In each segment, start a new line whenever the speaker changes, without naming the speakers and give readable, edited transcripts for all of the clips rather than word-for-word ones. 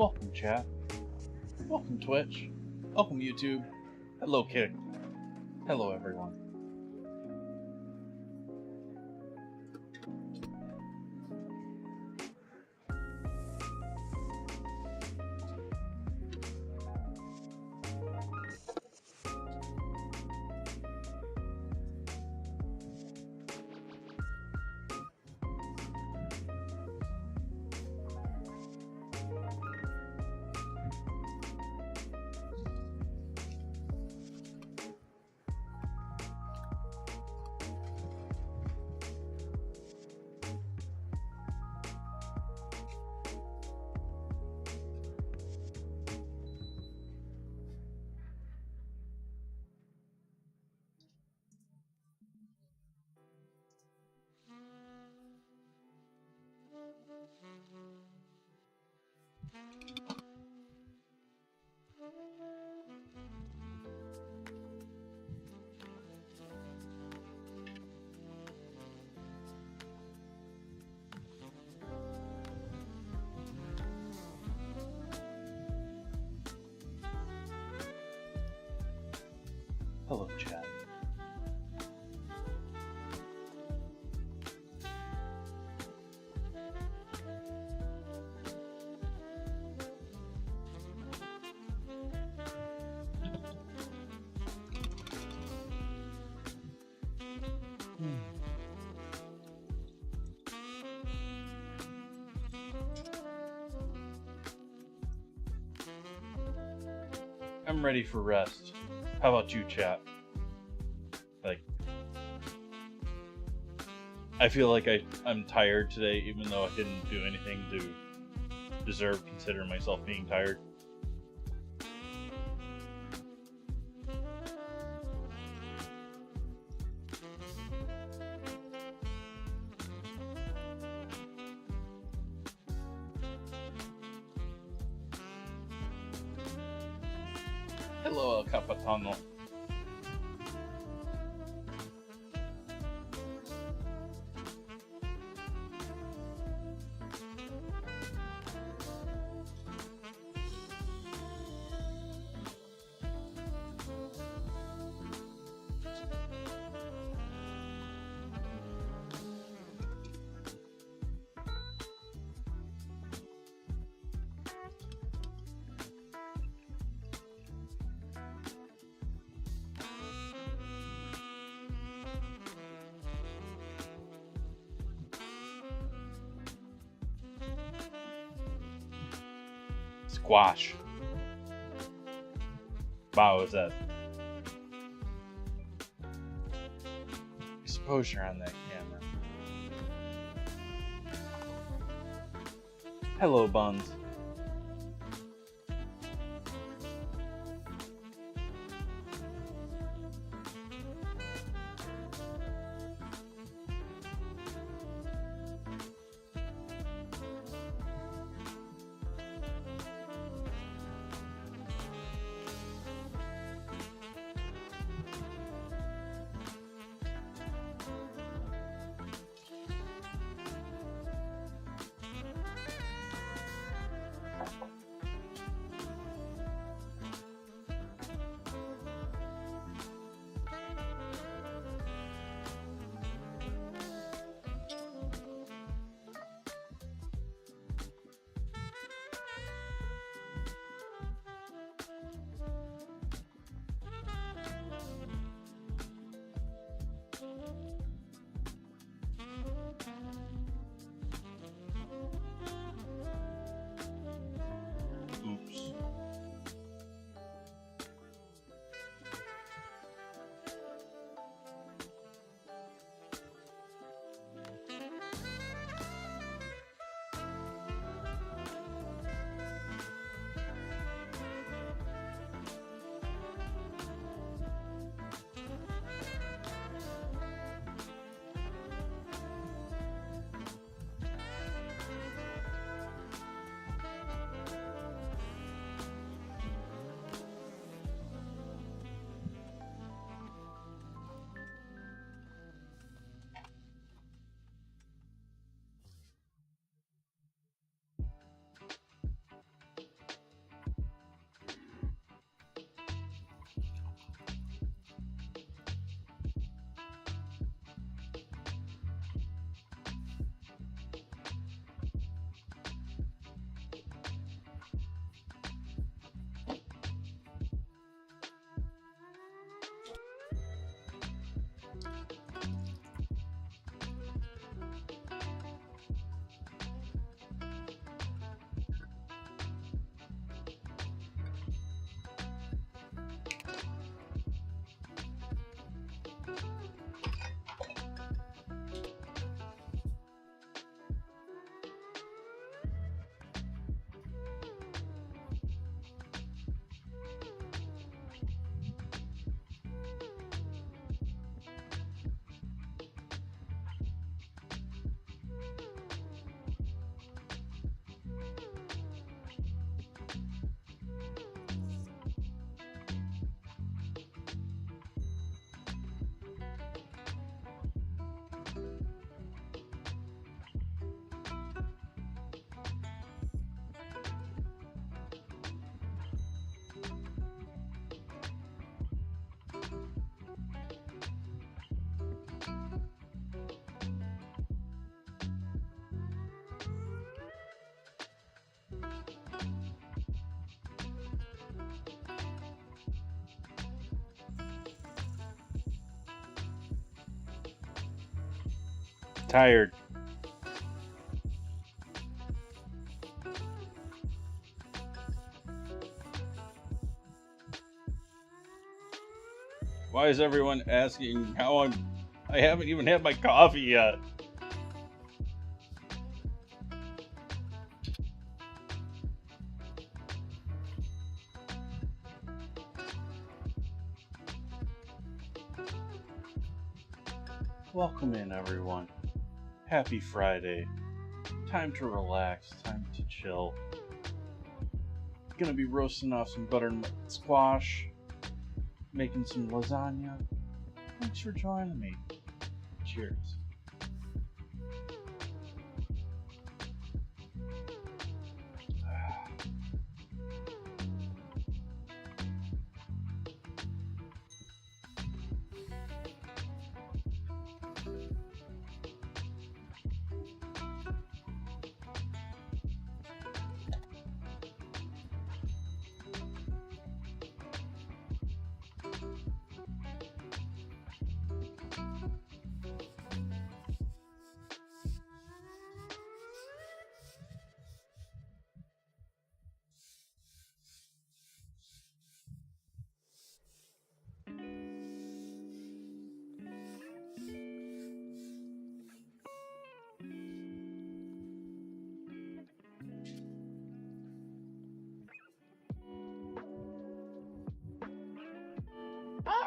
Welcome, chat. Welcome, Twitch. Welcome, YouTube. Hello, Kick. Hello, everyone. Hello, chat. I'm ready for rest. How about you, chat? I feel like I'm tired today, even though I didn't do anything to deserve consider myself being tired. Hello, El Capitano. Squash. Wow, is that exposure on that camera? Hello, Buns. tired. Why is everyone asking how I haven't even had my coffee yet. Welcome in, everyone. Happy Friday. Time to relax, time to chill. Gonna be roasting off some butternut squash, making some lasagna. Thanks for joining me. Cheers.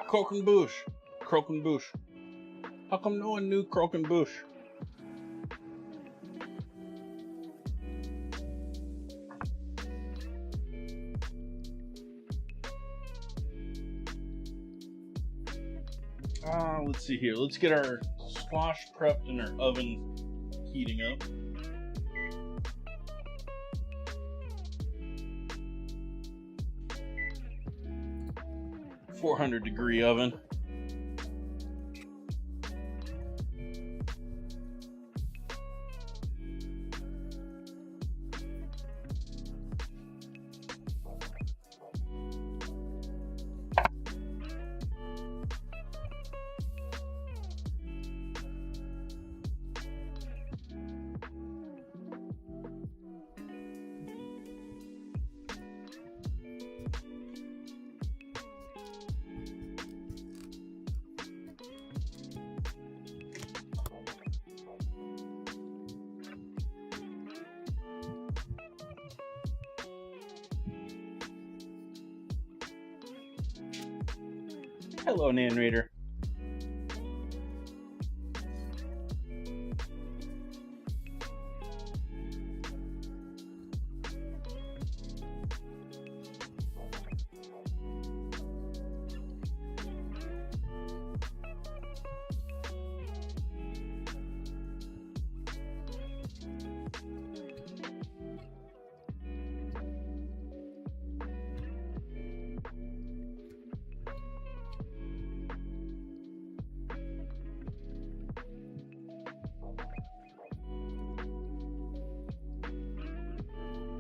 Croquembouche. Croquembouche. How come no one knew Croquembouche? Let's see here. Let's get our squash prepped in our oven heating up. .400-degree oven. Hello, narrator.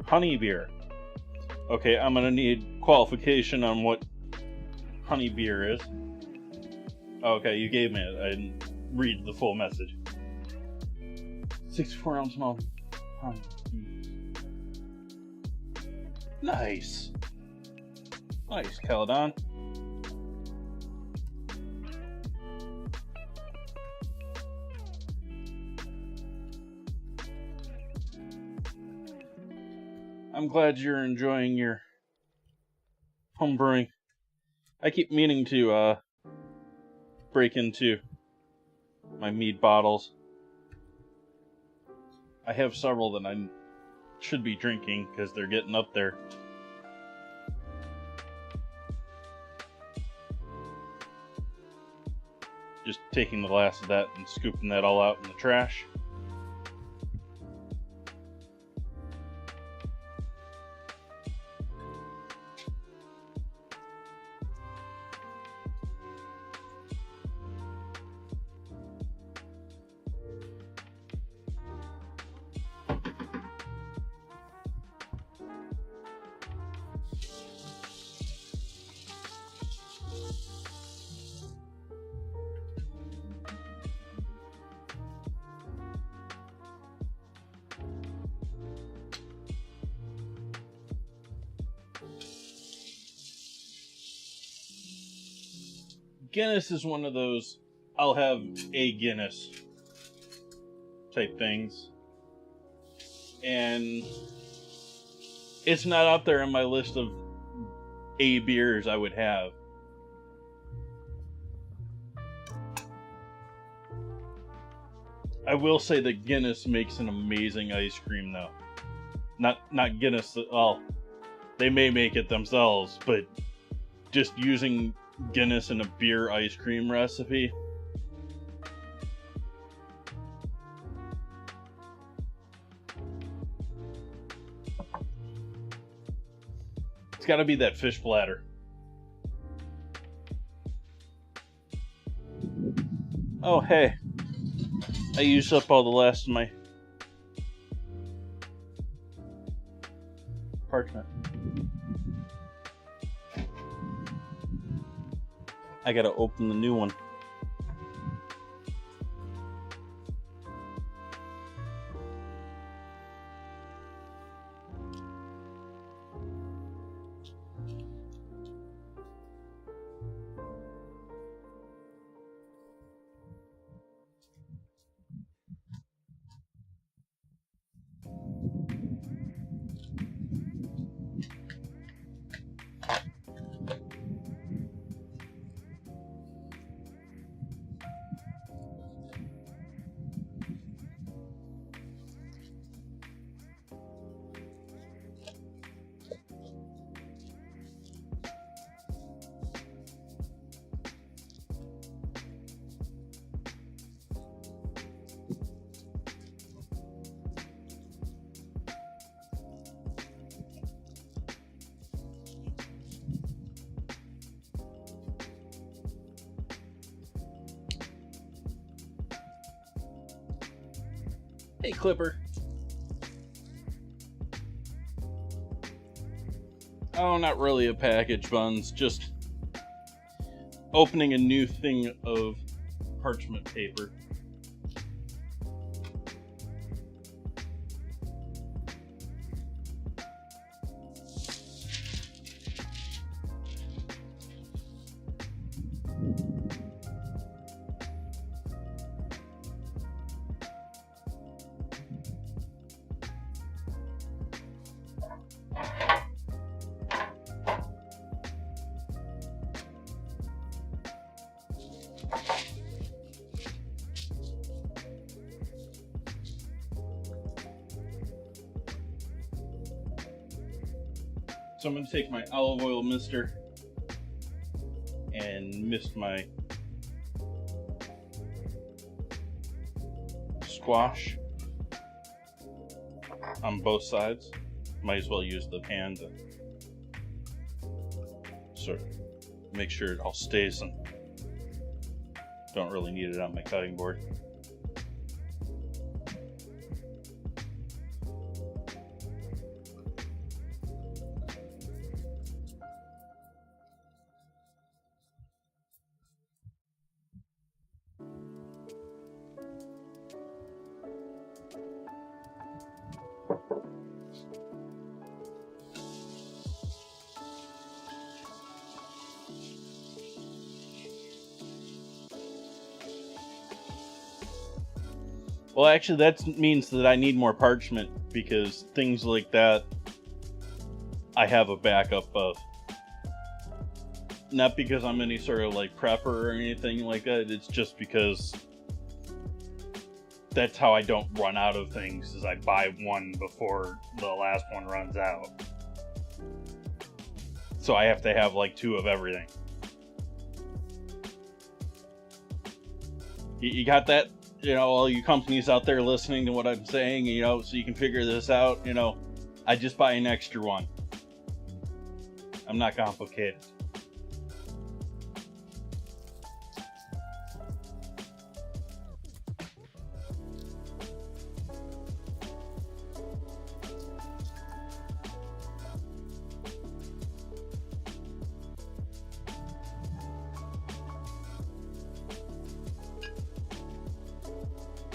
Honey beer. Okay, I'm gonna need qualification on what honey beer is. Okay, you gave me it. I didn't read the full message. 64-ounce malt honey. Nice. Nice, Caledon. I'm glad you're enjoying your home brewing. I keep meaning to break into my mead bottles. I have several that I should be drinking because they're getting up there. Just taking the last of that and scooping that all out in the trash. Guinness is one of those I'll have a Guinness type things. And it's not up there on my list of a beers I would have. I will say that Guinness makes an amazing ice cream, though. Not Guinness. Well, they may make it themselves, but just using Guinness in a beer ice cream recipe. It's got to be that fish bladder. Oh, hey. I used up all the last of my parchment. I gotta open the new one. Hey, Clipper. Oh, not really a package, Buns. Just opening a new thing of parchment paper. So I'm going to take my olive oil mister and mist my squash on both sides. Might as well use the pan to sort of make sure it all stays and don't really need it on my cutting board. Well, actually, that means that I need more parchment because things like that I have a backup of. Not because I'm any sort of like prepper or anything like that. It's just because that's how I don't run out of things, is I buy one before the last one runs out. So I have to have like 2 of everything. You got that? You know, all you companies out there listening to what I'm saying, you know, so you can figure this out, you know, I just buy an extra one. I'm not complicated.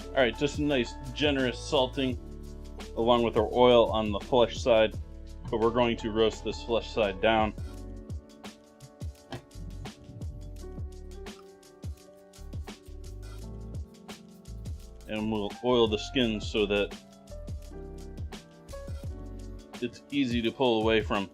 Alright, just a nice generous salting along with our oil on the flesh side, but we're going to roast this flesh side down. and we'll oil the skin so that it's easy to pull away from.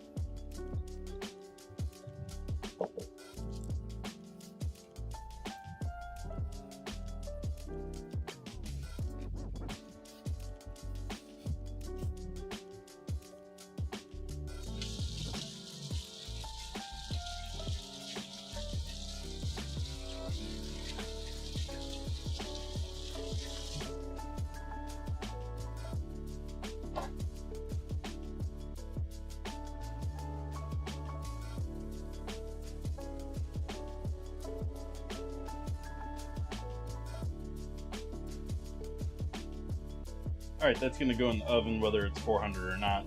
Alright, that's going to go in the oven whether it's 400 or not.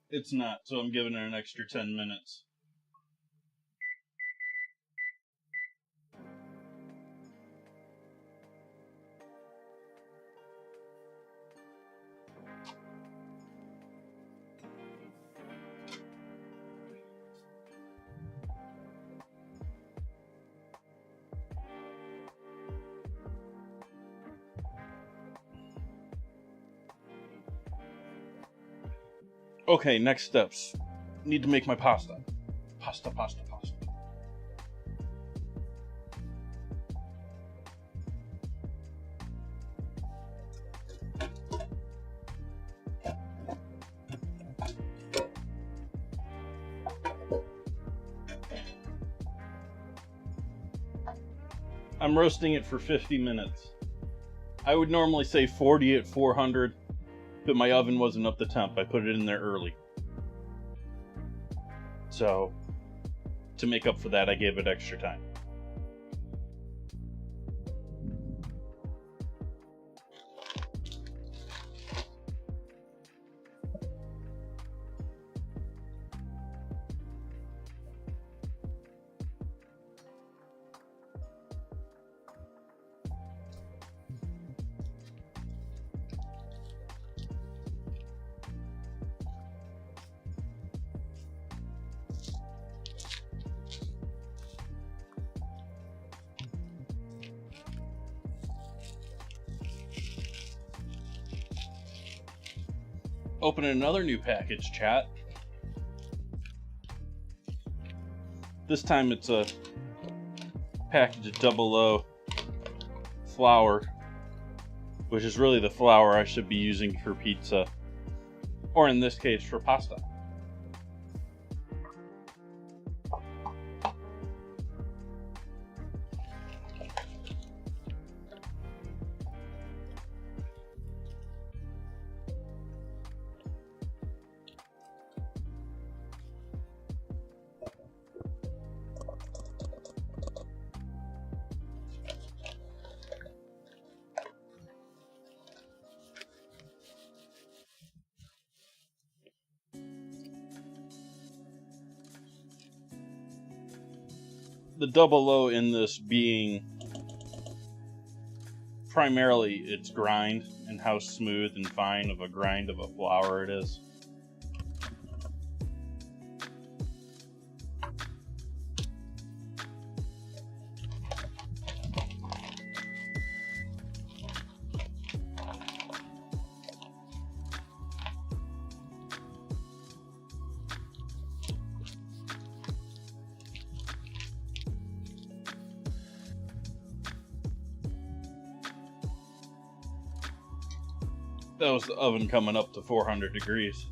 It's not, so I'm giving it an extra 10 minutes. Okay, next steps. Need to make my pasta. Pasta. I'm roasting it for 50 minutes. I would normally say 40 at 400, but my oven wasn't up to temp. I put it in there early. So, to make up for that, I gave it extra time. Open another new package, chat. This time it's a package of double O flour, which is really the flour I should be using for pizza, or in this case for pasta. The double O in this being primarily its grind and how smooth and fine of a grind of a flour it is. That was the oven coming up to 400 degrees.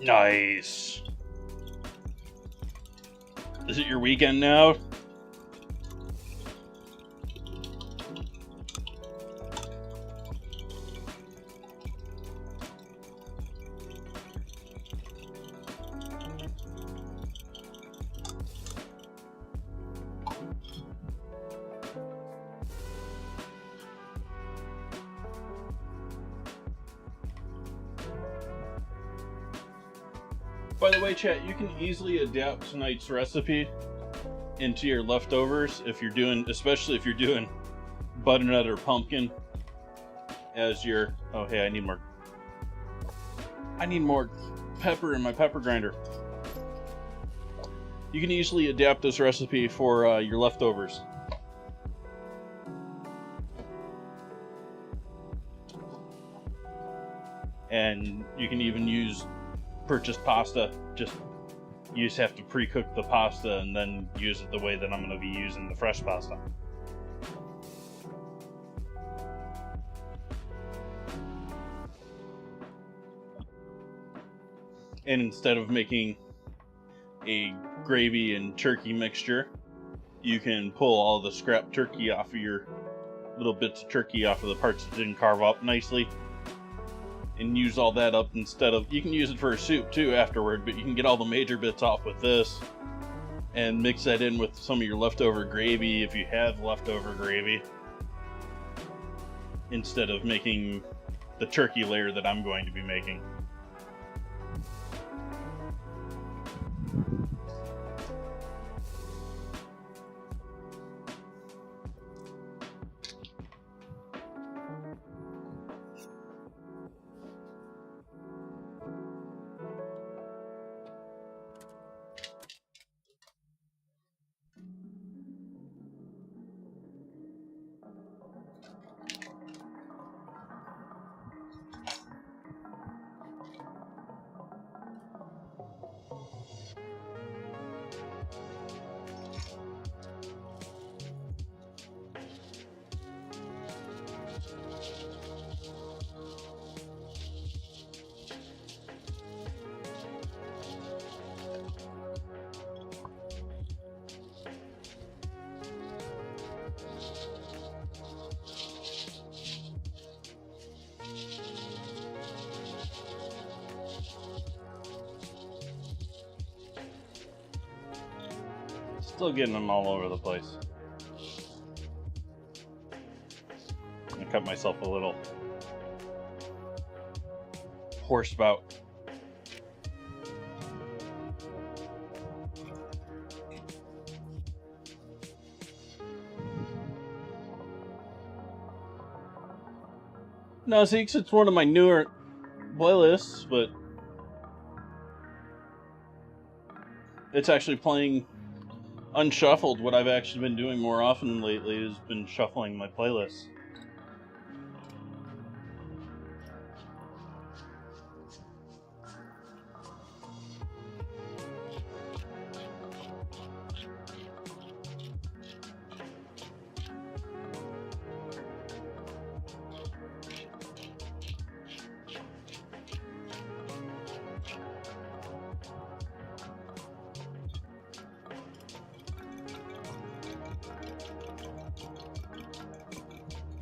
Nice. Is it your weekend now? By the way, chat, you can easily adapt tonight's recipe into your leftovers if you're doing, especially if you're doing butternut or pumpkin as your. Oh, hey, I need more pepper in my pepper grinder. You can easily adapt this recipe for your leftovers. And you can even use purchased pasta. You just have to pre-cook the pasta and then use it the way that I'm going to be using the fresh pasta. And instead of making a gravy and turkey mixture, you can pull all the scrap turkey off of your little bits of turkey off of the parts that didn't carve up nicely and use all that up instead of, you can use it for a soup too afterward, but you can get all the major bits off with this and mix that in with some of your leftover gravy if you have leftover gravy, instead of making the turkey layer that I'm going to be making. Still getting them all over the place. I cut myself a little horse spout. No, see, it's one of my newer playlists, but it's actually playing unshuffled. What I've actually been doing more often lately has been shuffling my playlists.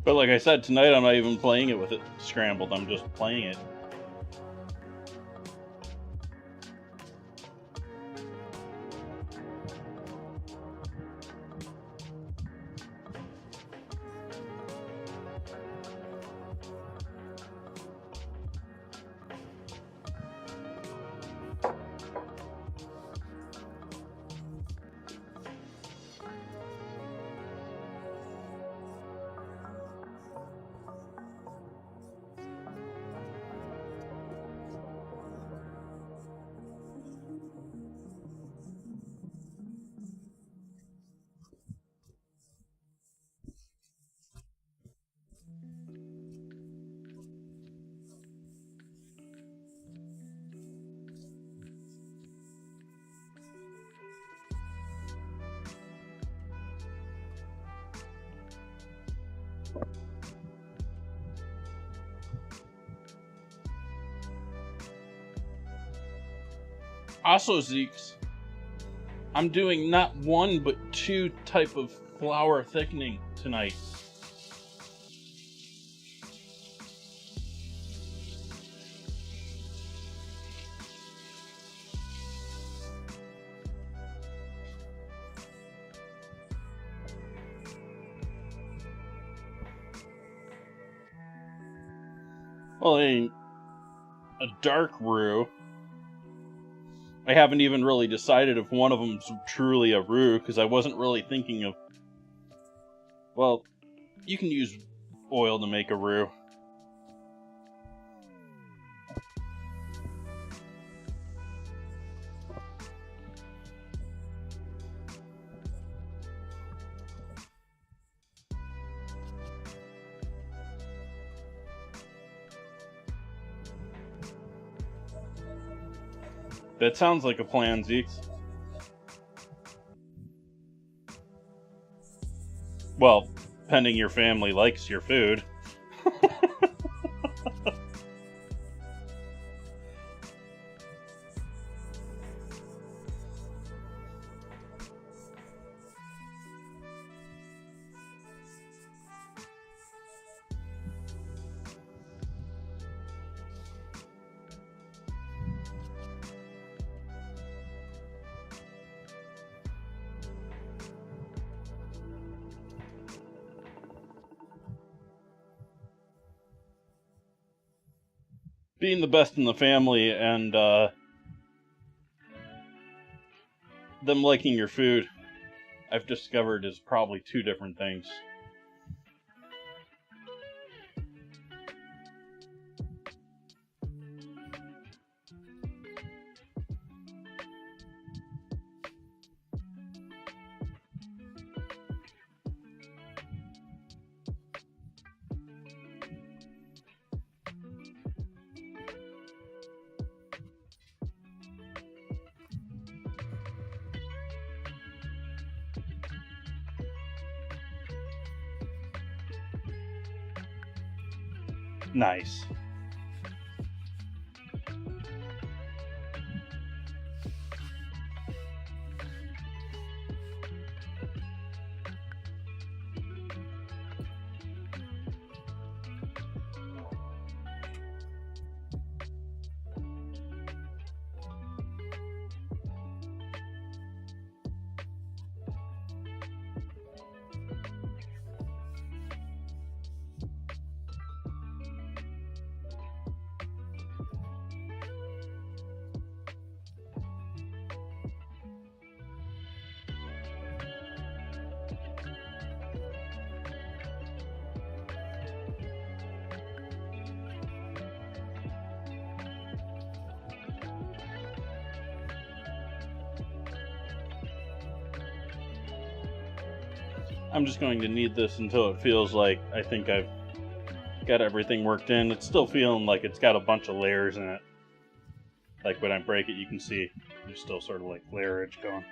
But like I said, tonight I'm not even playing it with it scrambled, I'm just playing it. Also, Zeeks, I'm doing not one but two type of flour thickening tonight. Well, a dark roux. I haven't even really decided if one of them's truly a roux, because I wasn't really thinking of... Well, you can use oil to make a roux. That sounds like a plan, Zeeks. Well, pending your family likes your food. Being the best in the family and them liking your food, I've discovered is probably two different things. Nice. I'm just going to knead this until it feels like I think I've got everything worked in. It's still feeling like it's got a bunch of layers in it. Like when I break it, you can see there's still sort of like layerage going.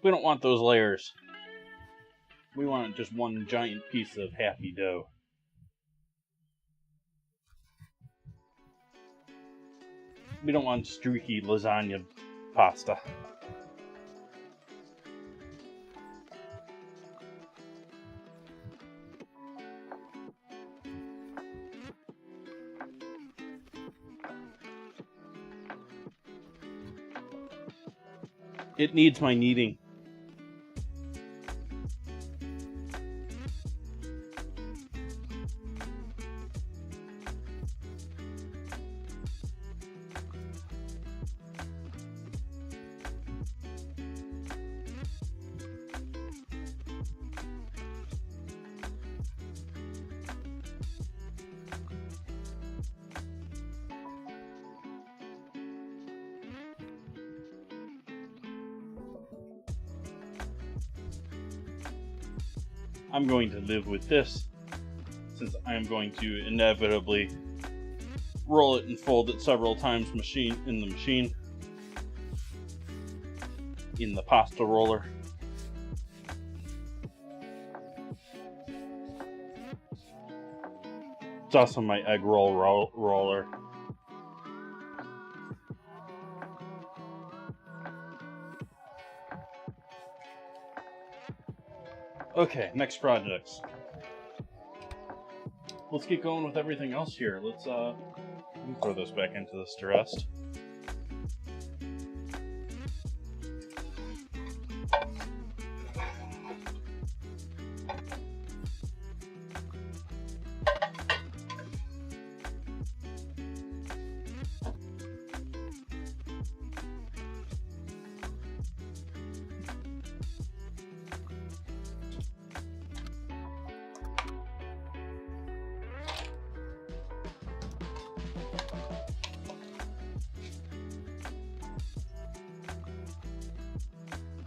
We don't want those layers. We want just one giant piece of happy dough. We don't want streaky lasagna pasta. It needs my kneading. I'm going to live with this, since I am going to inevitably roll it and fold it several times in the pasta roller. It's also my egg roller. Okay, next projects. Let's get going with everything else here. Let me throw this back into this to rest.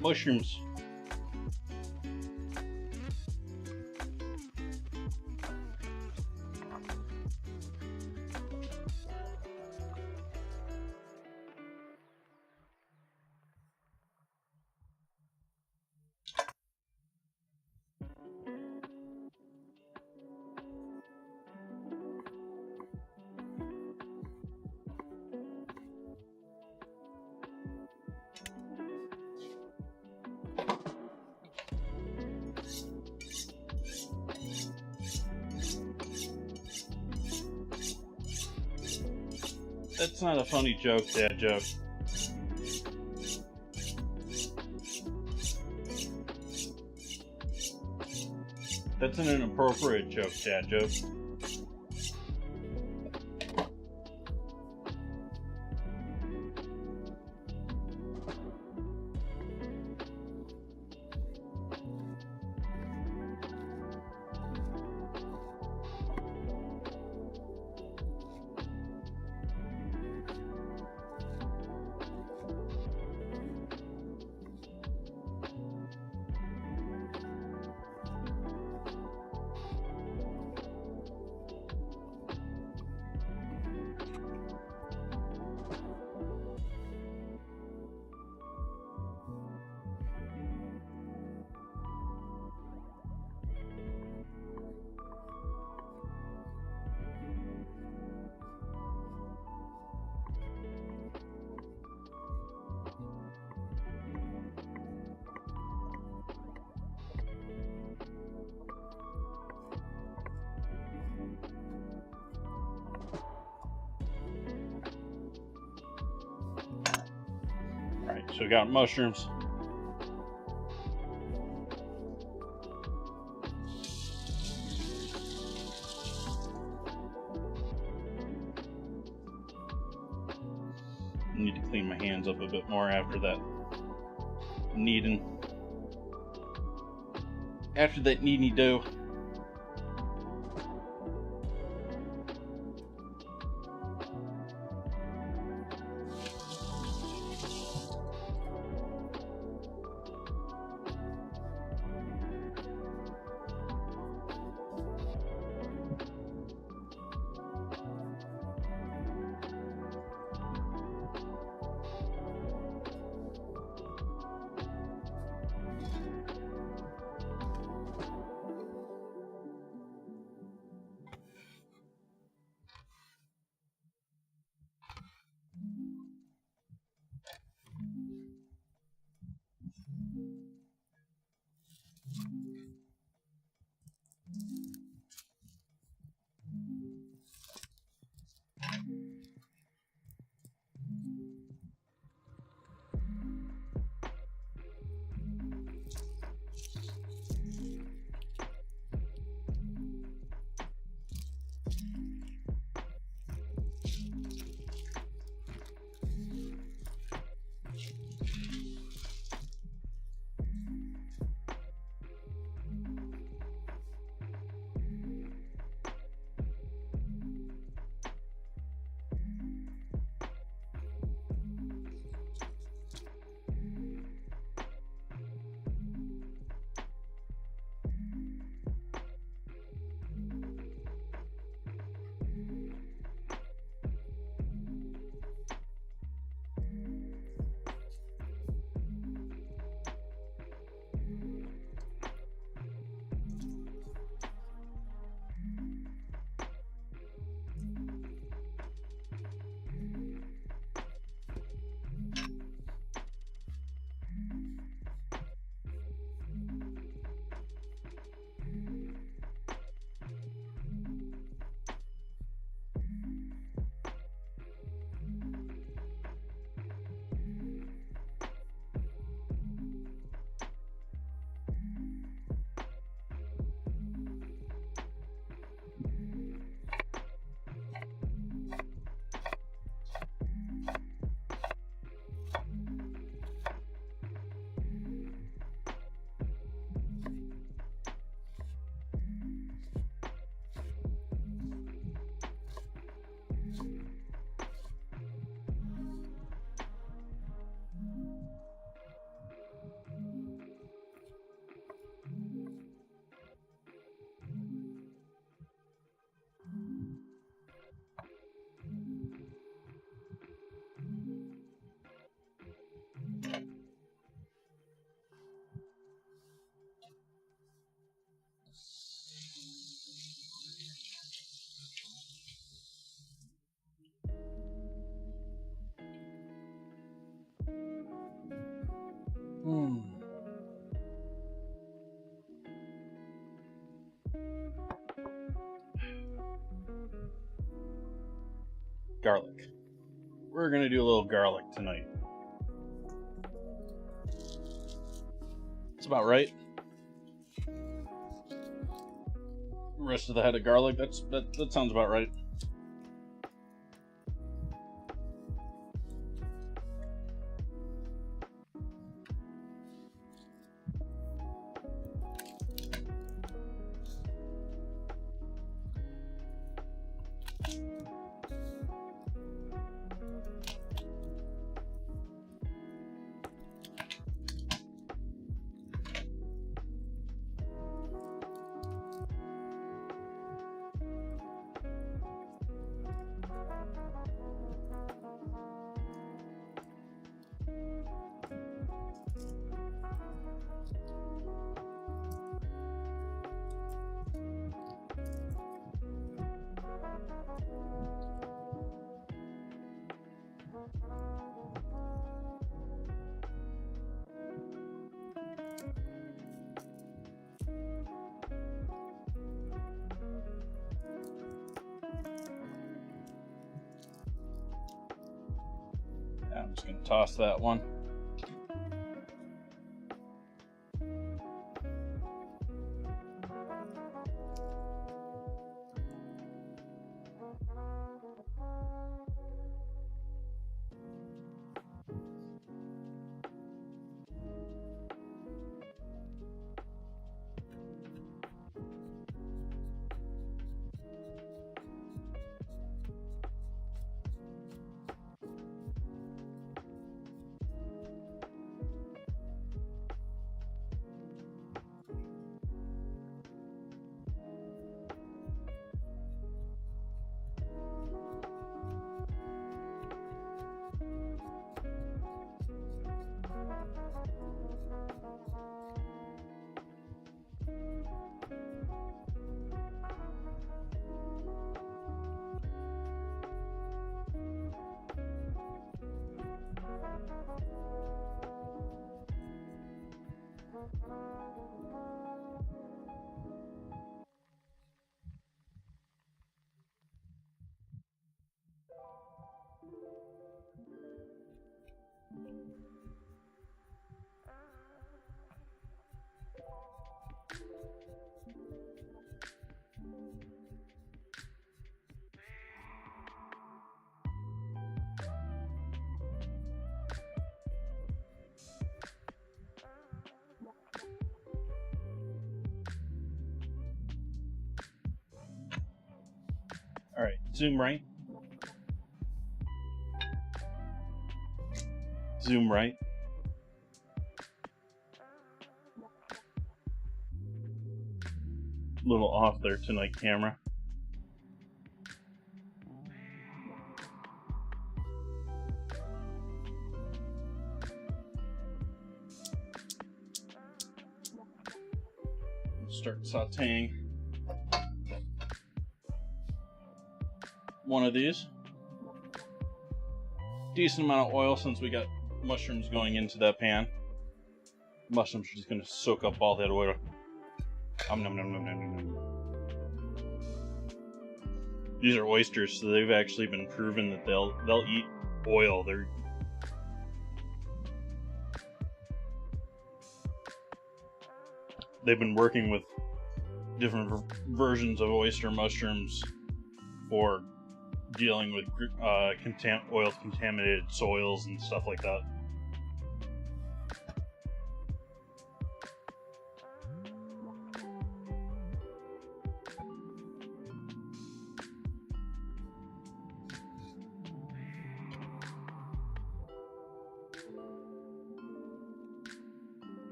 Mushrooms. That's not a funny joke, Dad joke. That's an inappropriate joke, Dad joke. Alright, so we got mushrooms. I need to clean my hands up a bit more after that kneading. After that kneady dough. garlic. We're going to do a little garlic tonight. It's about right. The rest of the head of garlic, that sounds about right. I'm just going to toss that one. All right, zoom right. Zoom right. A little off there tonight, camera. Start sauteing one of these. Decent amount of oil since we got mushrooms going into that pan. Mushrooms are just going to soak up all that oil. Nom, nom, nom, nom, nom, nom. These are oysters, so they've actually been proven that they'll eat oil. They've been working with different versions of oyster mushrooms for dealing with oil contaminated soils and stuff like that.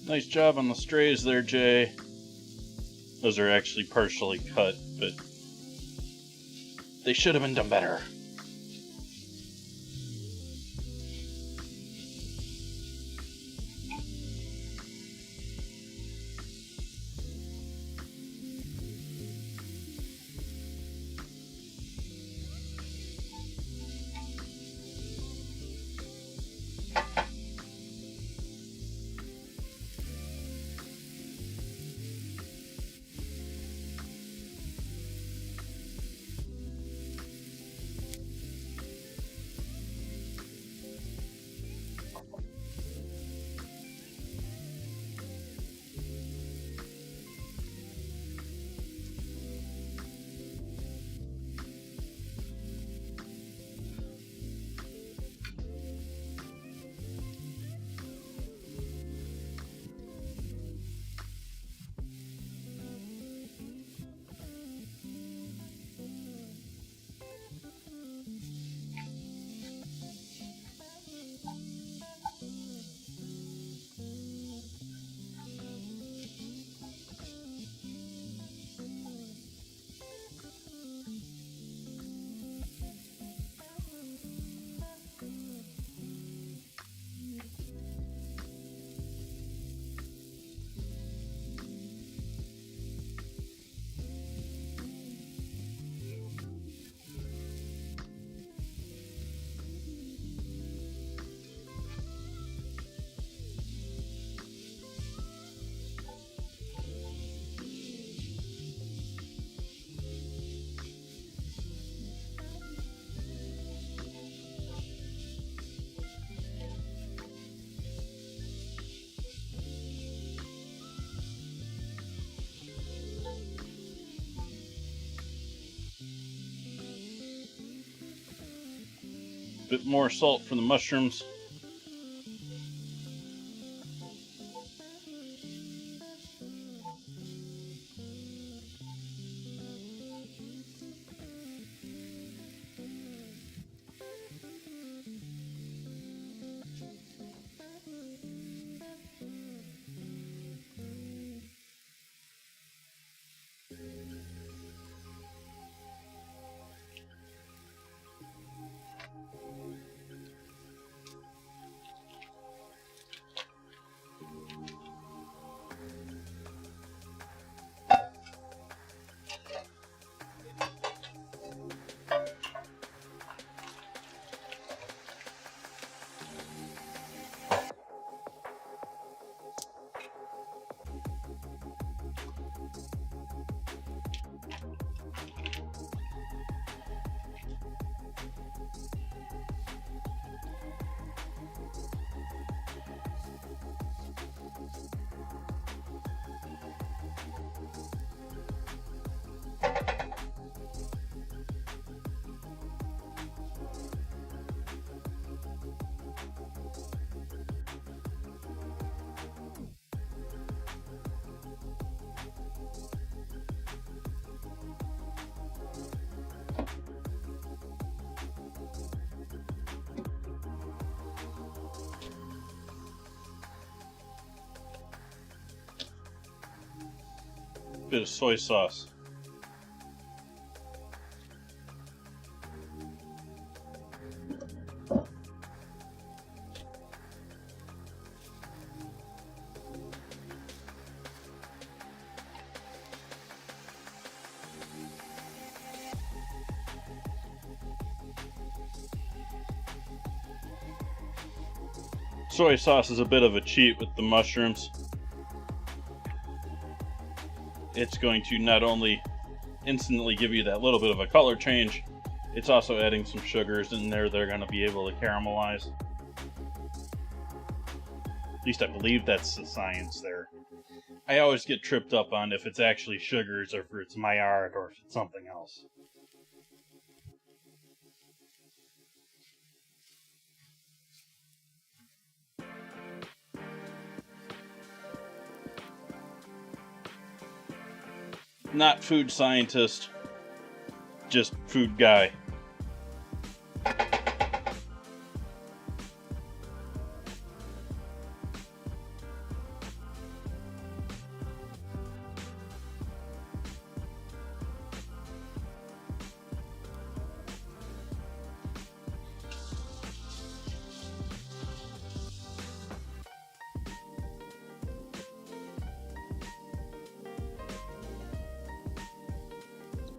Nice job on the strays there, Jay. Those are actually partially cut, but they should have been done better. Bit more salt for the mushrooms. Bit of soy sauce. Soy sauce is a bit of a cheat with the mushrooms. It's going to not only instantly give you that little bit of a color change, it's also adding some sugars in there that are going to be able to caramelize. At least I believe that's the science there. I always get tripped up on if it's actually sugars or if it's Maillard or if it's something else. Not food scientist, just food guy.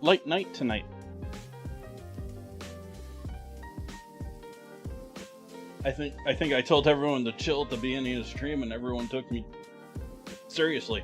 light night tonight. I think I told everyone to chill at the beginning of the stream, and everyone took me seriously.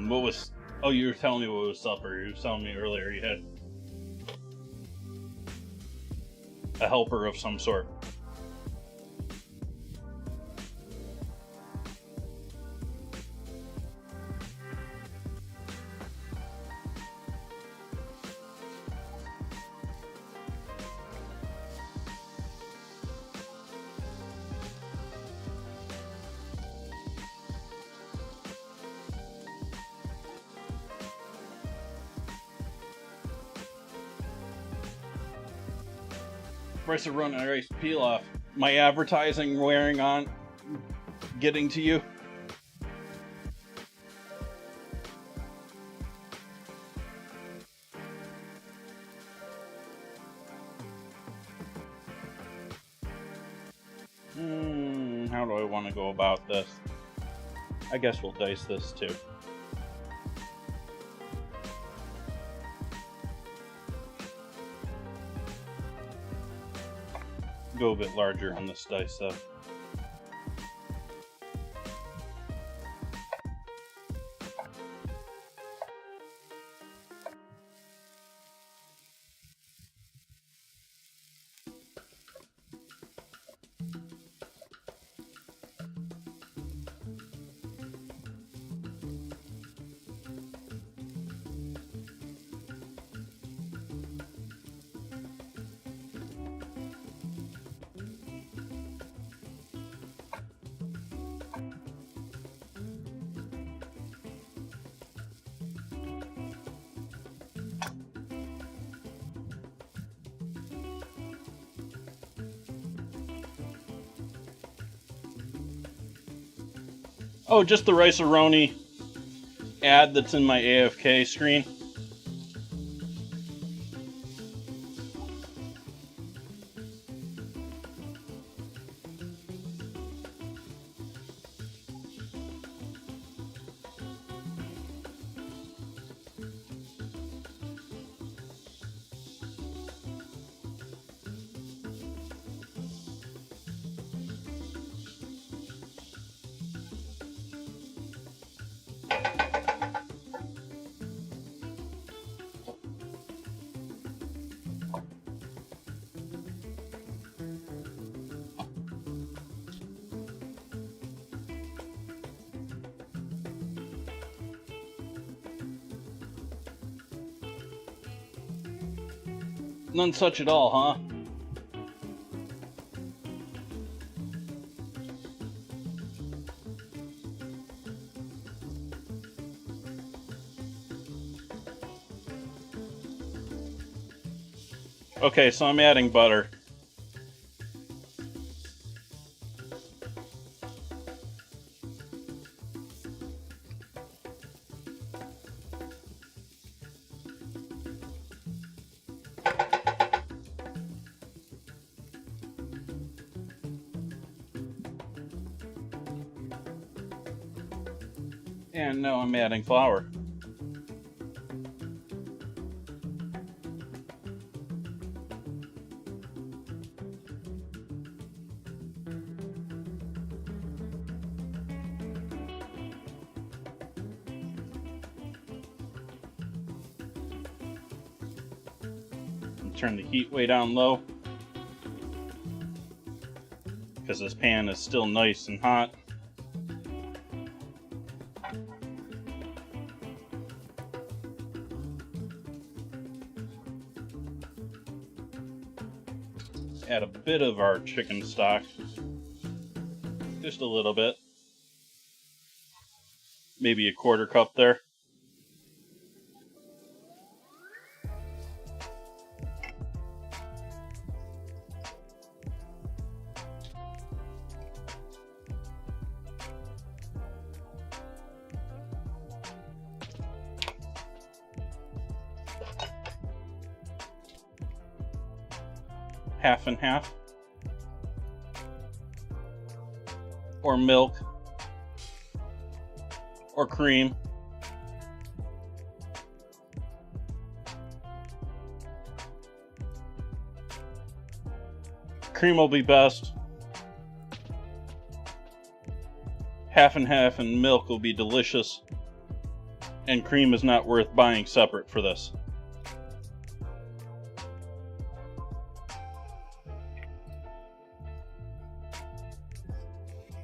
What was... Oh, you were telling me what was supper. You were telling me earlier you had a helper of some sort. Rice of run and rice pilaf. My advertising wearing on, getting to you. How do I want to go about this? I guess we'll dice this too. Go a bit larger on this dice though. Oh, just the Rice-A-Roni ad that's in my AFK screen. None such at all, huh? Okay, so I'm adding butter. And now I'm adding flour. Turn the heat way down low, because this pan is still nice and hot. Add a bit of our chicken stock, just a little bit. maybe a quarter cup there. Half and half. Or milk. Or cream. Cream will be best. Half and half, and milk will be delicious. And cream is not worth buying separate for this.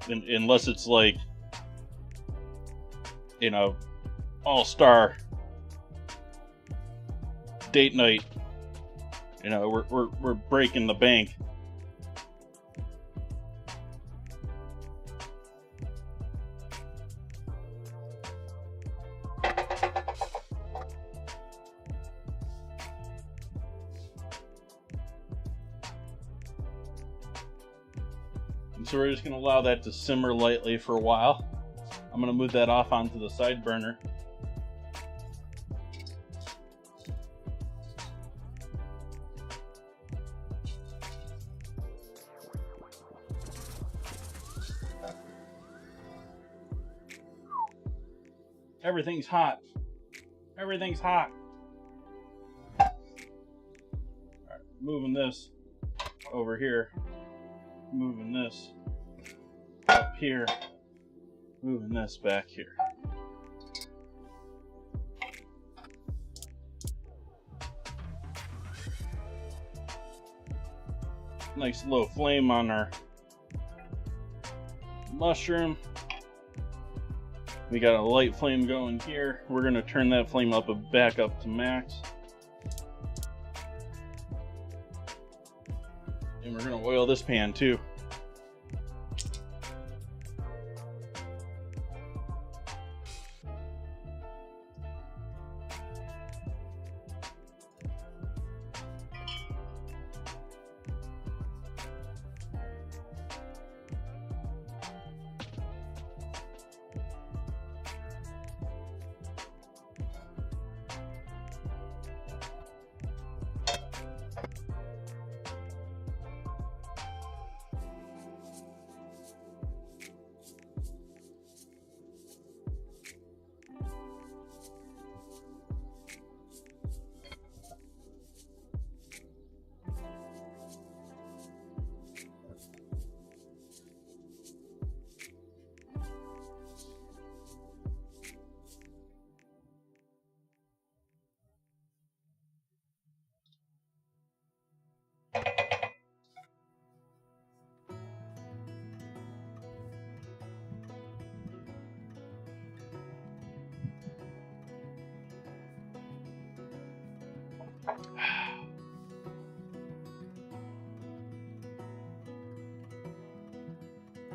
Unless it's like, you know, all-star date night. You know, we're breaking the bank. So we're just going to allow that to simmer lightly for a while. I'm going to move that off onto the side burner. Everything's hot. Everything's hot. All right, moving this over here. Moving this up here, moving this back here. Nice low flame on our mushroom. We got a light flame going here. We're going to turn that flame up back up to max. And we're going to oil this pan too.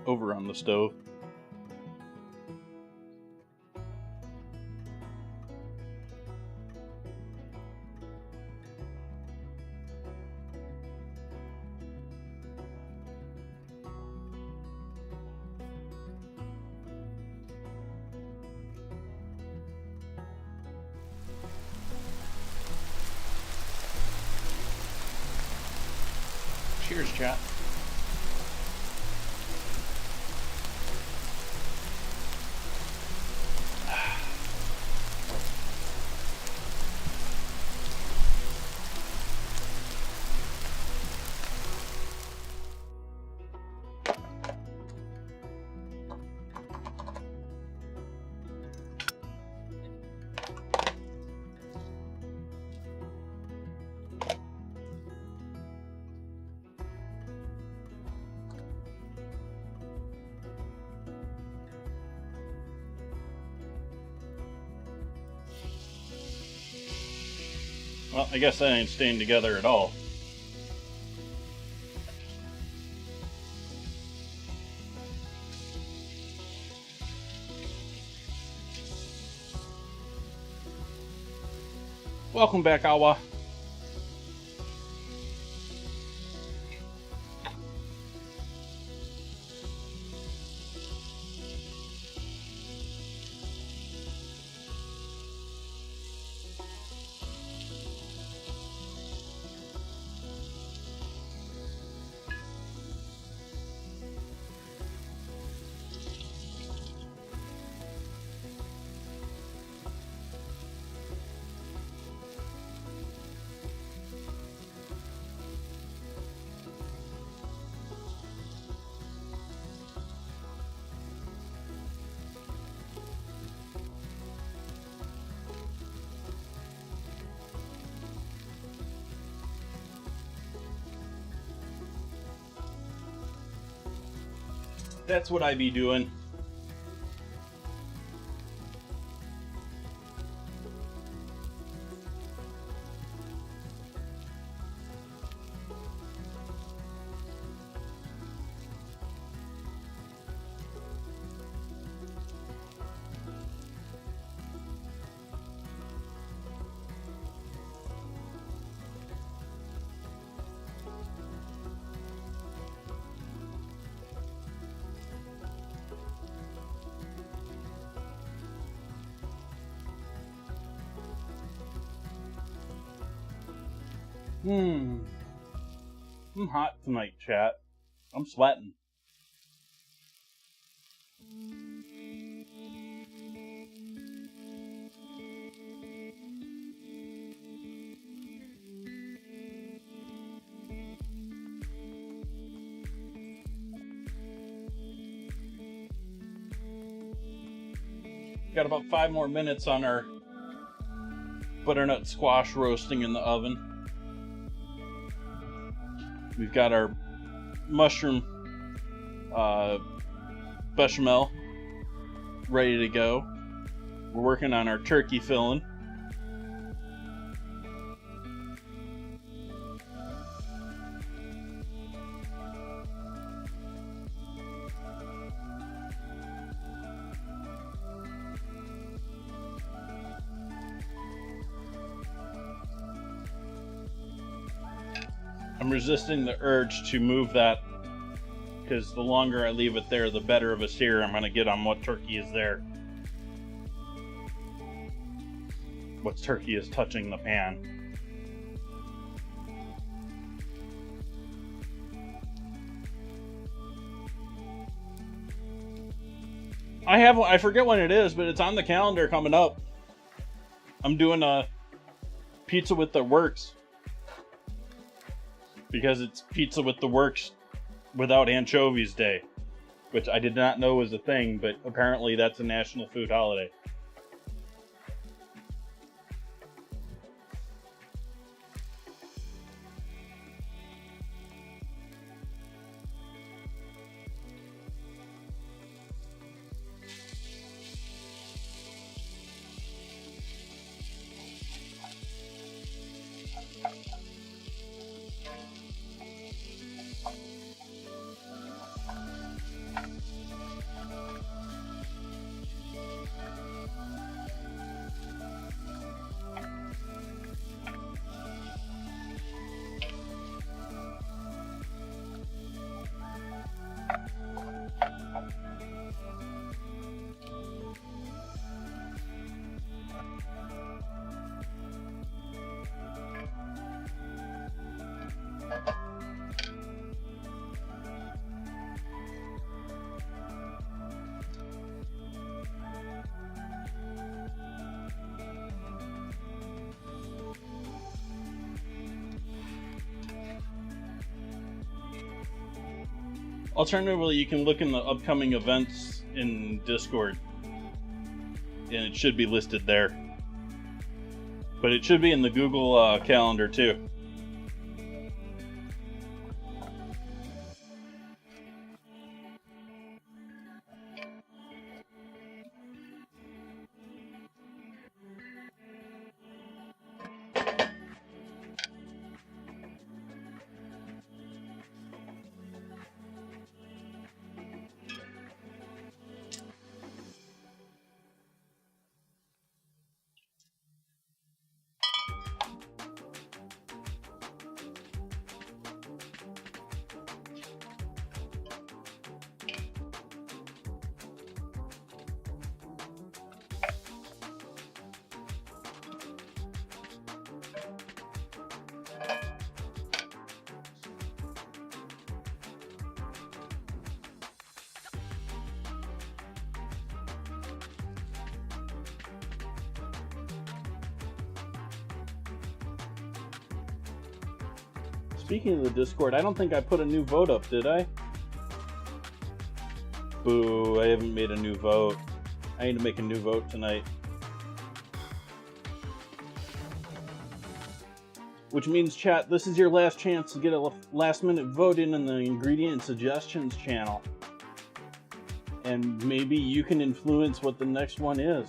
Over on the stove. Cheers, chat. Well, I guess that ain't staying together at all. Welcome back, Awa. That's what I be doing. I'm hot tonight, chat. I'm sweating. Got about 5 more minutes on our butternut squash roasting in the oven. We've got our mushroom bechamel ready to go. We're working on our turkey filling. I'm resisting the urge to move that because the longer I leave it there, the better of a sear I'm going to get on what turkey is there. What turkey is touching the pan. I forget when it is, but it's on the calendar coming up. I'm doing a pizza with the works. Because it's Pizza with the Works Without Anchovies Day, which I did not know was a thing, but apparently that's a national food holiday. Alternatively, you can look in the upcoming events in Discord, and it should be listed there. But it should be in the Google Calendar too. speaking of the Discord, I don't think I put a new vote up, did I? Boo, I haven't made a new vote. I need to make a new vote tonight. Which means, chat, this is your last chance to get a last-minute vote in the ingredient suggestions channel. And maybe you can influence what the next one is.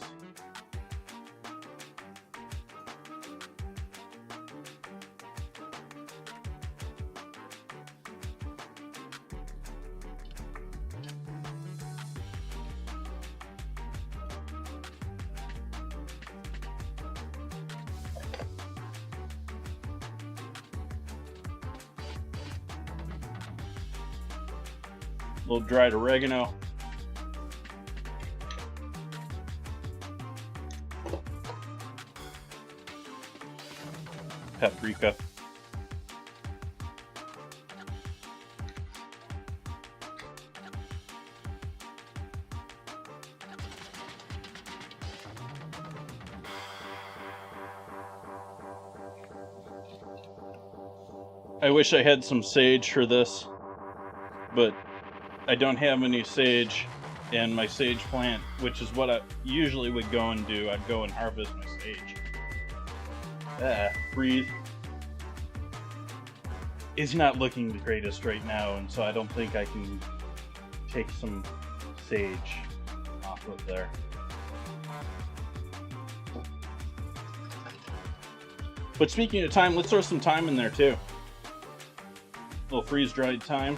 A little dried oregano. Paprika. I wish I had some sage for this, but I don't have any sage in my sage plant, which is what I usually would go and do. I'd go and harvest my sage. Breathe. It's not looking the greatest right now, and so I don't think I can take some sage off of there. But speaking of thyme, let's throw some thyme in there too. A little freeze-dried thyme.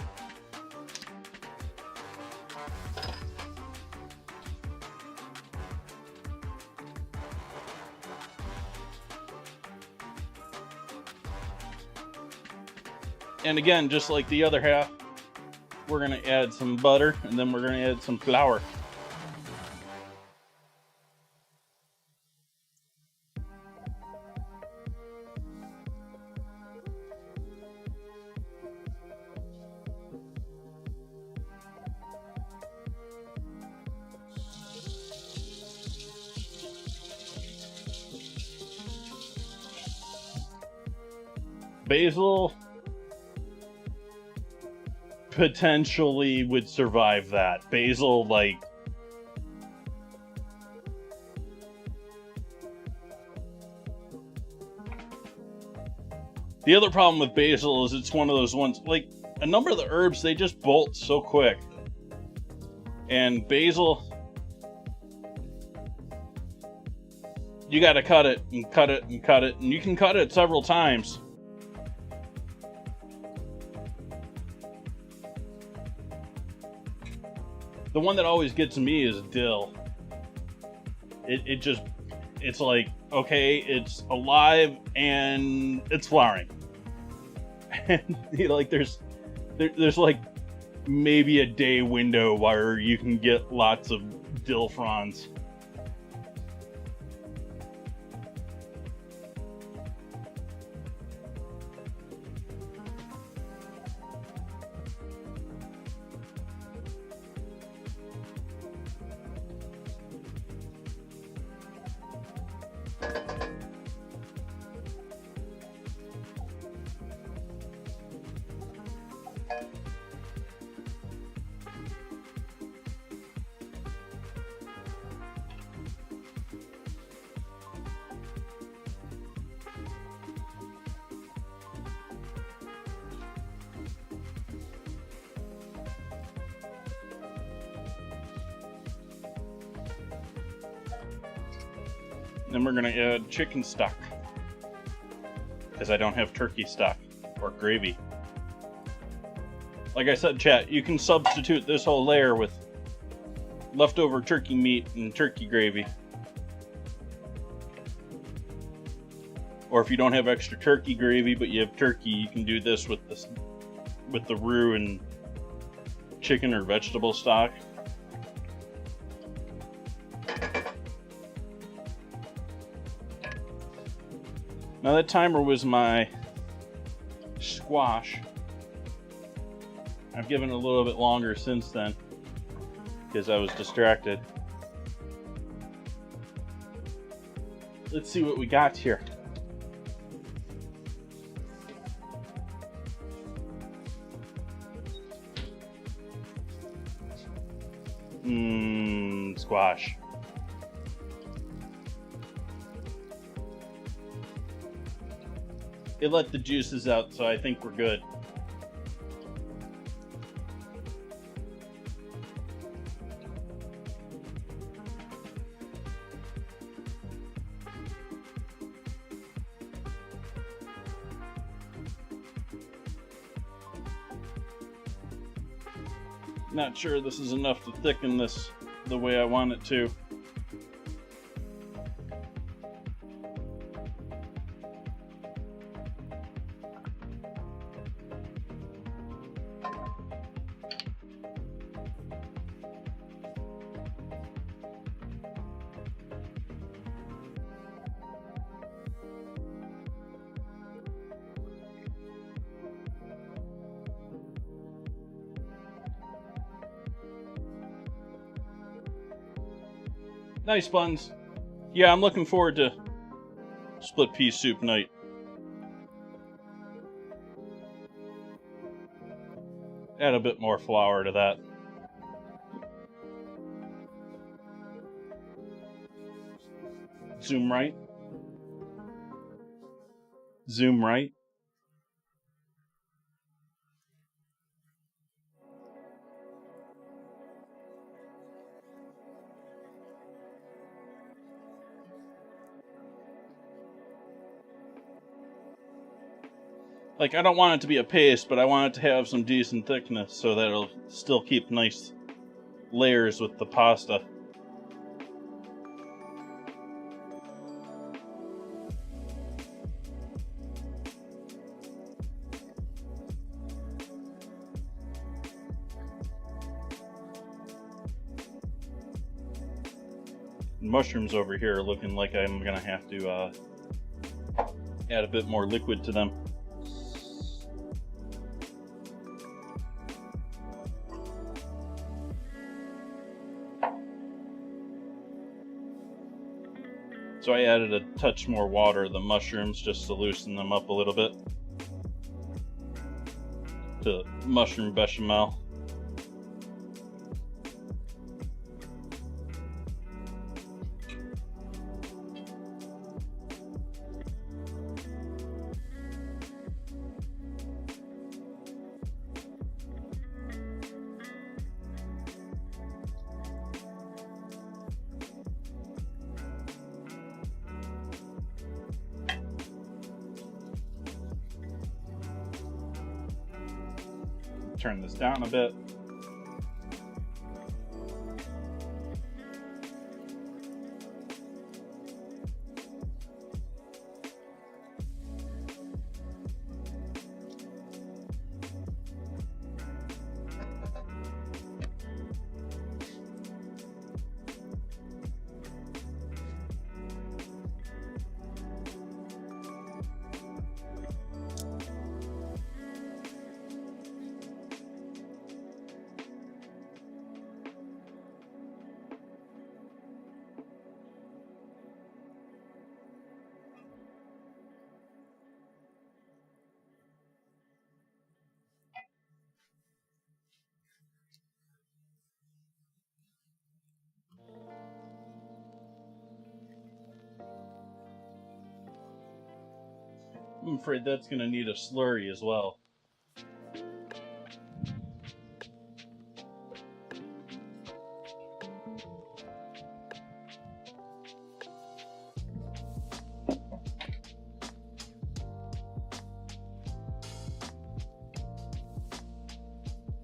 And again, just like the other half, we're going to add some butter, and then we're going to add some flour. Basil potentially would survive that. Basil, like, the other problem with basil is it's one of those ones, like a number of the herbs, they just bolt so quick. And basil, you got to cut it and cut it and cut it, and you can cut it several times. The one that always gets me is dill. It's like, okay, it's alive and it's flowering. And you know, like there's like maybe a day window where you can get lots of dill fronds. Then we're going to add chicken stock, because I don't have turkey stock or gravy. Like I said, chat, you can substitute this whole layer with leftover turkey meat and turkey gravy. Or if you don't have extra turkey gravy but you have turkey, you can do this with the roux and chicken or vegetable stock. Now that timer was my squash. I've given it a little bit longer since then because I was distracted. Let's see what we got here. Squash. It let the juices out, so I think we're good. Not sure this is enough to thicken this the way I want it to. Nice buns. Yeah, I'm looking forward to split pea soup night. Add a bit more flour to that. Zoom right. Zoom right. Like, I don't want it to be a paste, but I want it to have some decent thickness so that it'll still keep nice layers with the pasta. Mushrooms over here are looking like I'm gonna have to add a bit more liquid to them. So I added a touch more water to the mushrooms just to loosen them up a little bit. To mushroom bechamel. Turn this down a bit. I'm afraid that's going to need a slurry as well.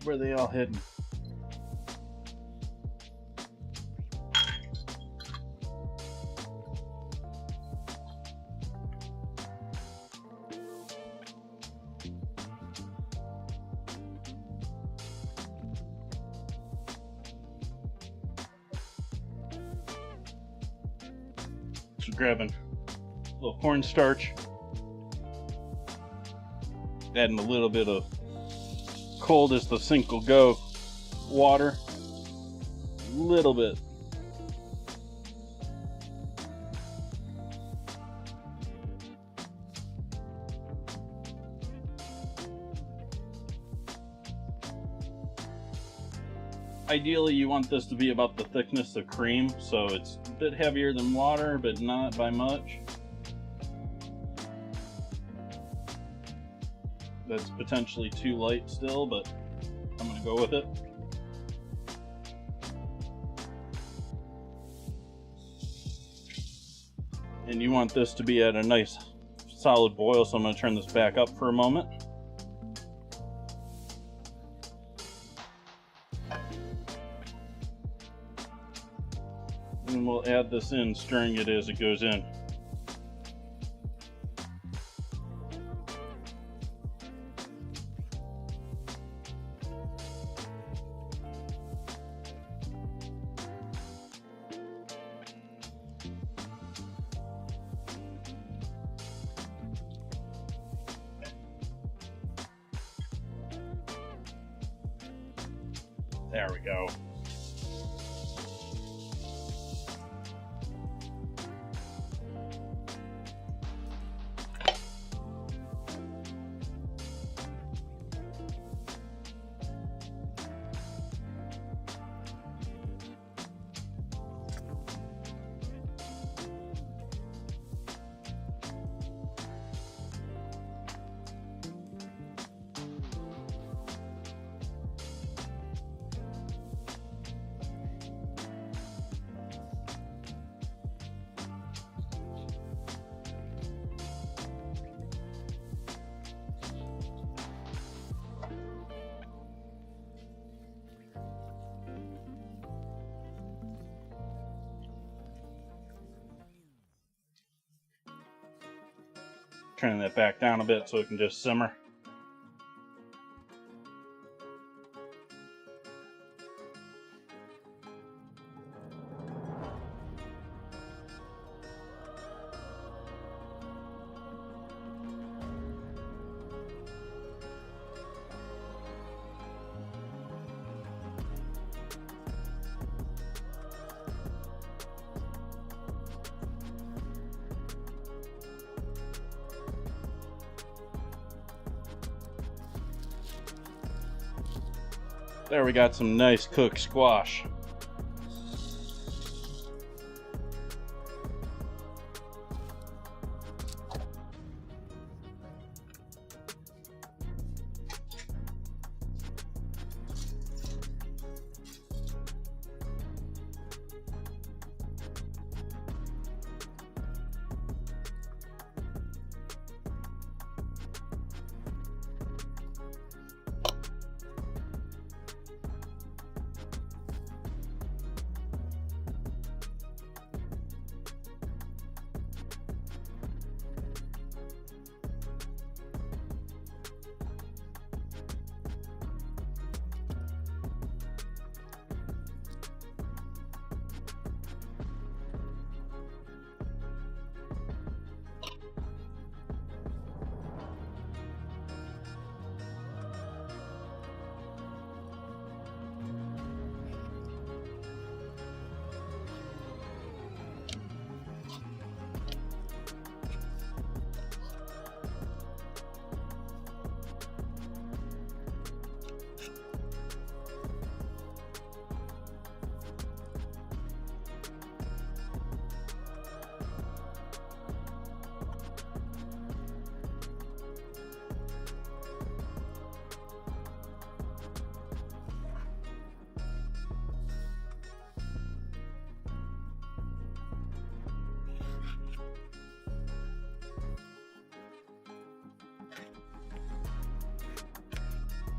Where are they all hidden? So grabbing a little cornstarch, adding a little bit of cold as the sink will go water, a little bit. Ideally, you want this to be about the thickness of cream, so it's a bit heavier than water, but not by much. That's potentially too light still, but I'm going to go with it. And you want this to be at a nice solid boil, so I'm going to turn this back up for a moment. And we'll add this in, stirring it as it goes in. There we go. Turning that back down a bit so it can just simmer. There, we got some nice cooked squash.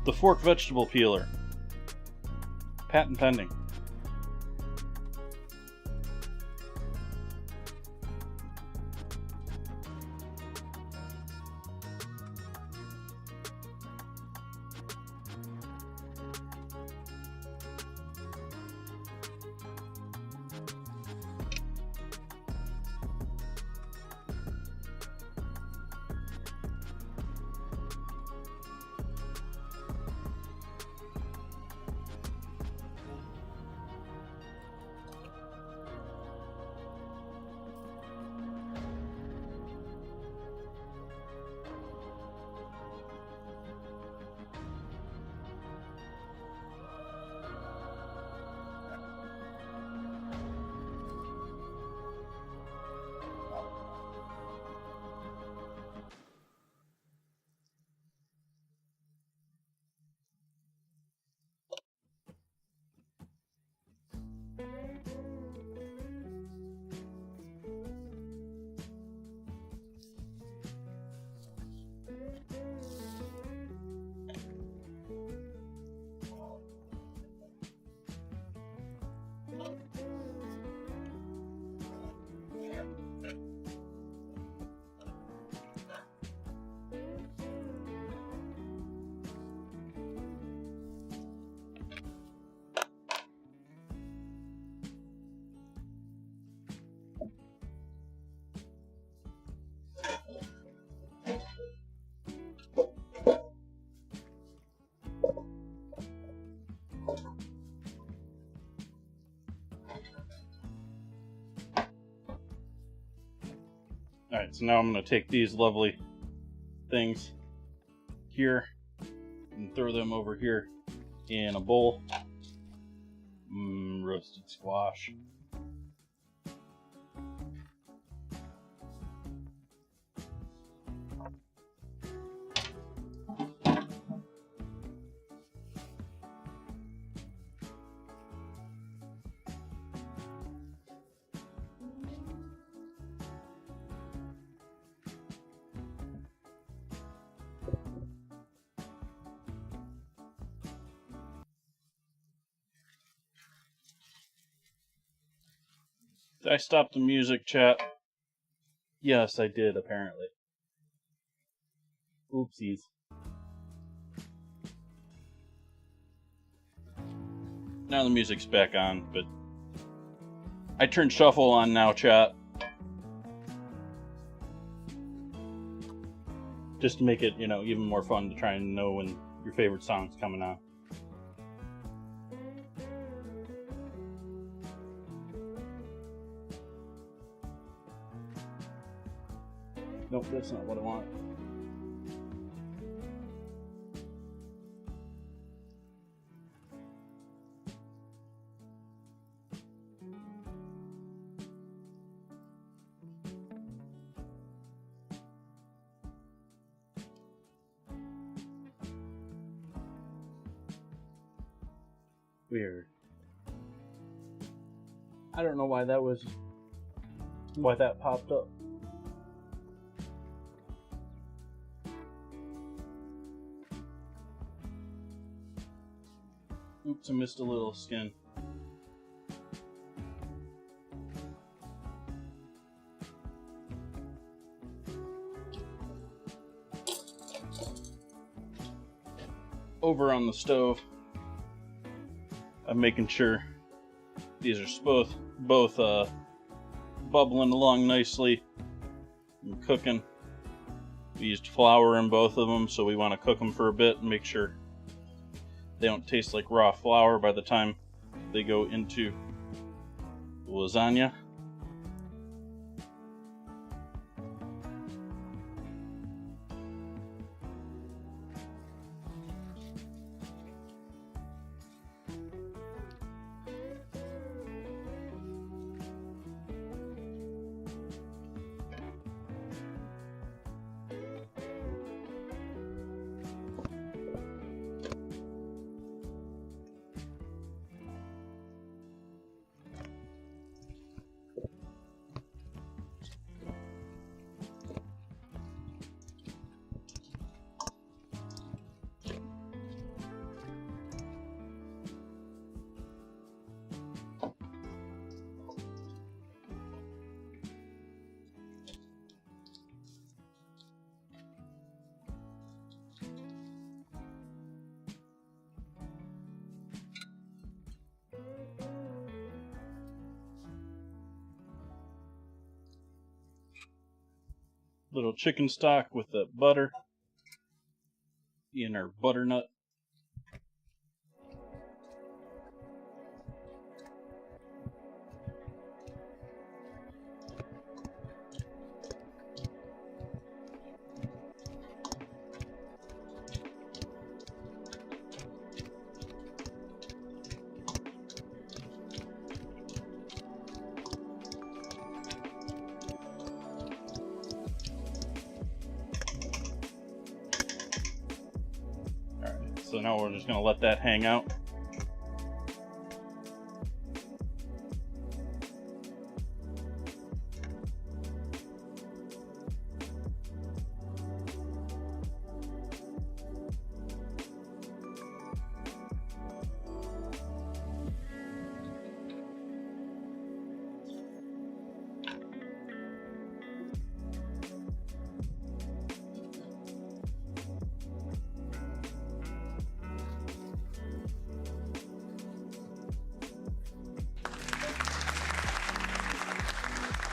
The fork vegetable peeler. Patent pending. Alright, so now I'm going to take these lovely things here and throw them over here in a bowl. Roasted squash. Did I stop the music, chat? Yes, I did, apparently. Oopsies. Now the music's back on, but I turned shuffle on now, chat. Just to make it, even more fun to try and know when your favorite song's coming on. Nope, that's not what I want. Weird. I don't know why that popped up. Oops, I missed a little skin. Over on the stove, I'm making sure these are both bubbling along nicely and cooking. We used flour in both of them, so we want to cook them for a bit and make sure they don't taste like raw flour by the time they go into the lasagna. Little chicken stock with the butter in our butternut. So now we're just going to let that hang out.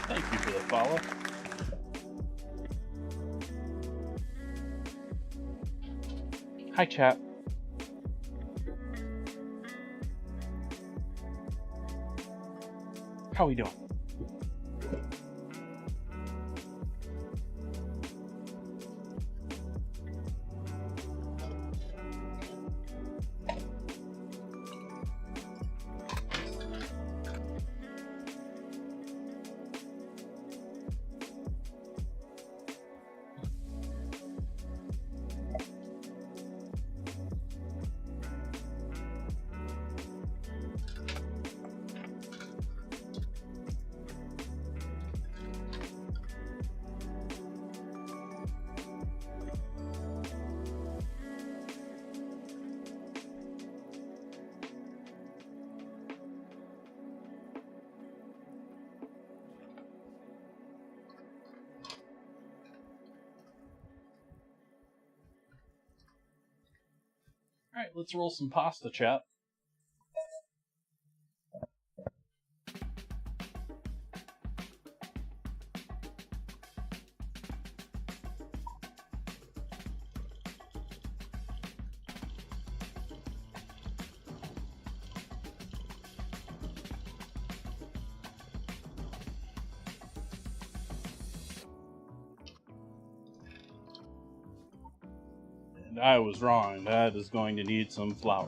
Thank you for the follow. Hi, chat. How we doing? Alright, let's roll some pasta, chat. And I was wrong. That is going to need some flour.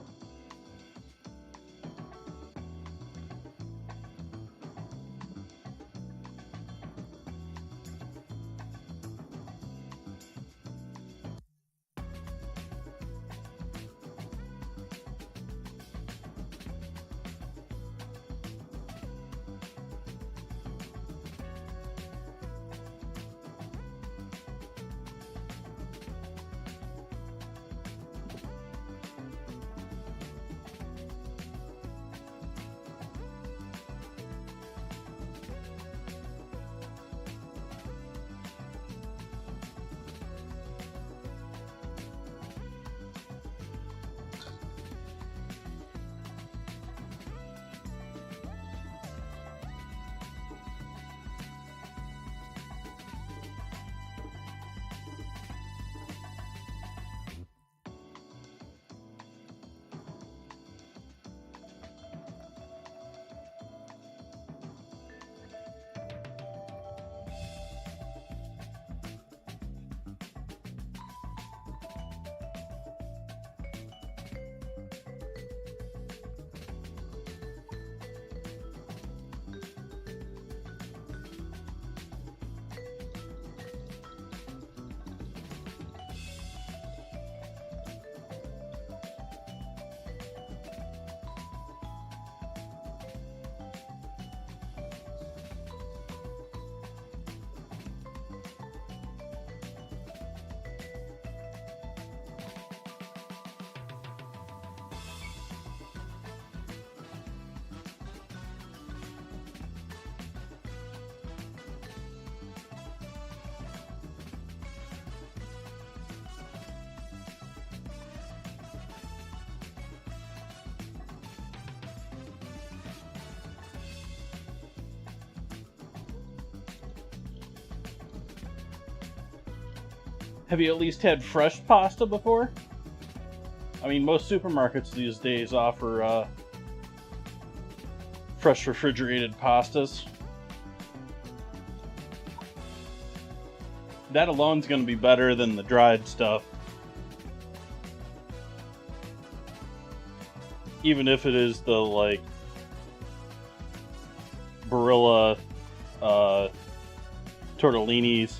Have you at least had fresh pasta before? I mean, most supermarkets these days offer fresh refrigerated pastas. That alone's going to be better than the dried stuff. Even if it is the, like, Barilla tortellinis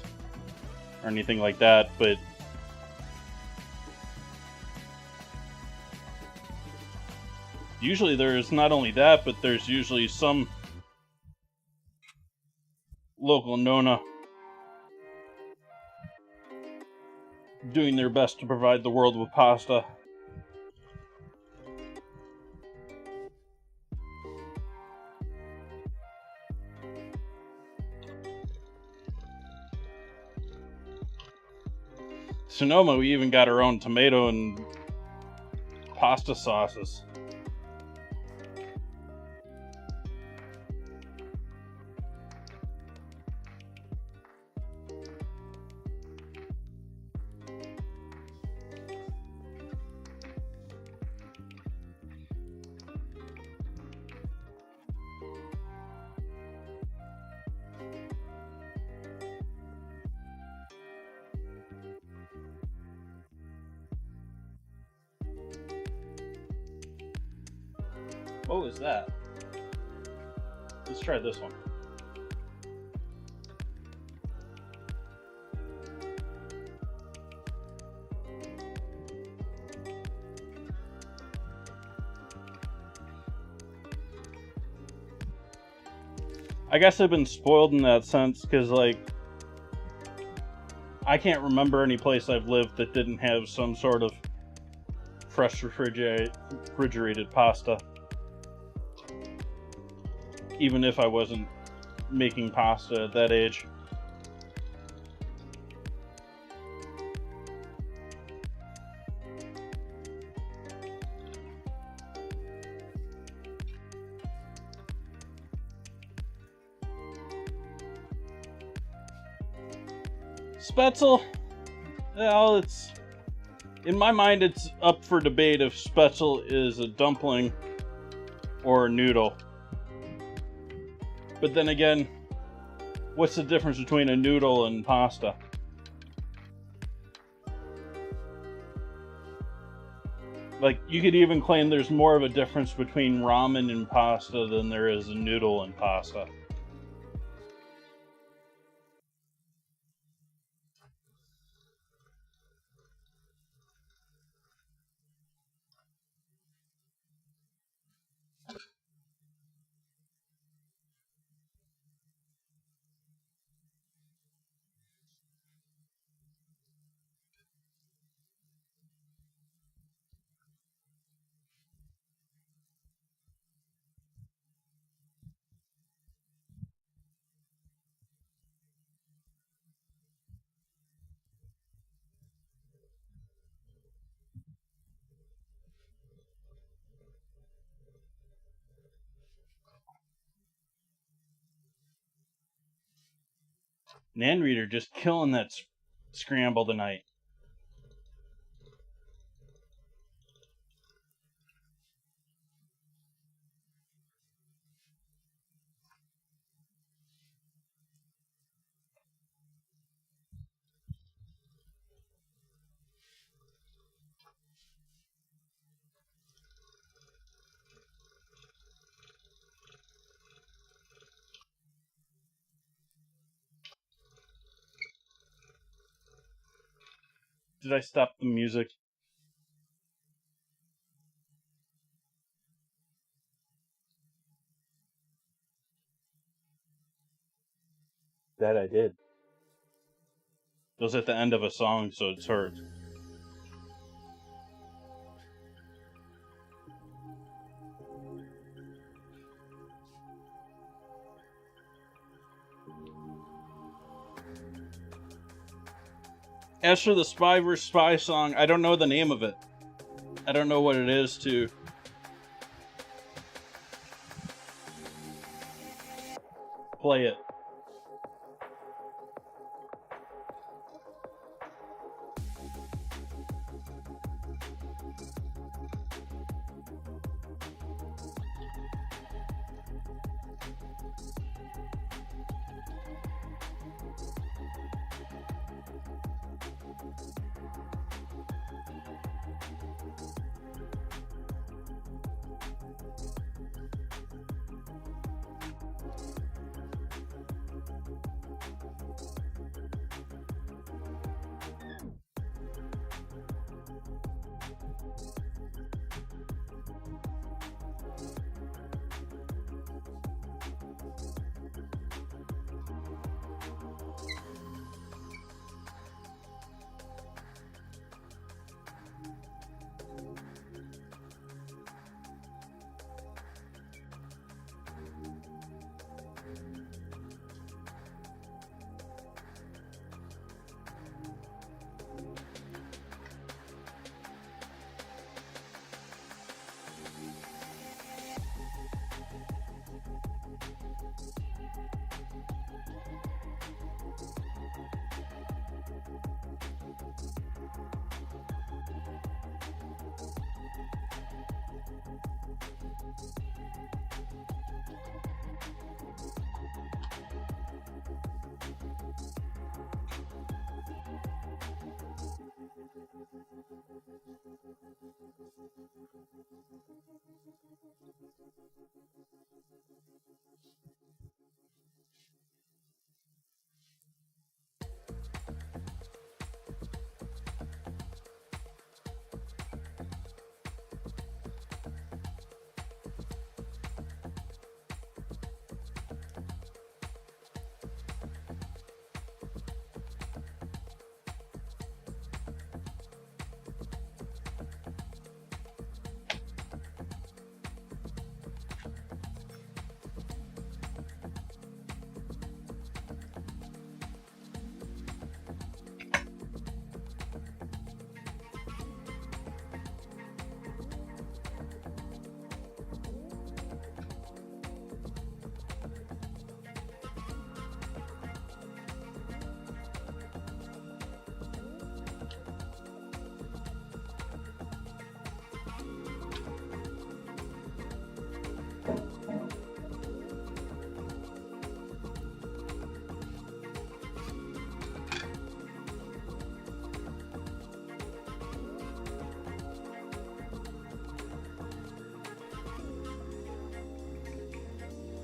or anything like that, but usually there's not only that, but there's usually some local nonna doing their best to provide the world with pasta. Sonoma, we even got our own tomato and pasta sauces. What was that? Let's try this one. I guess I've been spoiled in that sense, because, like, I can't remember any place I've lived that didn't have some sort of fresh refrigerated pasta. Even if I wasn't making pasta at that age. Spätzle, well, it's in my mind it's up for debate if Spätzle is a dumpling or a noodle. But then again, what's the difference between a noodle and pasta? Like, you could even claim there's more of a difference between ramen and pasta than there is a noodle and pasta. Nan Reader just killing that scramble tonight. Did I stop the music? That I did. It was at the end of a song, so it's heard. As for the Spy vs. Spy song, I don't know the name of it. I don't know what it is to play it.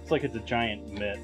It's like it's a giant mitt.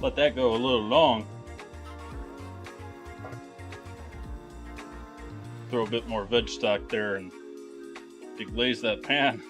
Let that go a little long. Throw a bit more veg stock there and deglaze that pan.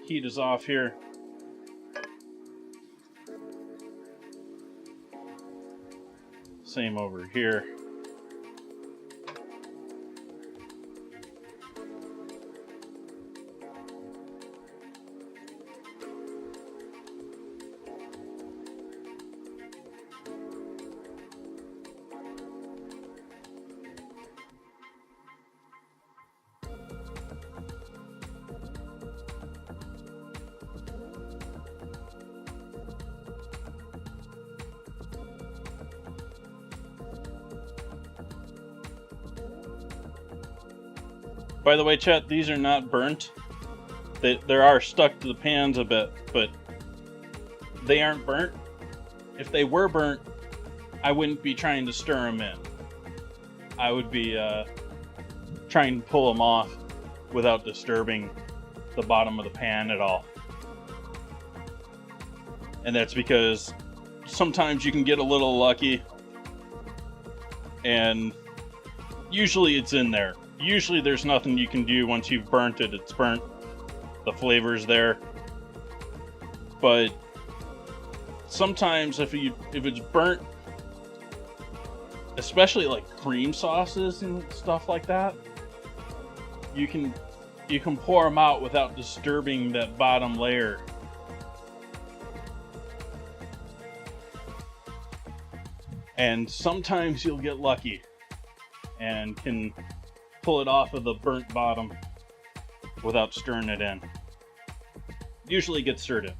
Heat is off here. Same over here. By the way, chat, these are not burnt. They are stuck to the pans a bit, but they aren't burnt. If they were burnt, I wouldn't be trying to stir them in. I would be trying to pull them off without disturbing the bottom of the pan at all. And that's because sometimes you can get a little lucky, and usually it's in there. Usually there's nothing you can do once you've burnt it. It's burnt. The flavor's there. But sometimes if it's burnt, especially like cream sauces and stuff like that, you can pour them out without disturbing that bottom layer. And sometimes you'll get lucky and can pull it off of the burnt bottom without stirring it in. Usually gets stirred in.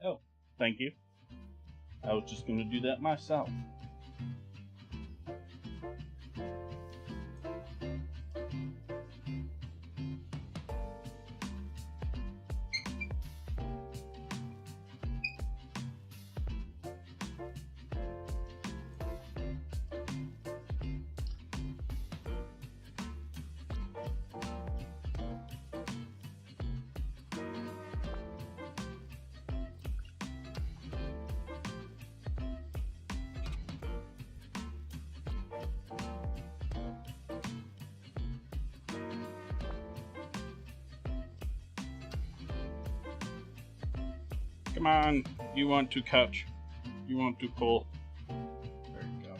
Oh, thank you. I was just going to do that myself. Come on, you want to catch. You want to pull. There you go.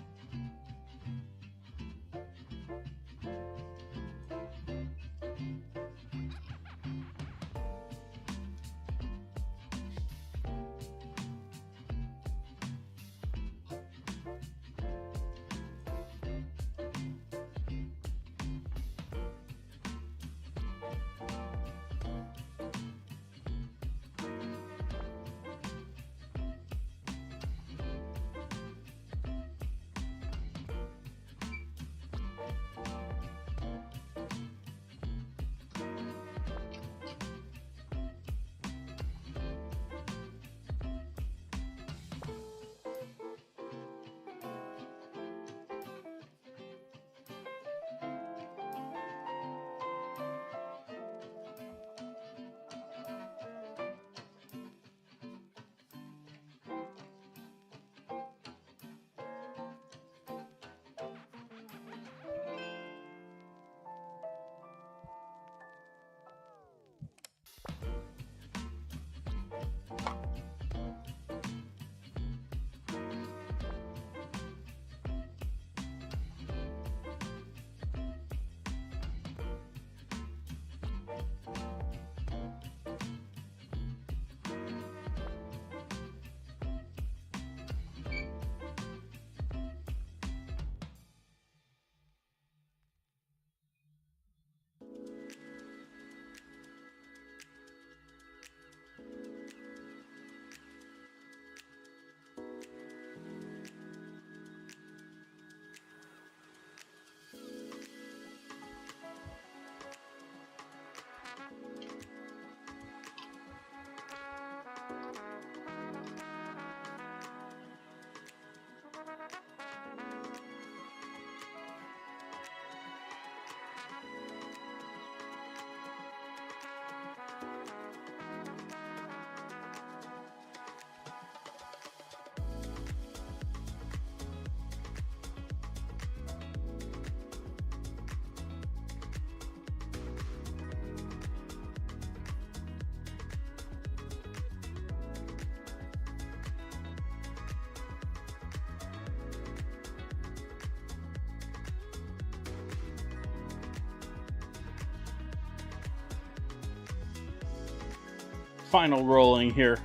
final rolling here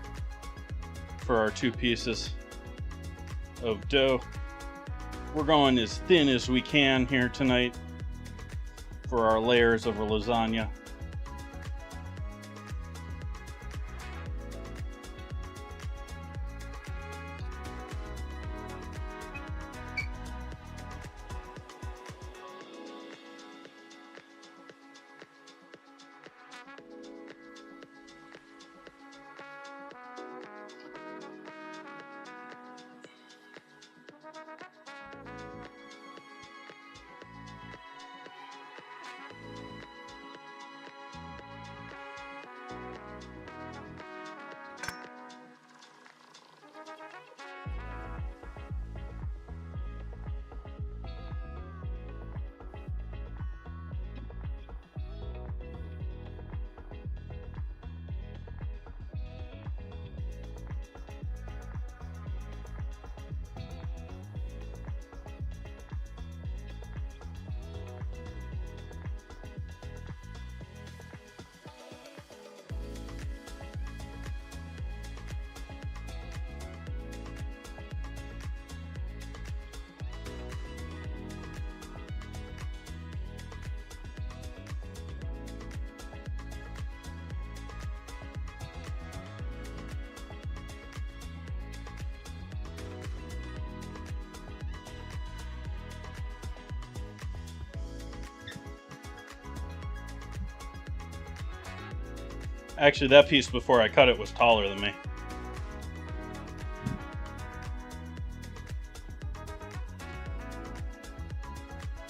for our 2 pieces of dough. We're going as thin as we can here tonight for our layers of our lasagna. Actually, that piece before I cut it was taller than me.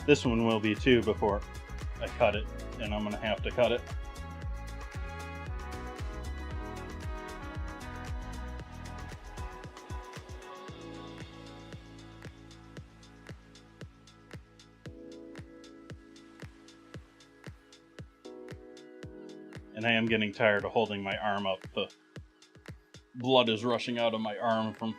This one will be too before I cut it, and I'm gonna have to cut it. And I am getting tired of holding my arm up. The blood is rushing out of my arm from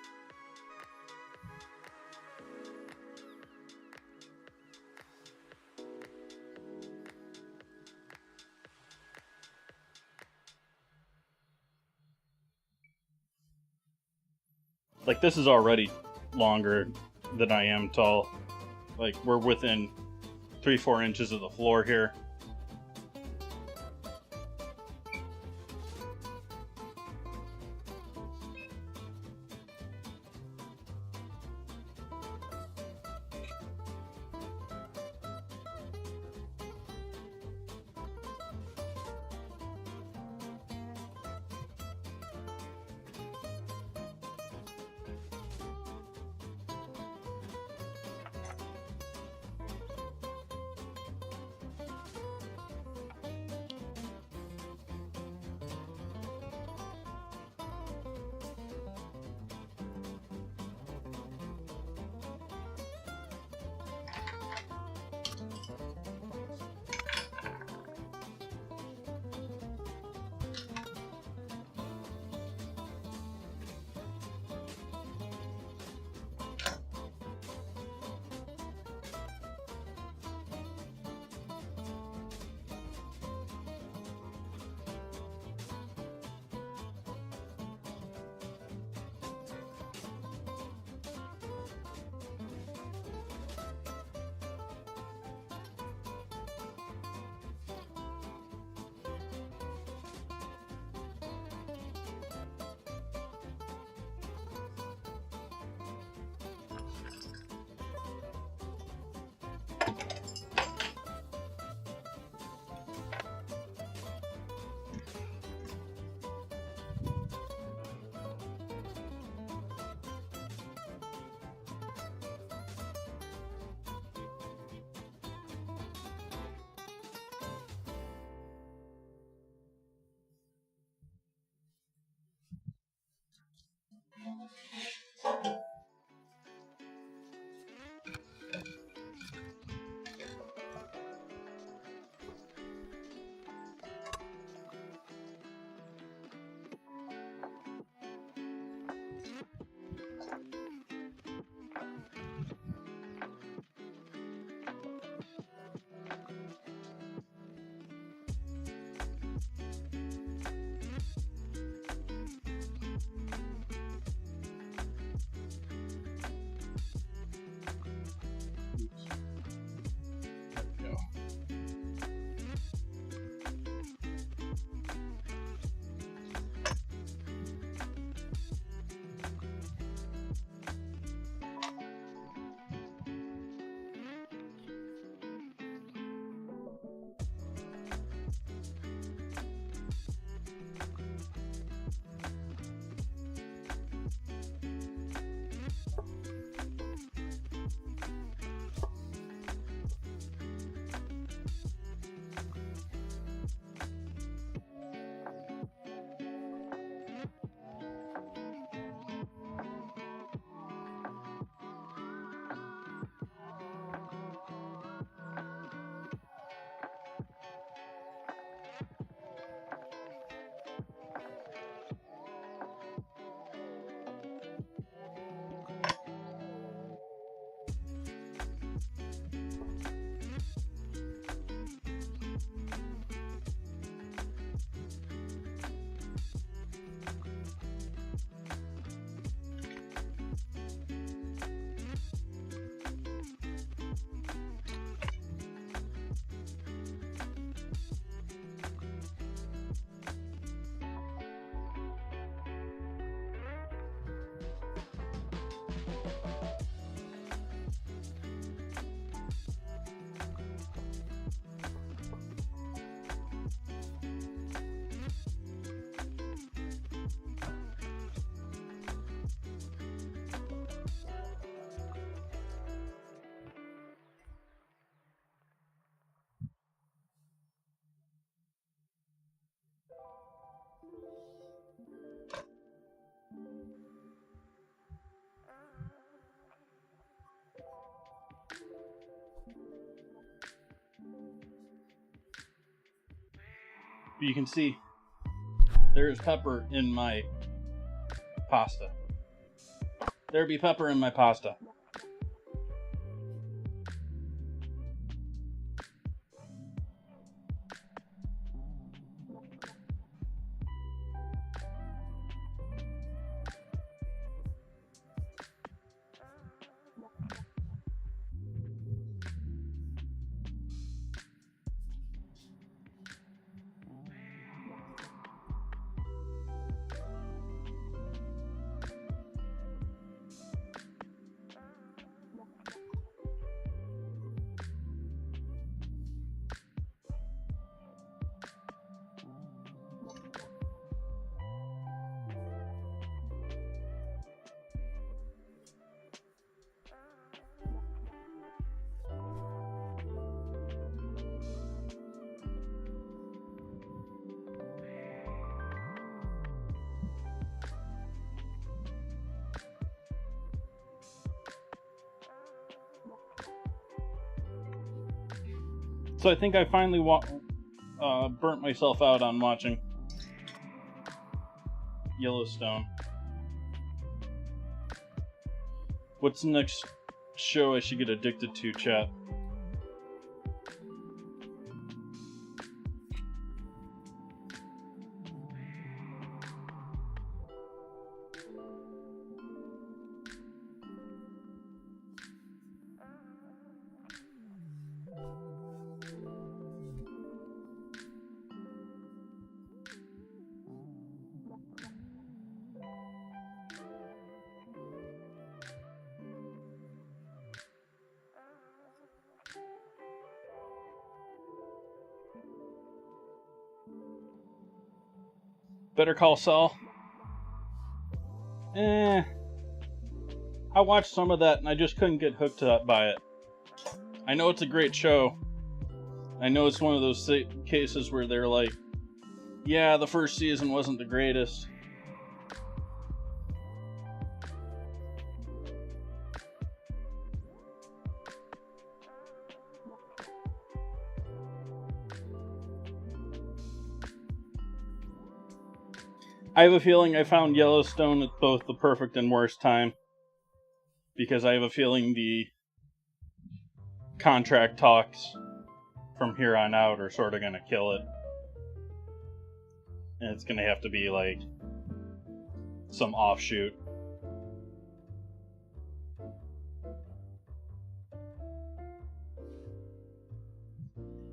like, this is already longer than I am tall. Like, we're within 3-4 inches of the floor here. But you can see there is pepper in my pasta. There be pepper in my pasta. So I think I finally burnt myself out on watching Yellowstone. What's the next show I should get addicted to, chat? Better Call Saul? I watched some of that and I just couldn't get hooked up by it. I know it's a great show. I know it's one of those cases where they're like, yeah, the first season wasn't the greatest. I have a feeling I found Yellowstone at both the perfect and worst time. Because I have a feeling the contract talks from here on out are sort of going to kill it. And it's going to have to be like some offshoot.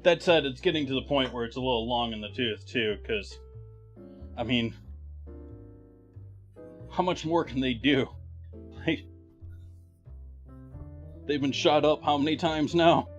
That said, it's getting to the point where it's a little long in the tooth too, because, I mean, how much more can they do? Like, they've been shot up how many times now?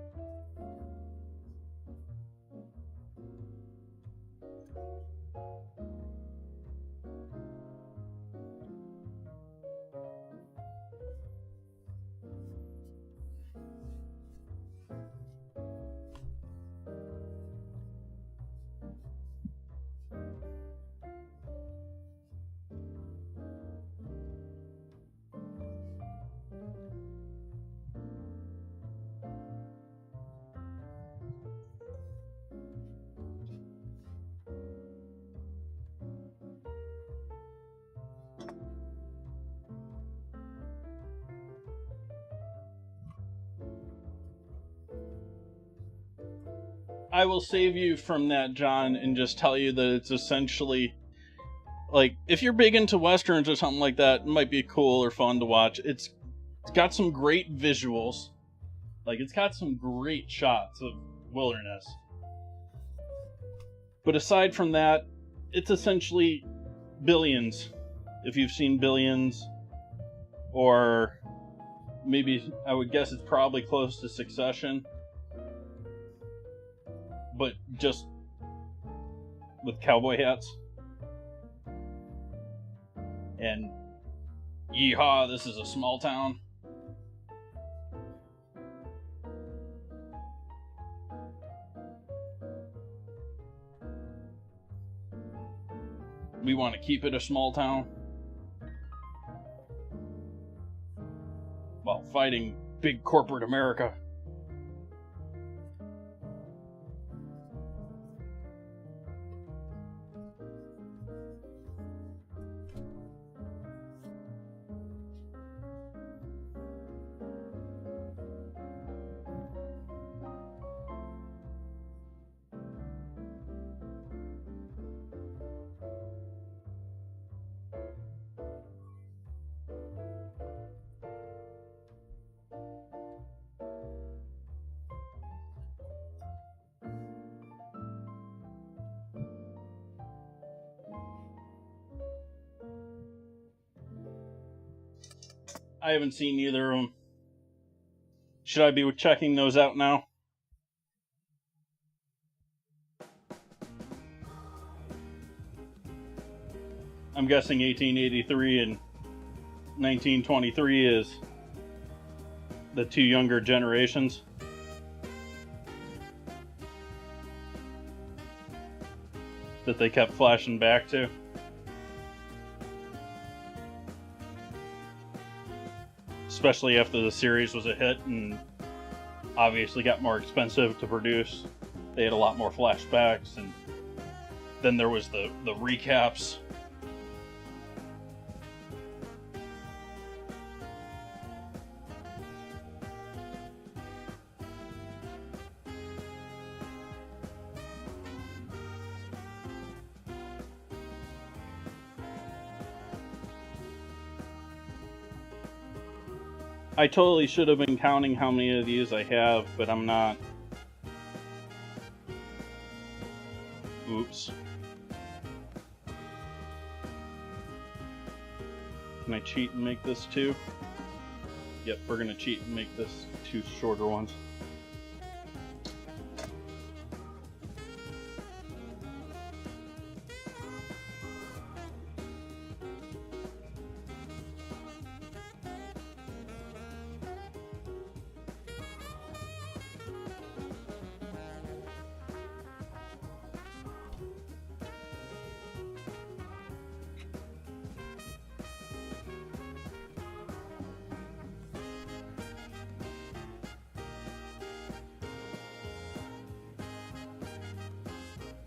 I will save you from that, John, and just tell you that it's essentially, like, if you're big into westerns or something like that, it might be cool or fun to watch. It's got some great visuals. Like, it's got some great shots of wilderness. But aside from that, it's essentially Billions. If you've seen Billions, or maybe, I would guess it's probably close to Succession. But just with cowboy hats. And yeehaw, this is a small town. We want to keep it a small town while fighting big corporate America. I haven't seen either of them. Should I be checking those out now? I'm guessing 1883 and 1923 is the two younger generations. That they kept flashing back to. Especially after the series was a hit and obviously got more expensive to produce. They had a lot more flashbacks, and then there was the recaps. I totally should have been counting how many of these I have, but I'm not. Oops. Can I cheat and make this 2? Yep, we're gonna cheat and make this 2 shorter ones.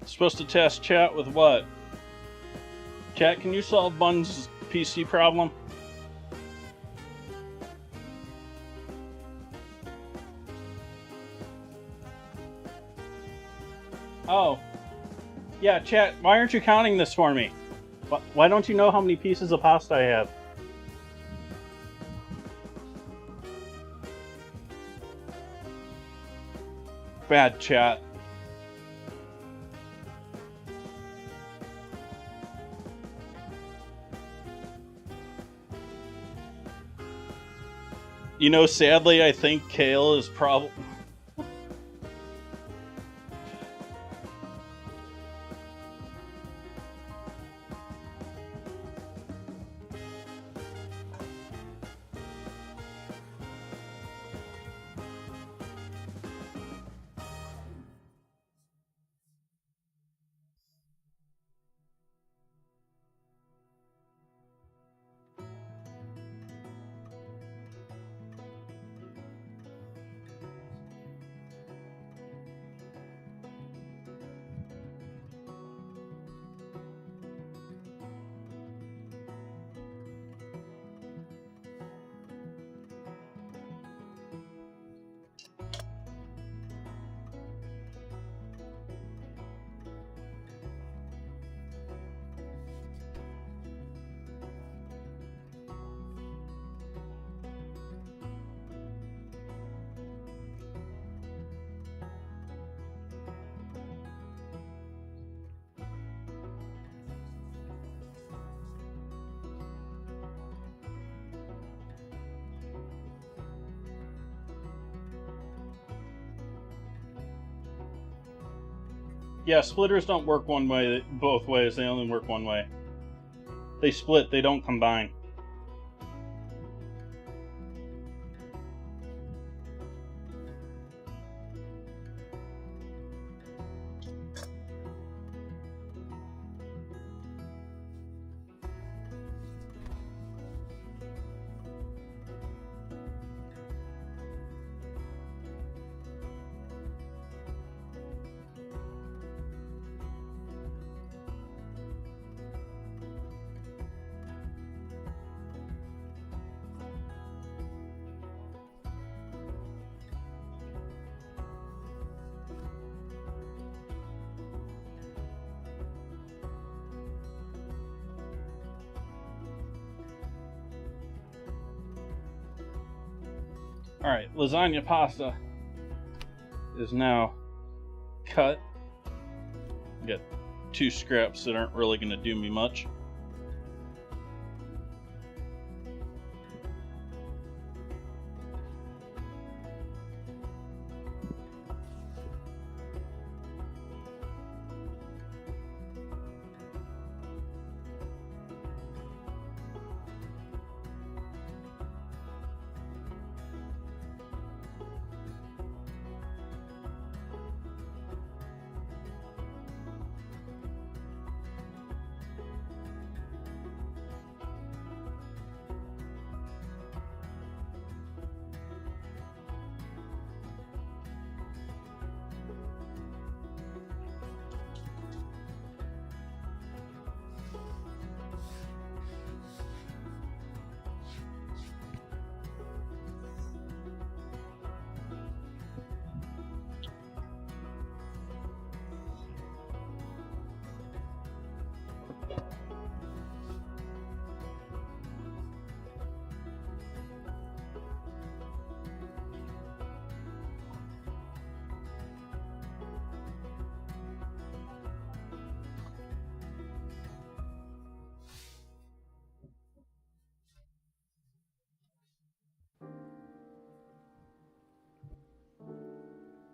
Supposed to test chat with what? Chat, can you solve Bun's PC problem? Oh. Yeah, chat, why aren't you counting this for me? Why don't you know how many pieces of pasta I have? Bad chat. You know, sadly, I think kale is probably... Yeah, splitters don't work one way, both ways. They only work one way. They split, they don't combine. Alright, lasagna pasta is now cut. Got 2 scraps that aren't really going to do me much.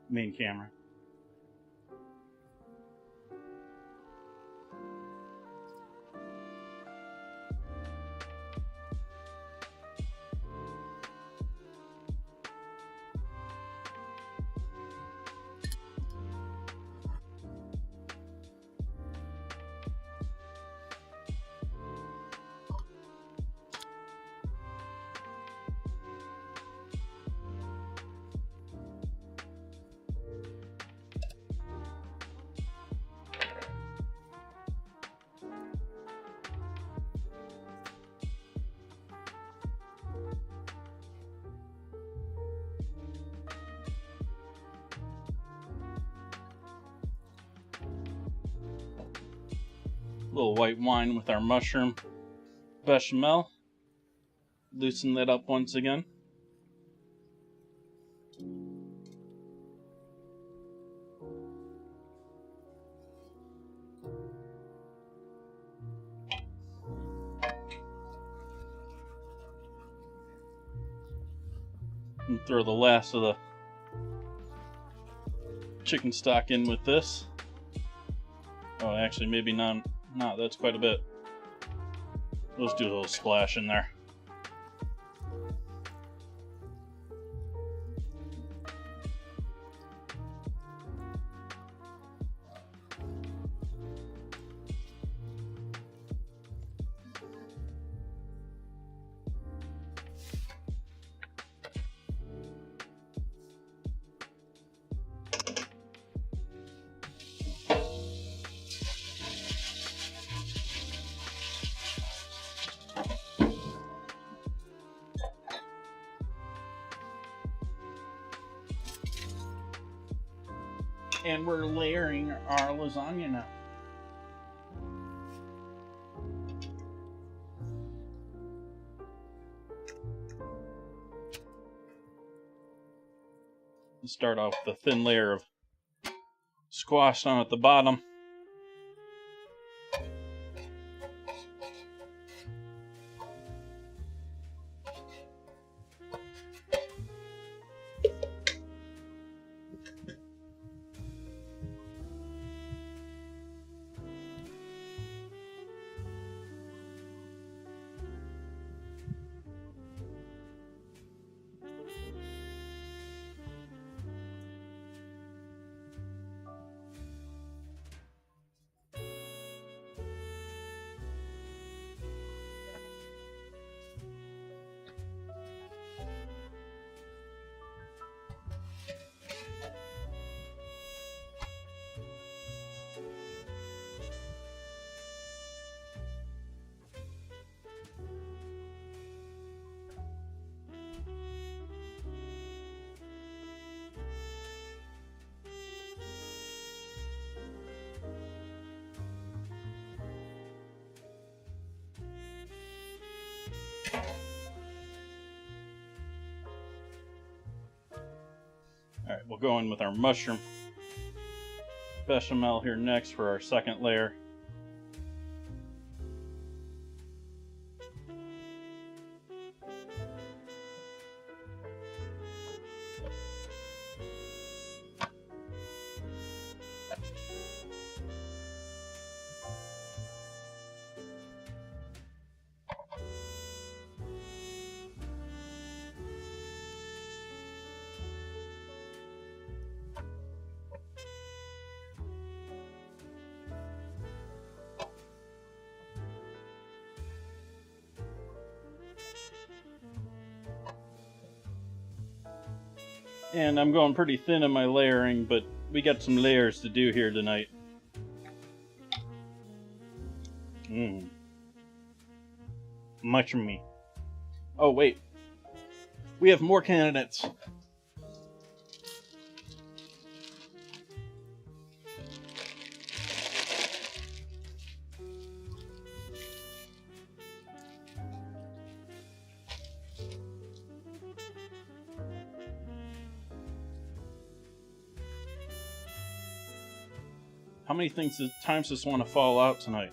main camera. Little white wine with our mushroom bechamel. Loosen that up once again. And throw the last of the chicken stock in with this. Oh, actually, maybe not. That's quite a bit. Let's do a little splash in there. And we're layering our lasagna now. We'll start off with a thin layer of squash down at the bottom. Alright, we'll go in with our mushroom bechamel here next for our second layer. And I'm going pretty thin in my layering, but we got some layers to do here tonight. Mushroomy. Oh, wait. We have more candidates. How many times does this want to fall out tonight?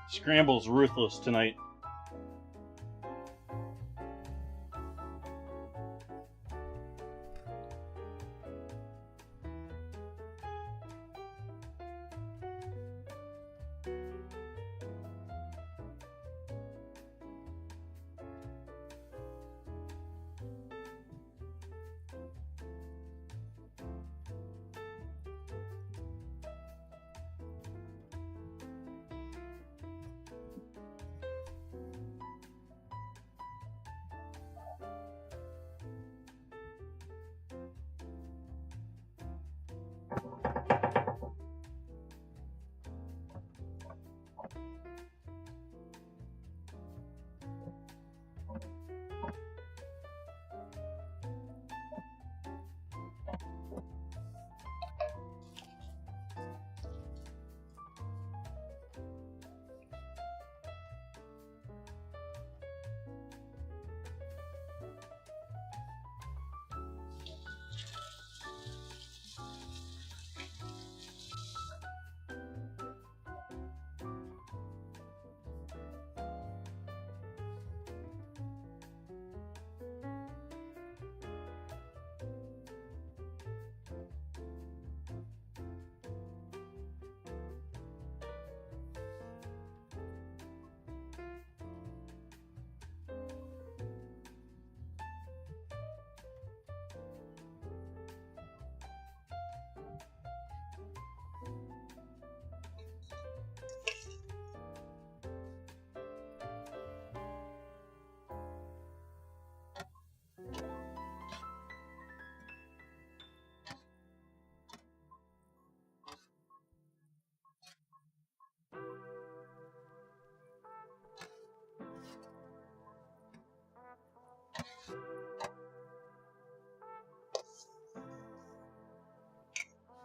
Scramble's ruthless tonight.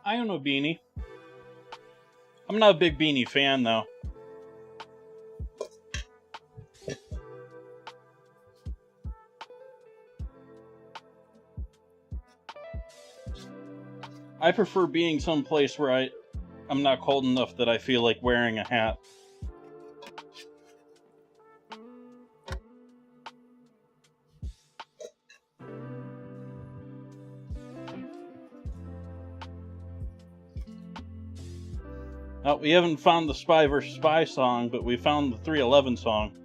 I own a beanie. I'm not a big beanie fan, though. I prefer being someplace where I'm not cold enough that I feel like wearing a hat. We haven't found the Spy vs. Spy song, but we found the 311 song.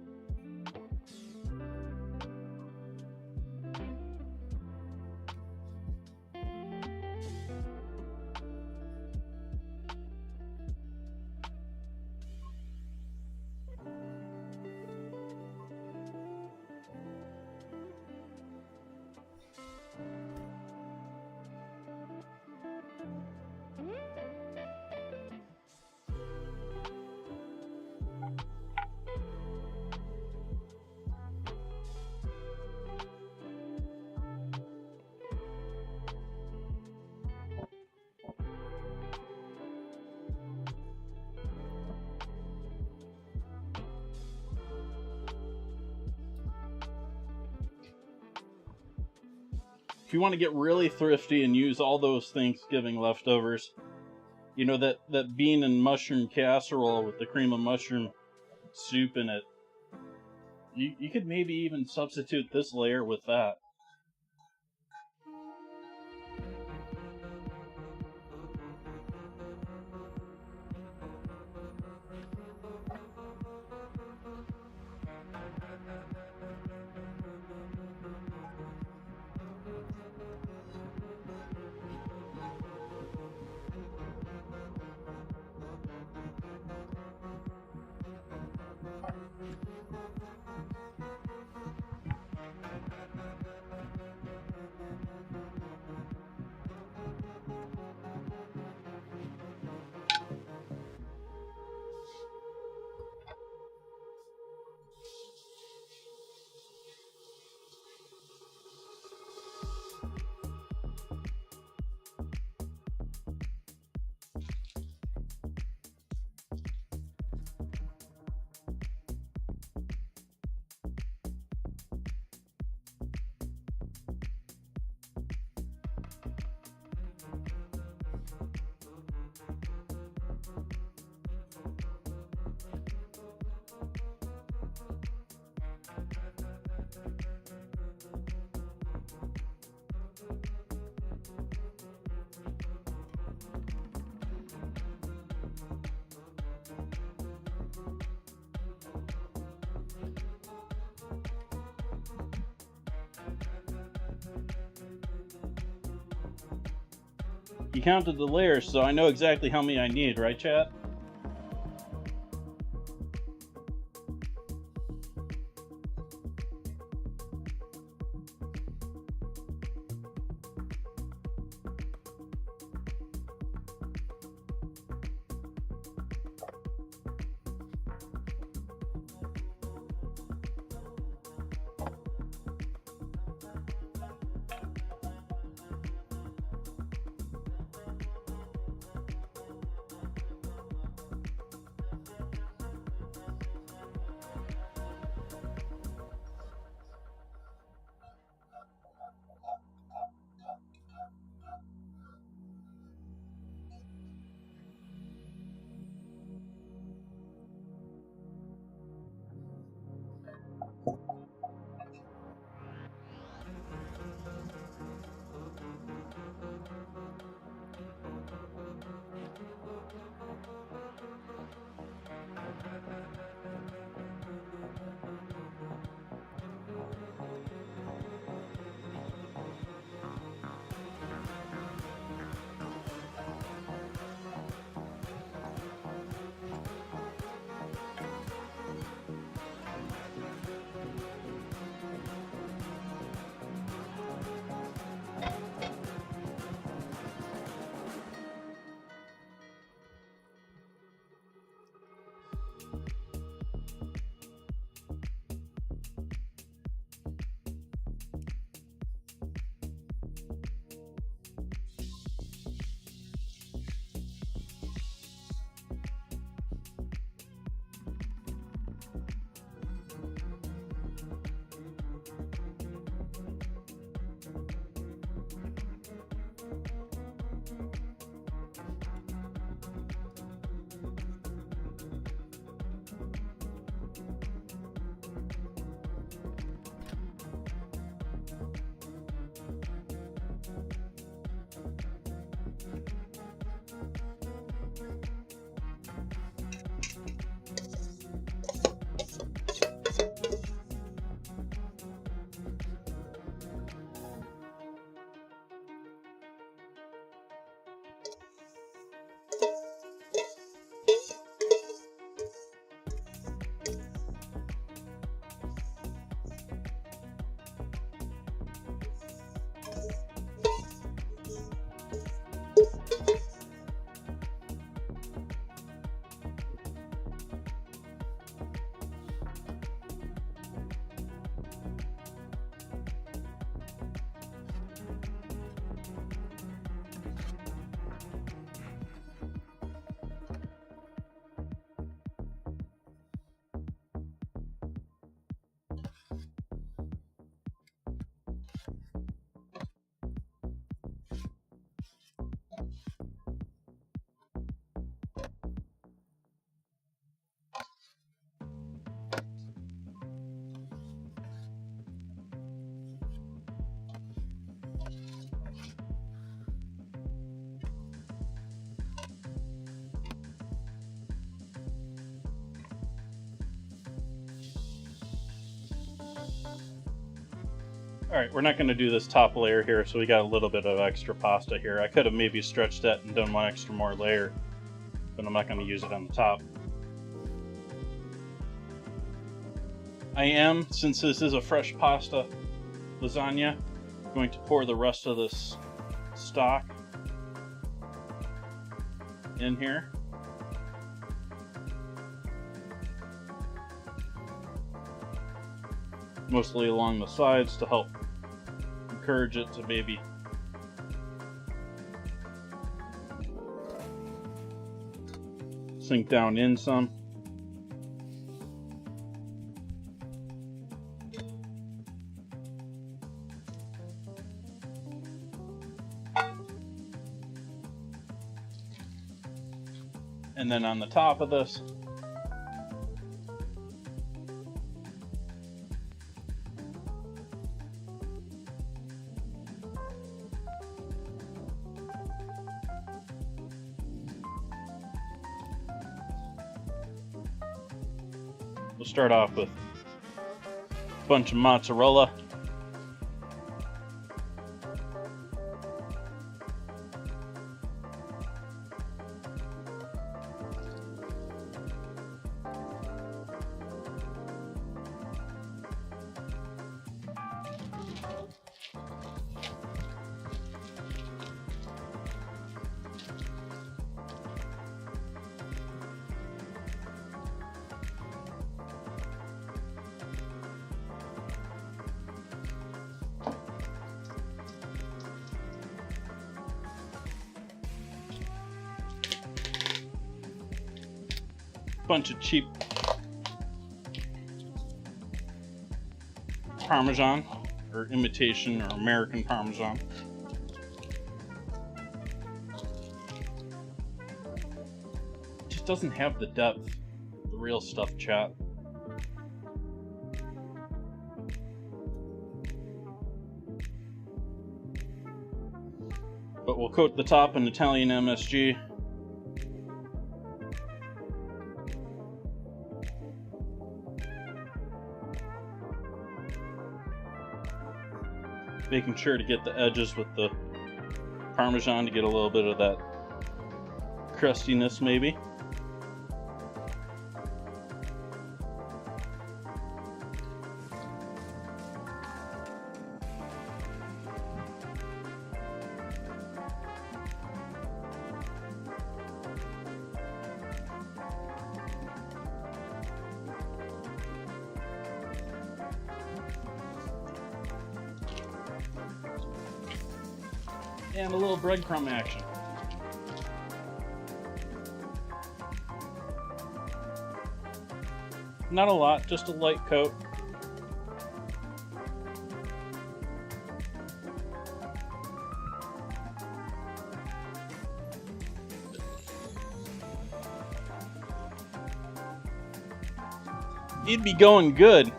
If you want to get really thrifty and use all those Thanksgiving leftovers, you know, that bean and mushroom casserole with the cream of mushroom soup in it, you could maybe even substitute this layer with that. You counted the layers, so I know exactly how many I need, right, chat? All right, we're not going to do this top layer here, so we got a little bit of extra pasta here. I could have maybe stretched that and done one extra more layer, but I'm not going to use it on the top. I am, since this is a fresh pasta lasagna, going to pour the rest of this stock in here. Mostly along the sides to help encourage it to maybe sink down in some. And then on the top of this, we'll start off with a bunch of mozzarella. bunch of cheap Parmesan, or imitation or American Parmesan. It just doesn't have the depth, the real stuff, chat. But we'll coat the top in Italian MSG. Making sure to get the edges with the Parmesan to get a little bit of that crustiness maybe. And a little breadcrumb action. Not a lot, just a light coat. You'd be going good.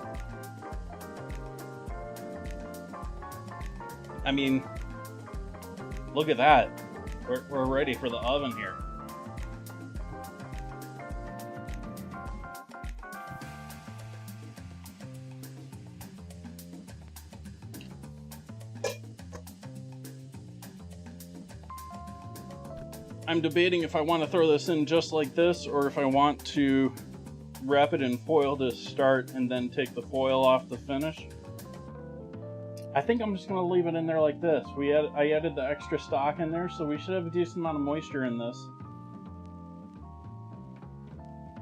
I mean, look at that. We're ready for the oven here. I'm debating if I want to throw this in just like this or if I want to wrap it in foil to start and then take the foil off the finish. I think I'm just going to leave it in there like this. I added the extra stock in there, so we should have a decent amount of moisture in this.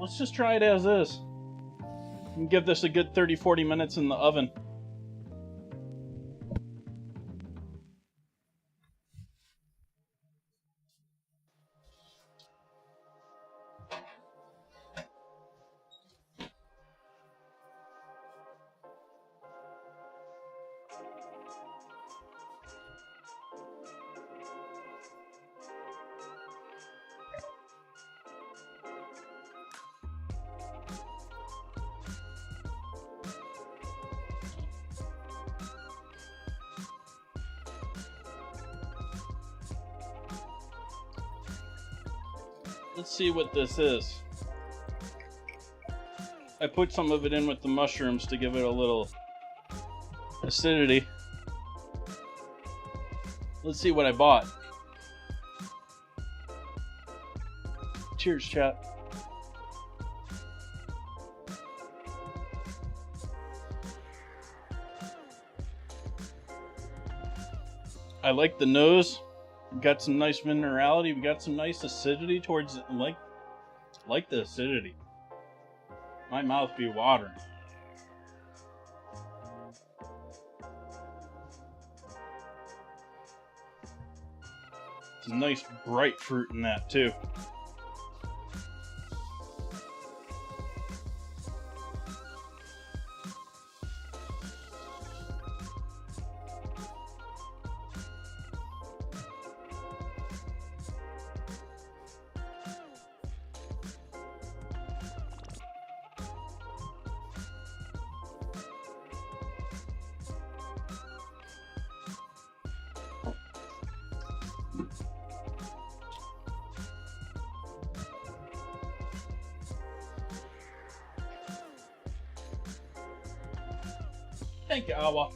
Let's just try it as is. And give this a good 30-40 minutes in the oven. Let's see what this is. I put some of it in with the mushrooms to give it a little acidity. Let's see what I bought. Cheers, chat. I like the nose. Got some nice minerality. We got some nice acidity towards it. Like the acidity. My mouth be watering. It's a nice bright fruit in that too. Thank you, Awa.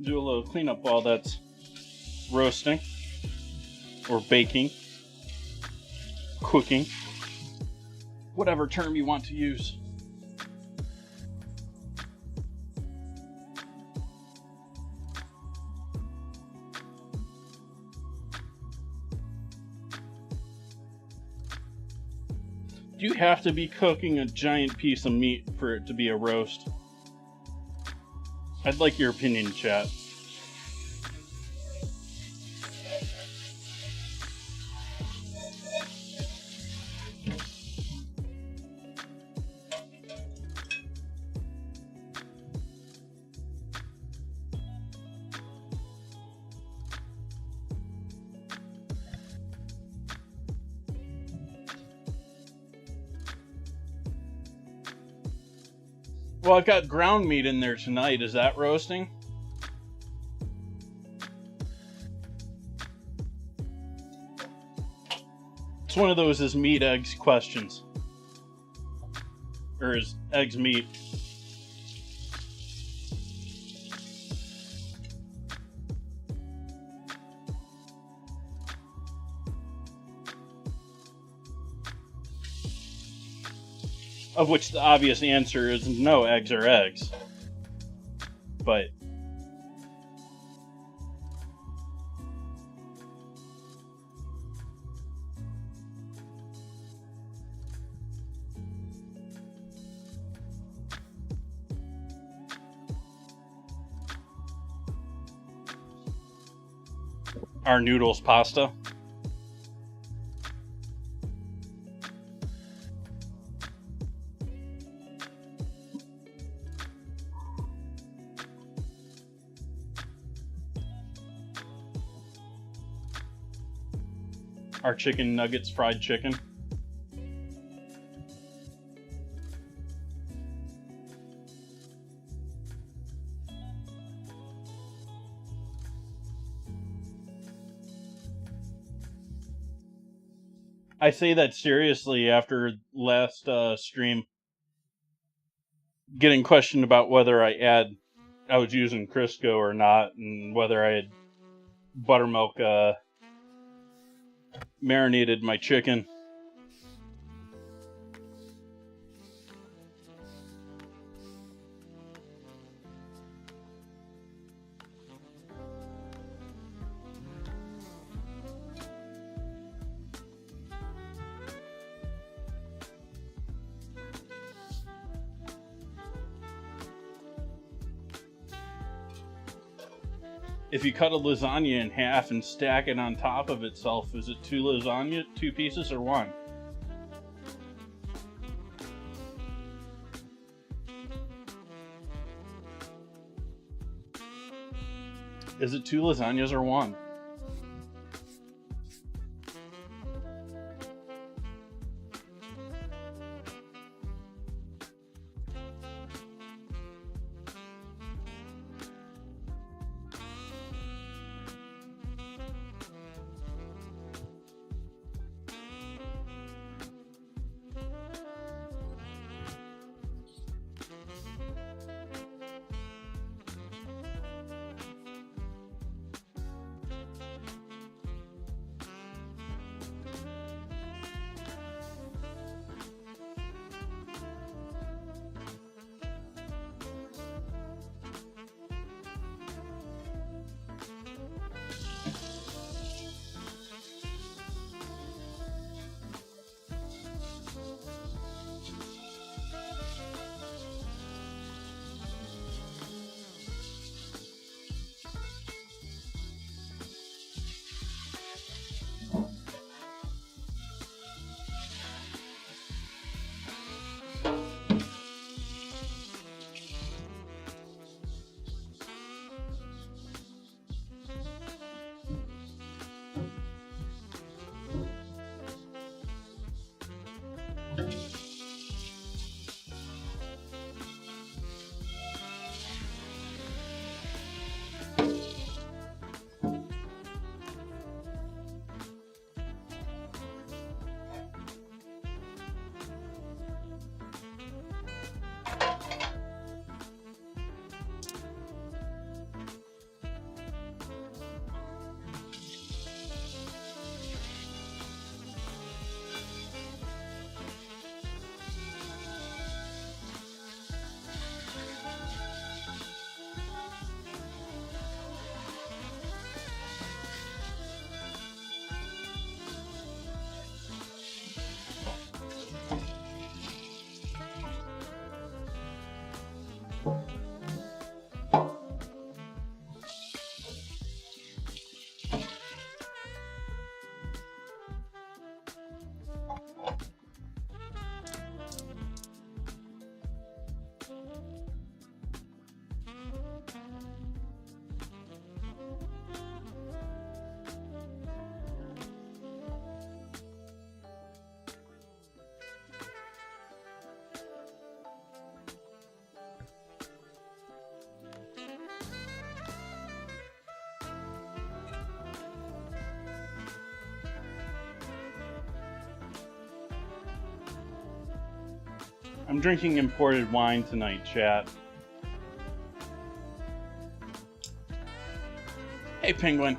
Do a little cleanup while that's roasting. or baking, cooking, whatever term you want to use. Do you have to be cooking a giant piece of meat for it to be a roast? I'd like your opinion, chat. Well, I've got ground meat in there tonight. Is that roasting? It's one of those is meat eggs questions. Or is eggs meat? Of which the obvious answer is no, eggs are eggs. But our noodles pasta. Our chicken nuggets, fried chicken. I say that seriously after last stream. Getting questioned about whether I was using Crisco or not, and whether I had buttermilk marinated my chicken. If you cut a lasagna in half and stack it on top of itself, is it two lasagna, two pieces, or one? Is it two lasagnas or one? I'm drinking imported wine tonight, chat. Hey, Penguin.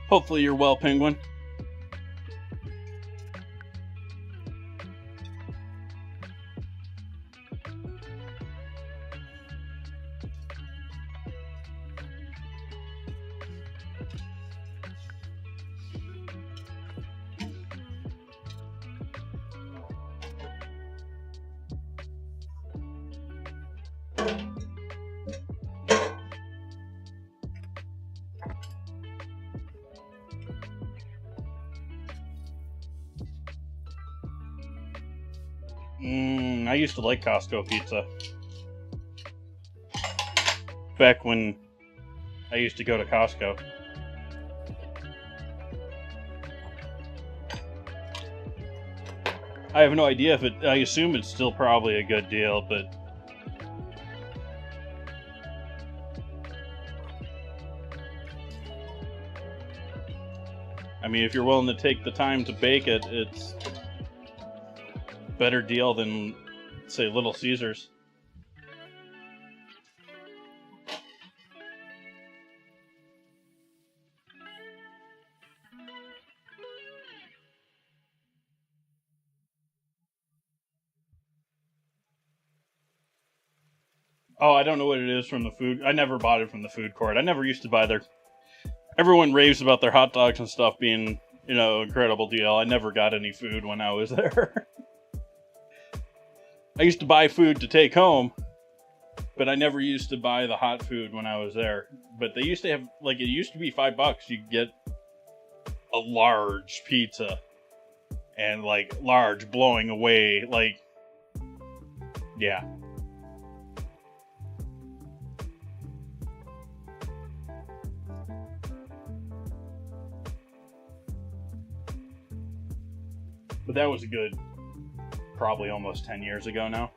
Hopefully you're well, Penguin. I used to like Costco pizza. Back when I used to go to Costco. I have no idea if it... I assume it's still probably a good deal, but... I mean, if you're willing to take the time to bake it, it's a better deal than, say, Little Caesars. Oh, I don't know what it is from the food. I never bought it from the food court. I never used to buy their... Everyone raves about their hot dogs and stuff being, you know, incredible deal. I never got any food when I was there. I used to buy food to take home, but I never used to buy the hot food when I was there. But they used to have, like, it used to be $5. You could get a large pizza. And, like, large, blowing away, like, yeah. But that was a good, probably almost 10 years ago now.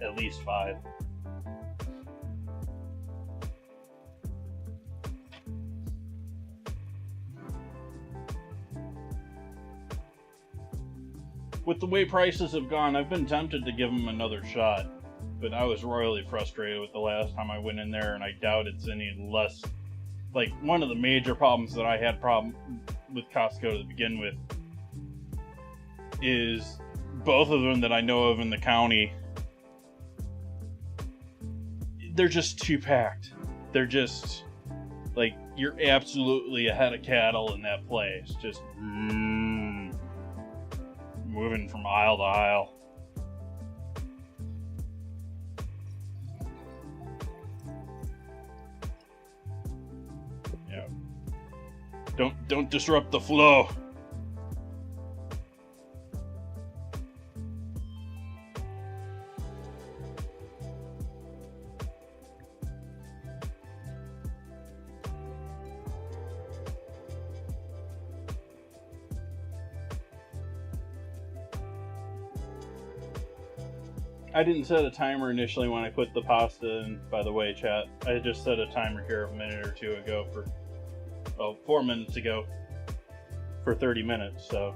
At least 5. With the way prices have gone, I've been tempted to give them another shot. But I was royally frustrated with the last time I went in there, and I doubt it's any less... Like, one of the major problems that I had with Costco to begin with is both of them that I know of in the county, they're just too packed. They're just, like, you're absolutely a head of cattle in that place. Just moving from aisle to aisle. Yeah. Don't disrupt the flow. I didn't set a timer initially when I put the pasta in, by the way, chat. I just set a timer here a minute or two ago for, 4 minutes ago for 30 minutes, so.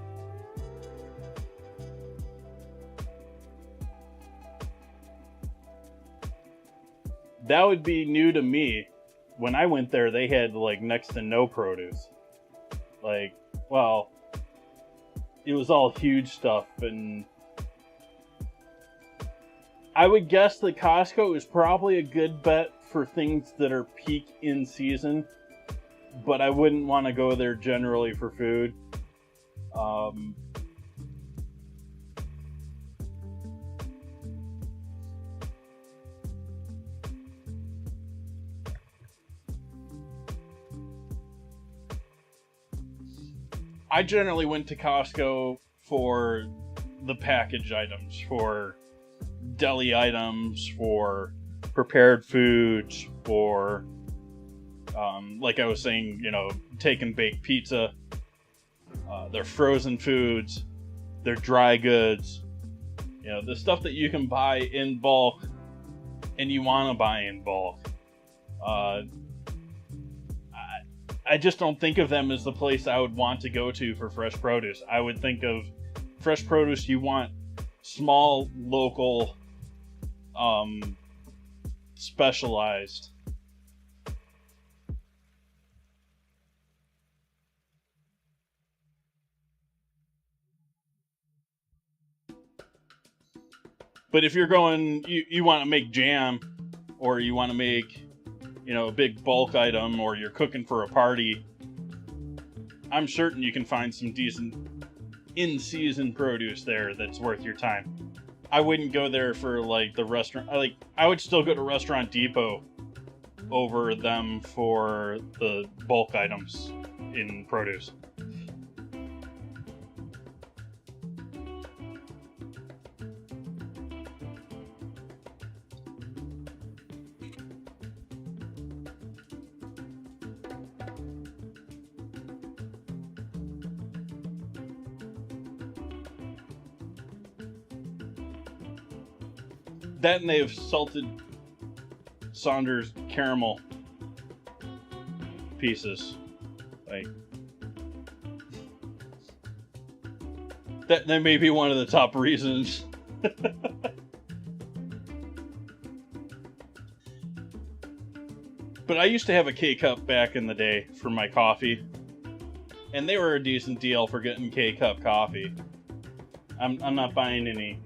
That would be new to me. When I went there, they had, like, next to no produce. Like, well, it was all huge stuff, and I would guess that Costco is probably a good bet for things that are peak in season, but I wouldn't want to go there generally for food. Um, I generally went to Costco for the packaged items, for deli items, for prepared foods, for like I was saying, take and bake pizza, their frozen foods, their dry goods, the stuff that you can buy in bulk and you want to buy in bulk. I just don't think of them as the place I would want to go to for fresh produce. I would think of fresh produce, you want small, local, specialized. But if you're going, you want to make jam, or you want to make, a big bulk item, or you're cooking for a party, I'm certain you can find some decent in-season produce there that's worth your time. I wouldn't go there for like the restaurant. I would still go to Restaurant Depot over them for the bulk items in produce. That, and they have salted Saunders caramel pieces. That may be one of the top reasons. But I used to have a K-Cup back in the day for my coffee, and they were a decent deal for getting K-Cup coffee. I'm not buying any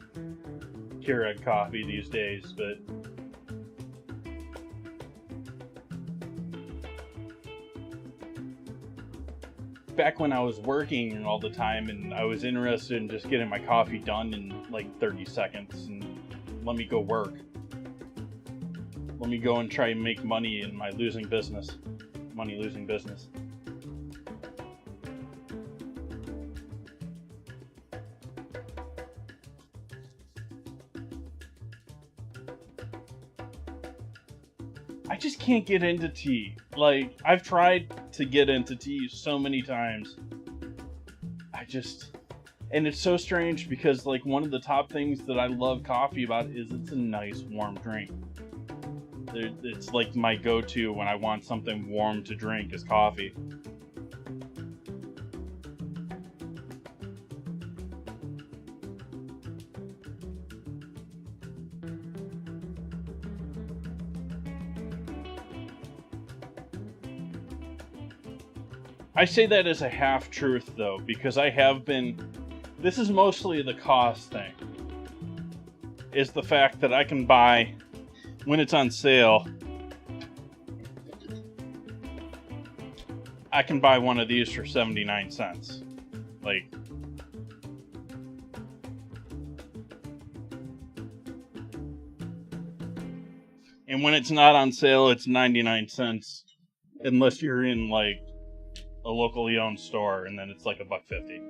Keurig coffee these days, but back when I was working all the time and I was interested in just getting my coffee done in like 30 seconds and let me go work. Let me go and try and make money in my losing business. Money-losing business. I just can't get into tea. Like, I've tried to get into tea so many times. And it's so strange because, like, one of the top things that I love coffee about is it's a nice warm drink. It's like my go-to when I want something warm to drink is coffee. I say that as a half-truth, though, because this is mostly the cost thing, is the fact that I can buy, when it's on sale, I can buy one of these for 79 cents. Like, and when it's not on sale, it's 99 cents, unless you're in, like, a locally owned store, and then it's like $1.50.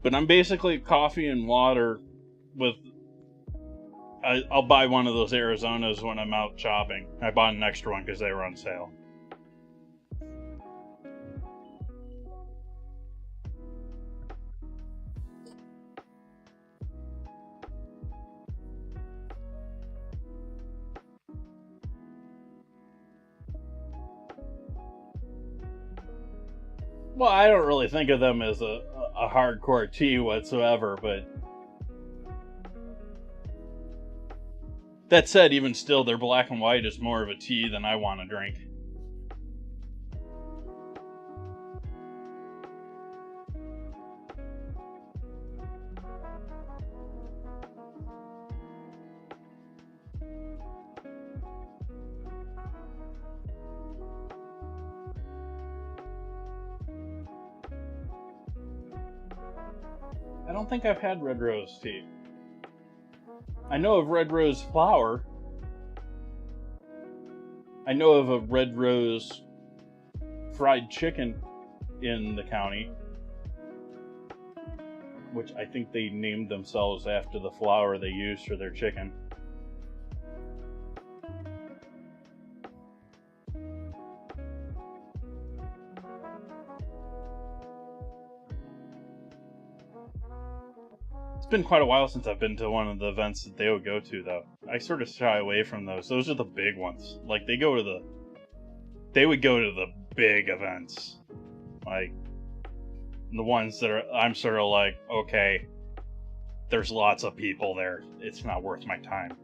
But I'm basically coffee and water with... I'll buy one of those Arizonas when I'm out shopping. I bought an extra one because they were on sale. Well, I don't really think of them as a hardcore tea whatsoever, but that said, even still, their black and white is more of a tea than I want to drink. don't think I've had red rose tea. I know of red rose flower. I know of a red rose fried chicken in the county, which I think they named themselves after the flour they used for their chicken. It's been quite a while since I've been to one of the events that they would go to, though. I sort of shy away from those. Those are the big ones. Like, they would go to the big events. Like, the ones that I'm sort of like, okay, there's lots of people there. It's not worth my time.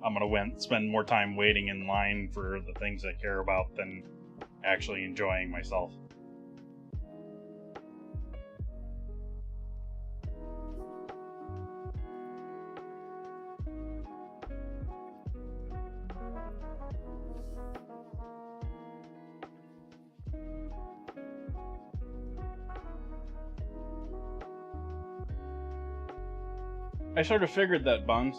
I'm going to spend more time waiting in line for the things I care about than actually enjoying myself. I sort of figured that, Buns.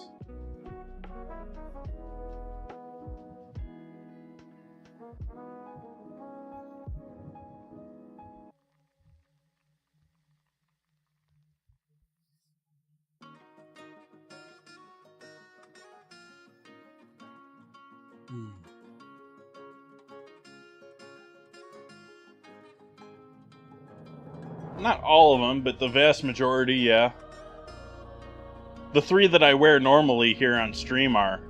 Not all of them, but the vast majority, yeah. The 3 that I wear normally here on stream are.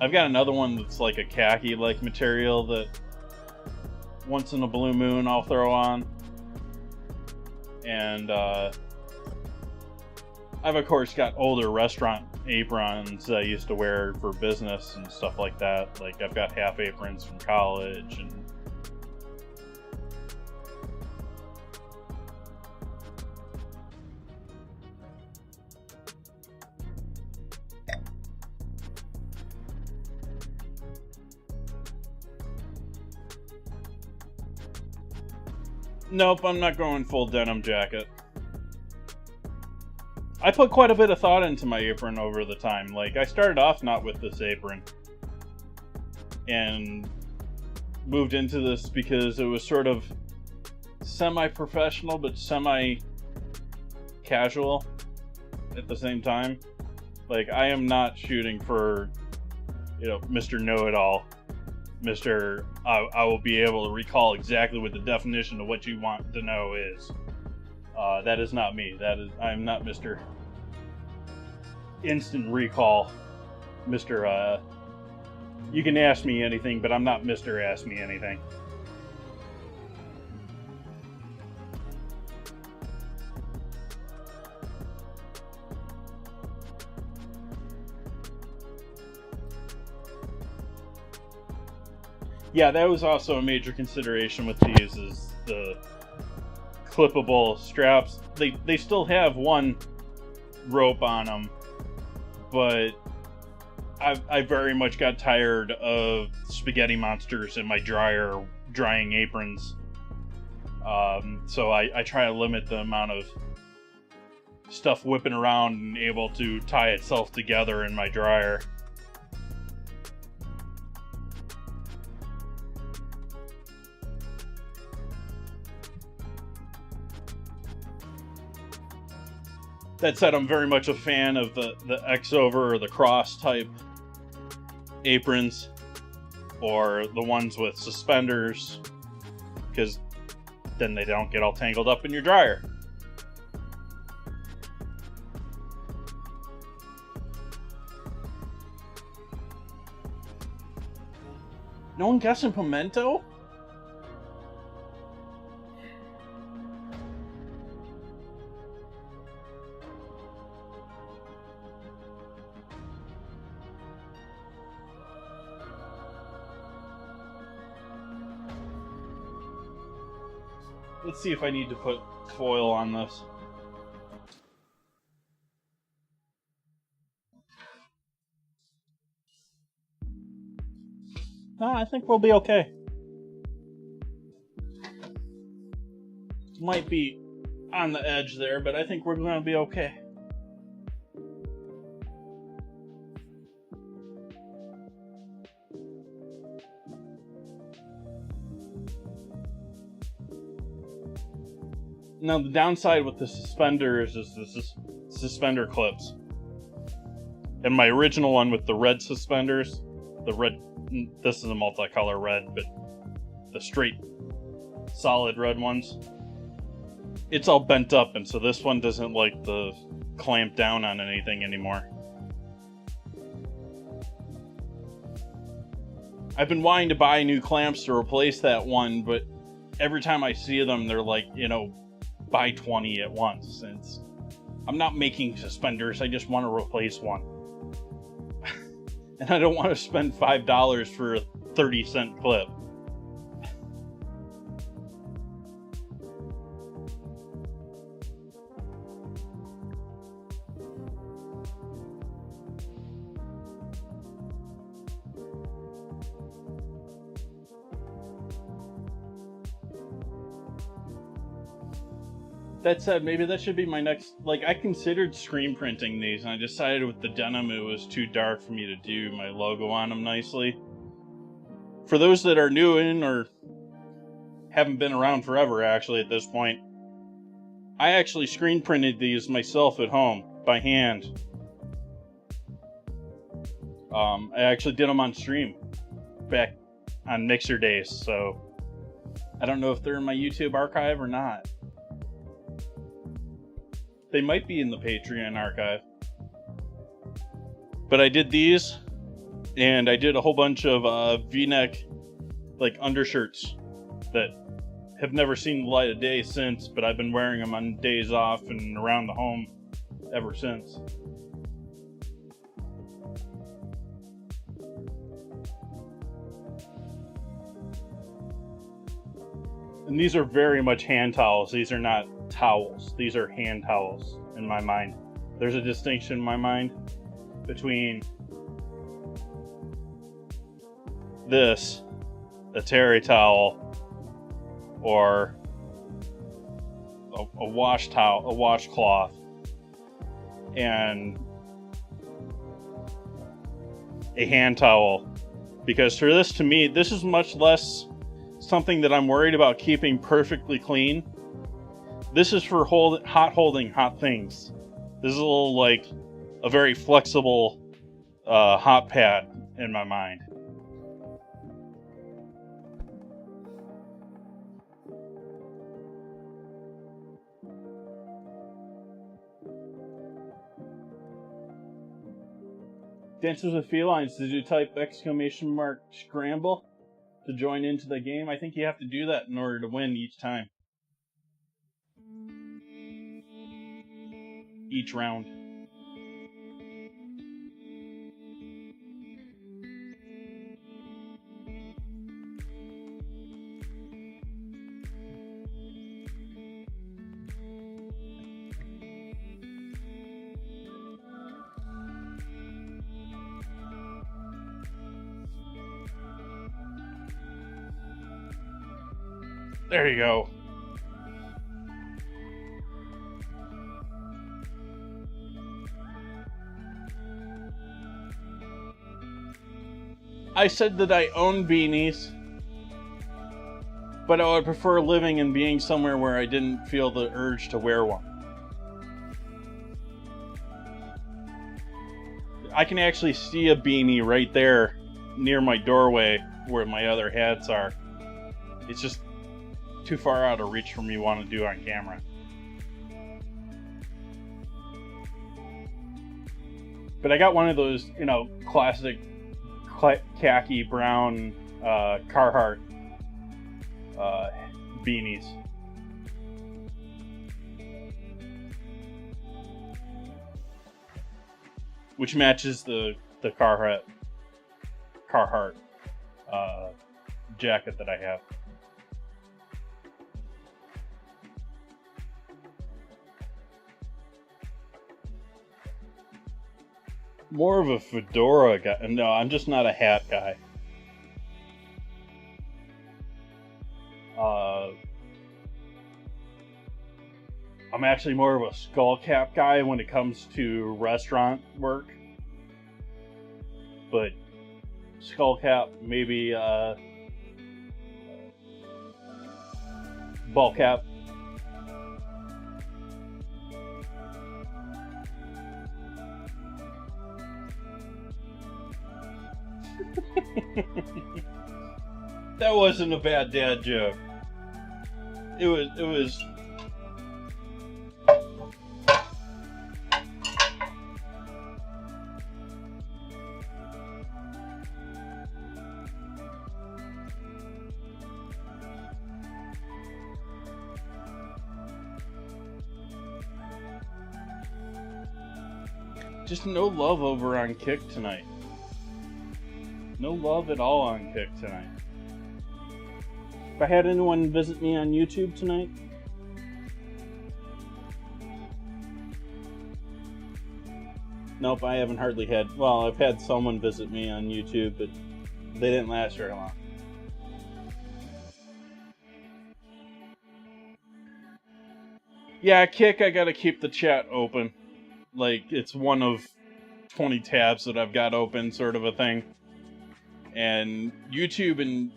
I've got another one that's like a khaki-like material that once in a blue moon I'll throw on. And I've of course got older restaurant aprons I used to wear for business and stuff like that. Like, I've got half aprons from college and nope, I'm not going full denim jacket. I put quite a bit of thought into my apron over the time. Like, I started off not with this apron and moved into this because it was sort of semi-professional but semi-casual at the same time. Like, I am not shooting for, Mr. Know-It-All. Mr. I will be able to recall exactly what the definition of what you want to know is. That is not me. I'm not Mr. Instant Recall. Mr. You can ask me anything, but I'm not Mr. Ask Me Anything. Yeah, that was also a major consideration with these, is the clippable straps. They still have one rope on them, but I very much got tired of spaghetti monsters in my drying aprons. So I try to limit the amount of stuff whipping around and able to tie itself together in my dryer. That said, I'm very much a fan of the X-over or the cross type aprons, or the ones with suspenders, because then they don't get all tangled up in your dryer. No one guessing pimento? Let's see if I need to put foil on this. I think we'll be okay. might be on the edge there, but I think we're going to be okay. Now, the downside with the suspenders is this suspender clips. And my original one with the red suspenders, this is a multicolor red, but the straight, solid red ones, it's all bent up, and so this one doesn't like the clamp down on anything anymore. I've been wanting to buy new clamps to replace that one, but every time I see them, they're like, buy 20 at once. And I'm not making suspenders, I just want to replace one. And I don't want to spend $5 for a 30-cent clip. That said, maybe that should be my next... I considered screen printing these, and I decided with the denim it was too dark for me to do my logo on them nicely. For those that are new in, or haven't been around forever, actually, at this point, I actually screen printed these myself at home, by hand. I actually did them on stream, back on Mixer days, so... I don't know if they're in my YouTube archive or not. They might be in the Patreon archive. But I did these, and I did a whole bunch of V-neck, undershirts that have never seen the light of day since, but I've been wearing them on days off and around the home ever since. And these are very much hand towels. These are not towels. These are hand towels in my mind. There's a distinction in my mind between this, a terry towel, or a wash towel, a washcloth, and a hand towel. Because for this, to me, this is much less something that I'm worried about keeping perfectly clean. This is for holding hot things. This is a little a very flexible hot pad in my mind. Dances with Felines, did you type !scramble to join into the game? I think you have to do that in order to win each time. Each round. There you go. I said that I own beanies, but I would prefer living and being somewhere where I didn't feel the urge to wear one. I can actually see a beanie right there near my doorway where my other hats are. It's just too far out of reach for me to want to do on camera. But I got one of those, classic khaki brown Carhartt beanies. Which matches the Carhartt jacket that I have. More of a fedora guy. No, I'm just not a hat guy. I'm actually more of a skullcap guy when it comes to restaurant work. But skullcap, maybe ball cap. That wasn't a bad dad joke. It was just no love over on Kick tonight. No love at all on Kick tonight. If I had anyone visit me on YouTube tonight, nope, I haven't hardly had. Well, I've had someone visit me on YouTube, but they didn't last very long. Yeah, Kick, I gotta keep the chat open. Like, it's one of 20 tabs that I've got open, sort of a thing. And YouTube and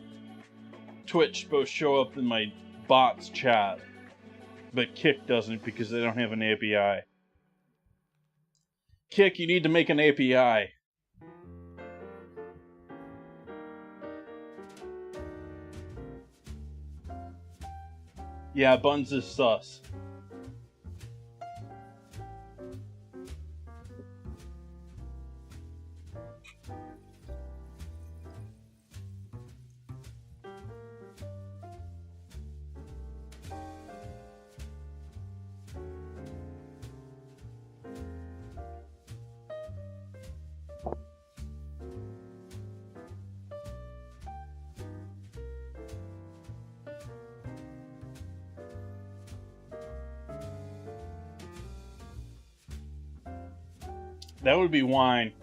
Twitch both show up in my bot's chat, but Kick doesn't because they don't have an API. Kick, you need to make an API. Yeah, Buns is sus. That would be wine.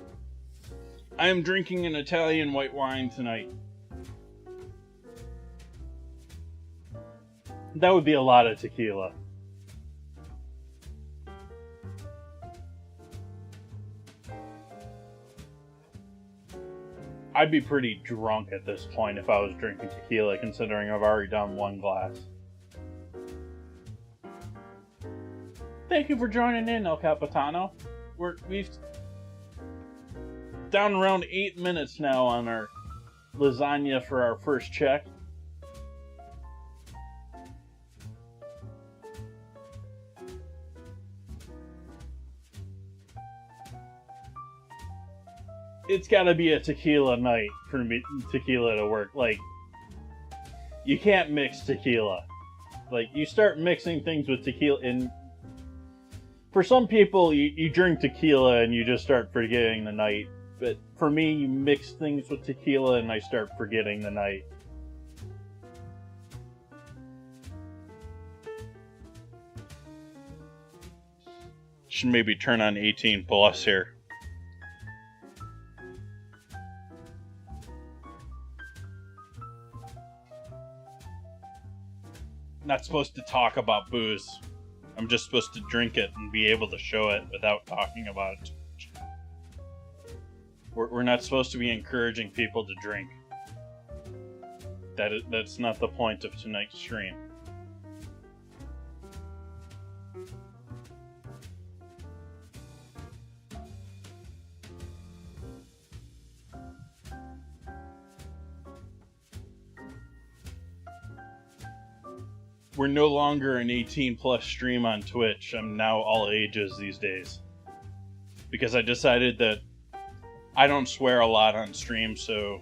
I am drinking an Italian white wine tonight. That would be a lot of tequila. I'd be pretty drunk at this point if I was drinking tequila, considering I've already done one glass. Thank you for joining in, El Capitano. We've down around 8 minutes now on our lasagna for our first check. It's gotta be a tequila night for me, tequila to work. Like, you can't mix tequila. Like, you start mixing things with tequila, and for some people, you drink tequila and you just start forgetting the night. But for me, you mix things with tequila and I start forgetting the night. Should maybe turn on 18 plus here. Not supposed to talk about booze. I'm just supposed to drink it and be able to show it without talking about it. We're not supposed to be encouraging people to drink. That's not the point of tonight's stream. We're no longer an 18 plus stream on Twitch. I'm now all ages these days. Because I decided that I don't swear a lot on stream, so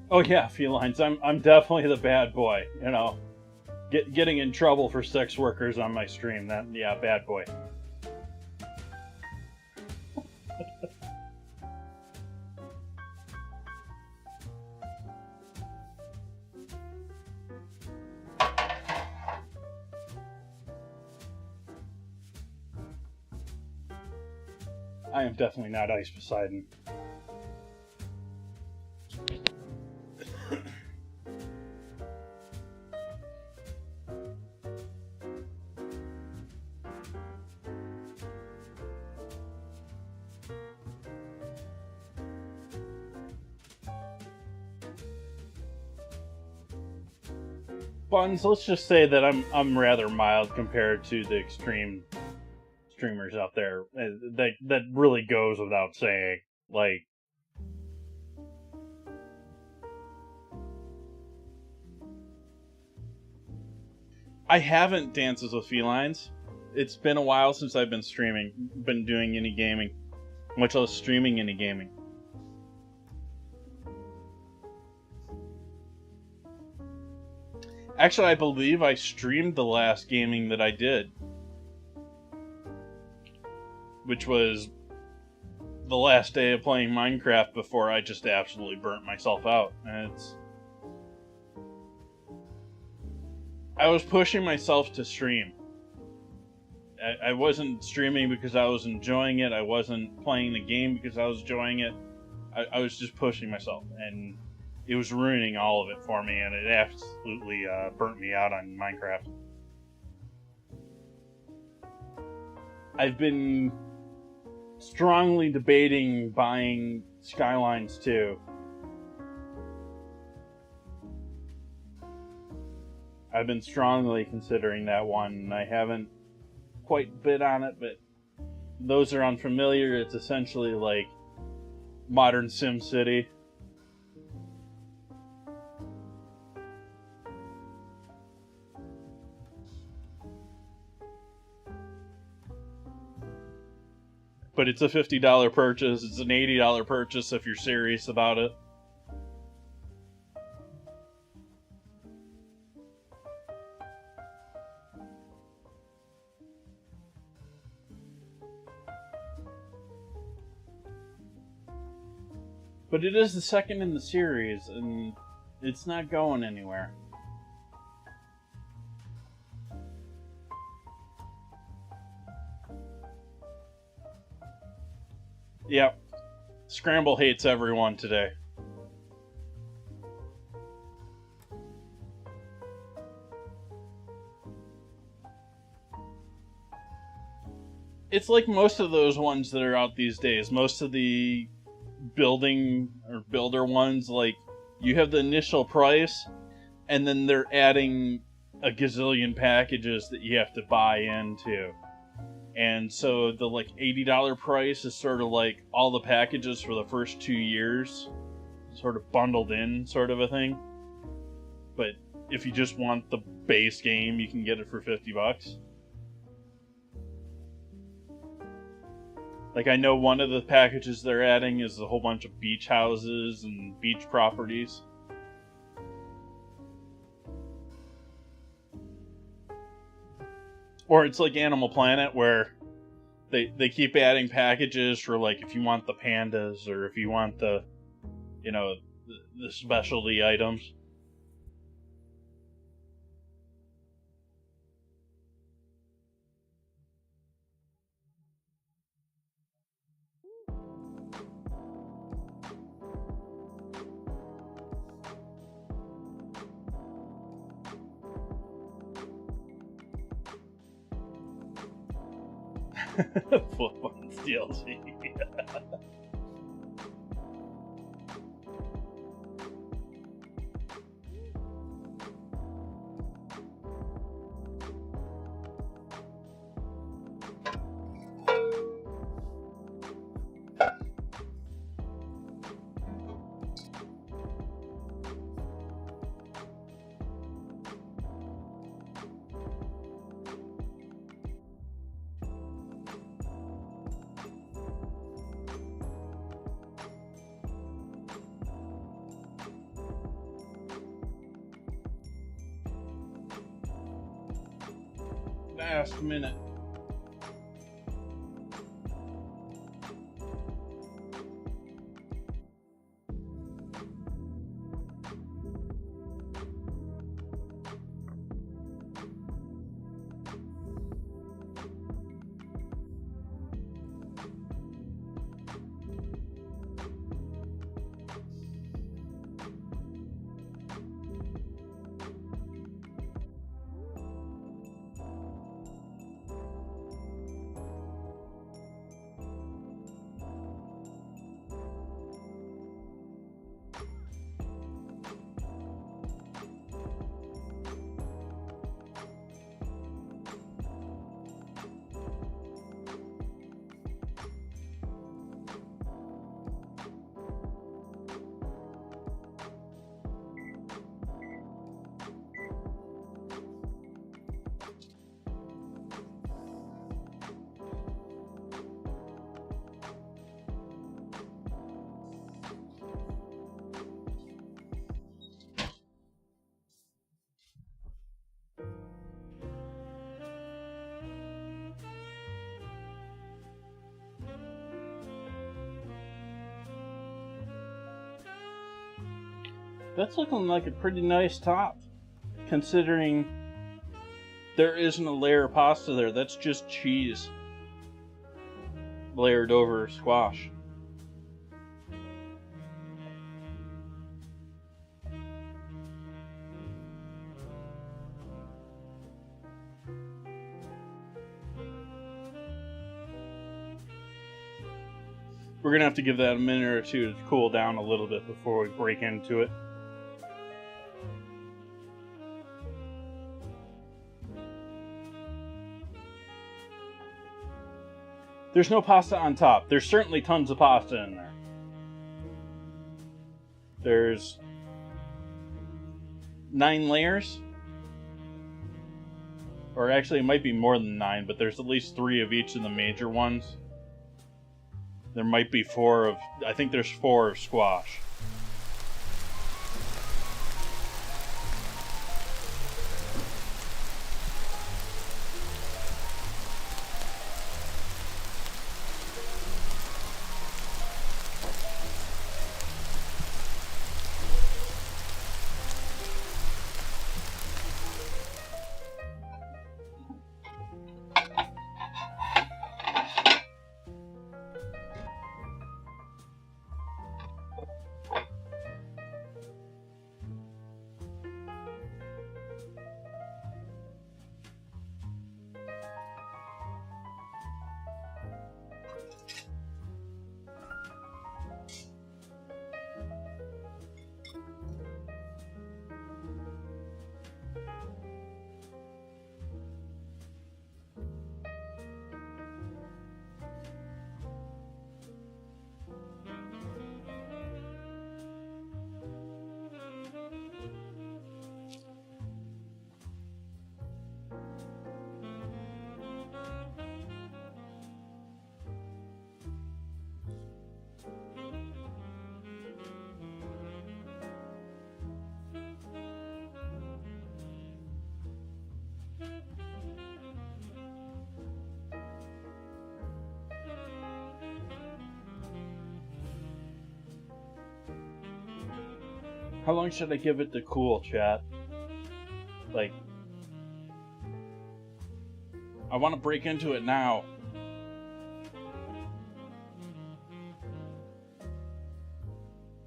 oh yeah, felines. I'm definitely the bad boy, you know. Getting in trouble for sex workers on my stream. That, yeah, bad boy. I am definitely not Ice Poseidon. Buns, let's just say that I'm rather mild compared to the extreme streamers out there. That really goes without saying. Like, I haven't Dances with Felines. It's been a while since I've been doing any gaming, much less streaming any gaming. Actually, I believe I streamed the last gaming that I did, which was the last day of playing Minecraft before I just absolutely burnt myself out. And I was pushing myself to stream. I wasn't streaming because I was enjoying it. I wasn't playing the game because I was enjoying it. I was just pushing myself, and it was ruining all of it for me, and it absolutely burnt me out on Minecraft. I've been strongly debating buying Skylines 2. I've been strongly considering that one, and I haven't quite bid on it, but those are unfamiliar. It's essentially like modern Sim City. But it's a $50 purchase. It's an $80 purchase if you're serious about it. But it is the second in the series, and it's not going anywhere. Yep. Scramble hates everyone today. It's like most of those ones that are out these days. Most of the building or builder ones, like, you have the initial price, and then they're adding a gazillion packages that you have to buy into. And so the like $80 price is sort of like all the packages for the first 2 years, sort of bundled in, sort of a thing. But if you just want the base game, you can get it for $50. Like, I know one of the packages they're adding is a whole bunch of beach houses and beach properties. Or it's like Animal Planet, where they keep adding packages for, like, if you want the pandas, or if you want the, you know, the specialty items. Full Buns DLC. Last minute. That's looking like a pretty nice top, considering there isn't a layer of pasta there. That's just cheese layered over squash. We're gonna have to give that a minute or two to cool down a little bit before we break into it. There's no pasta on top. There's certainly tons of pasta in there. There's 9 layers. Or actually, it might be more than 9, but there's at least 3 of each of the major ones. There might be 4 of... I think there's 4 of squash. How long should I give it to cool, chat? Like, I want to break into it now.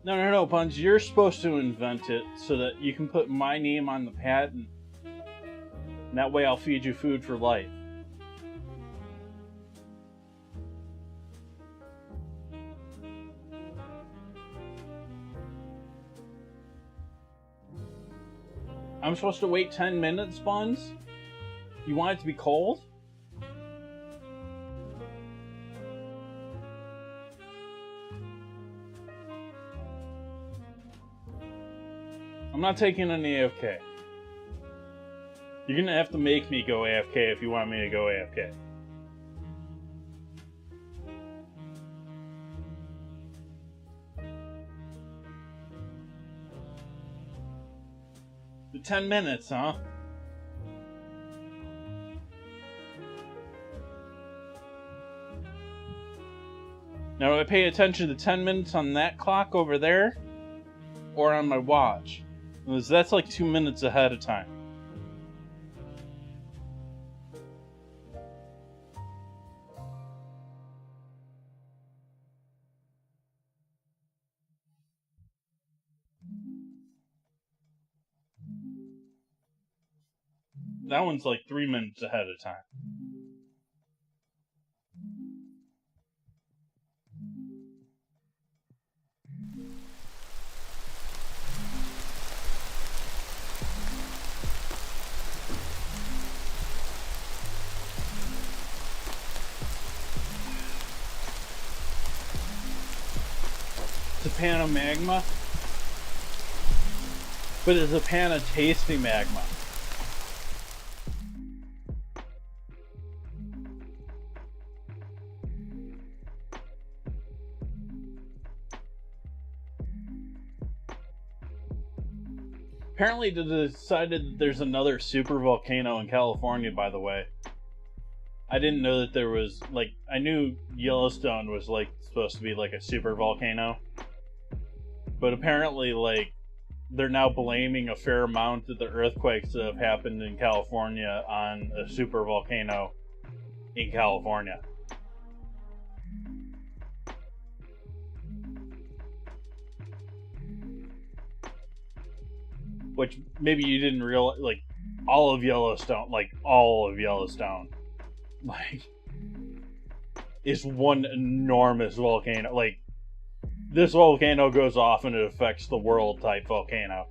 No, Buns, you're supposed to invent it so that you can put my name on the patent. And that way I'll feed you food for life. I'm supposed to wait 10 minutes, Buns? You want it to be cold? I'm not taking an AFK. You're gonna have to make me go AFK if you want me to go AFK. The 10 minutes, huh? Now, do I pay attention to 10 minutes on that clock over there? Or on my watch? Because that's like 2 minutes ahead of time. That one's like 3 minutes ahead of time. It's a pan of magma, but it's a pan of tasty magma. Apparently they decided that there's another super volcano in California, by the way. I didn't know that there was, like, I knew Yellowstone was, like, supposed to be, like, a super volcano. But apparently, like, they're now blaming a fair amount of the earthquakes that have happened in California on a super volcano in California. Which maybe you didn't realize, like, all of Yellowstone, is one enormous volcano. Like, this volcano goes off and it affects the world type volcano.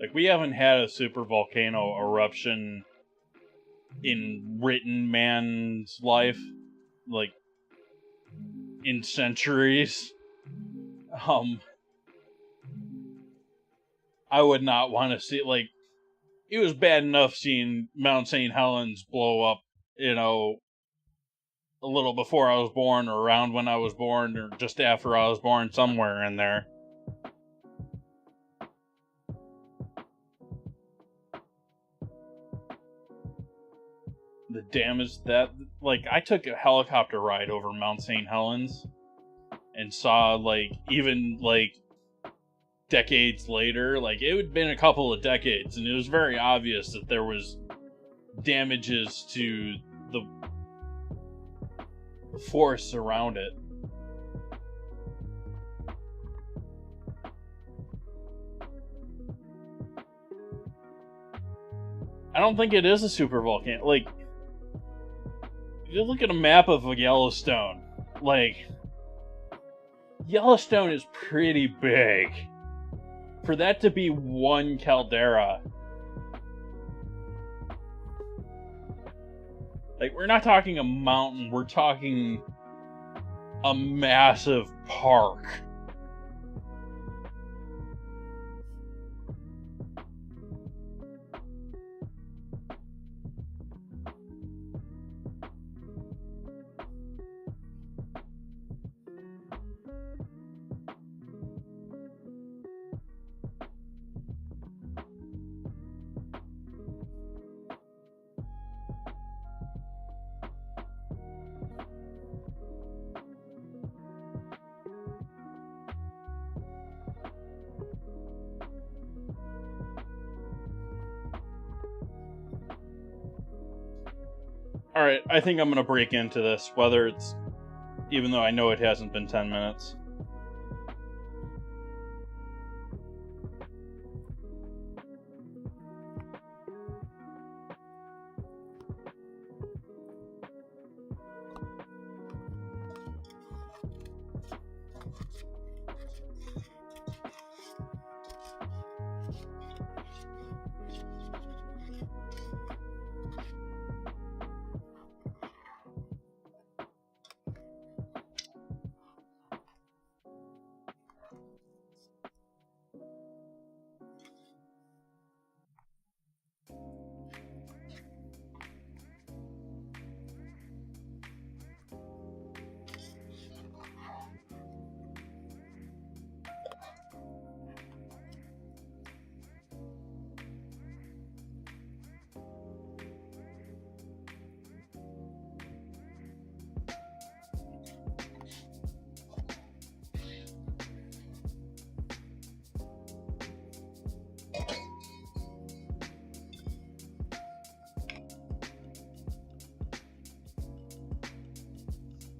Like, we haven't had a super volcano eruption in written man's life, like, in centuries. I would not want to see, like, it was bad enough seeing Mount St. Helens blow up, you know, a little before I was born, or around when I was born, or just after I was born, somewhere in there. The damage that, like, I took a helicopter ride over Mount St. Helens and saw, like, even, like, decades later, like, it had been a couple of decades, and it was very obvious that there was damages to the forests around it. I don't think it is a super volcano. Like, you look at a map of Yellowstone, like, Yellowstone is pretty big. For that to be one caldera, like, we're not talking a mountain, we're talking a massive park. Alright, I think I'm gonna break into this, whether it's, even though I know it hasn't been 10 minutes.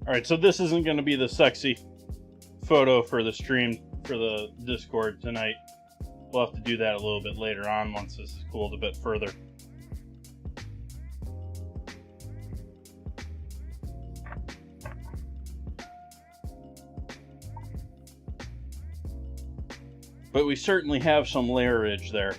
Alright, so this isn't going to be the sexy photo for the stream, for the Discord tonight. We'll have to do that a little bit later on once this is cooled a bit further. But we certainly have some layerage there.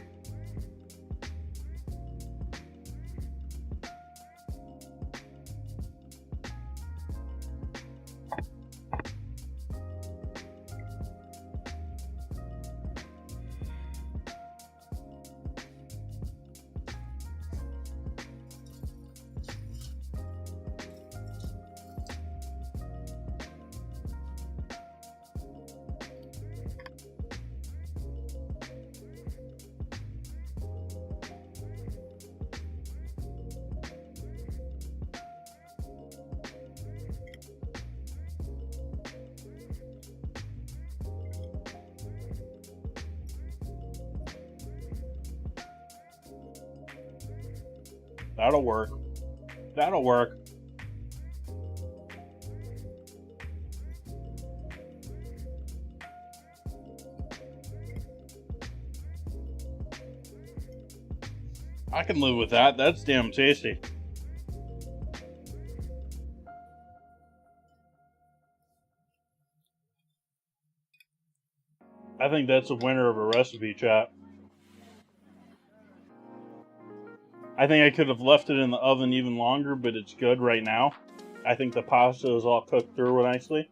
That'll work. That'll work. I can live with that. That's damn tasty. I think that's a winner of a recipe, chat. I think I could have left it in the oven even longer, but it's good right now. I think the pasta is all cooked through nicely.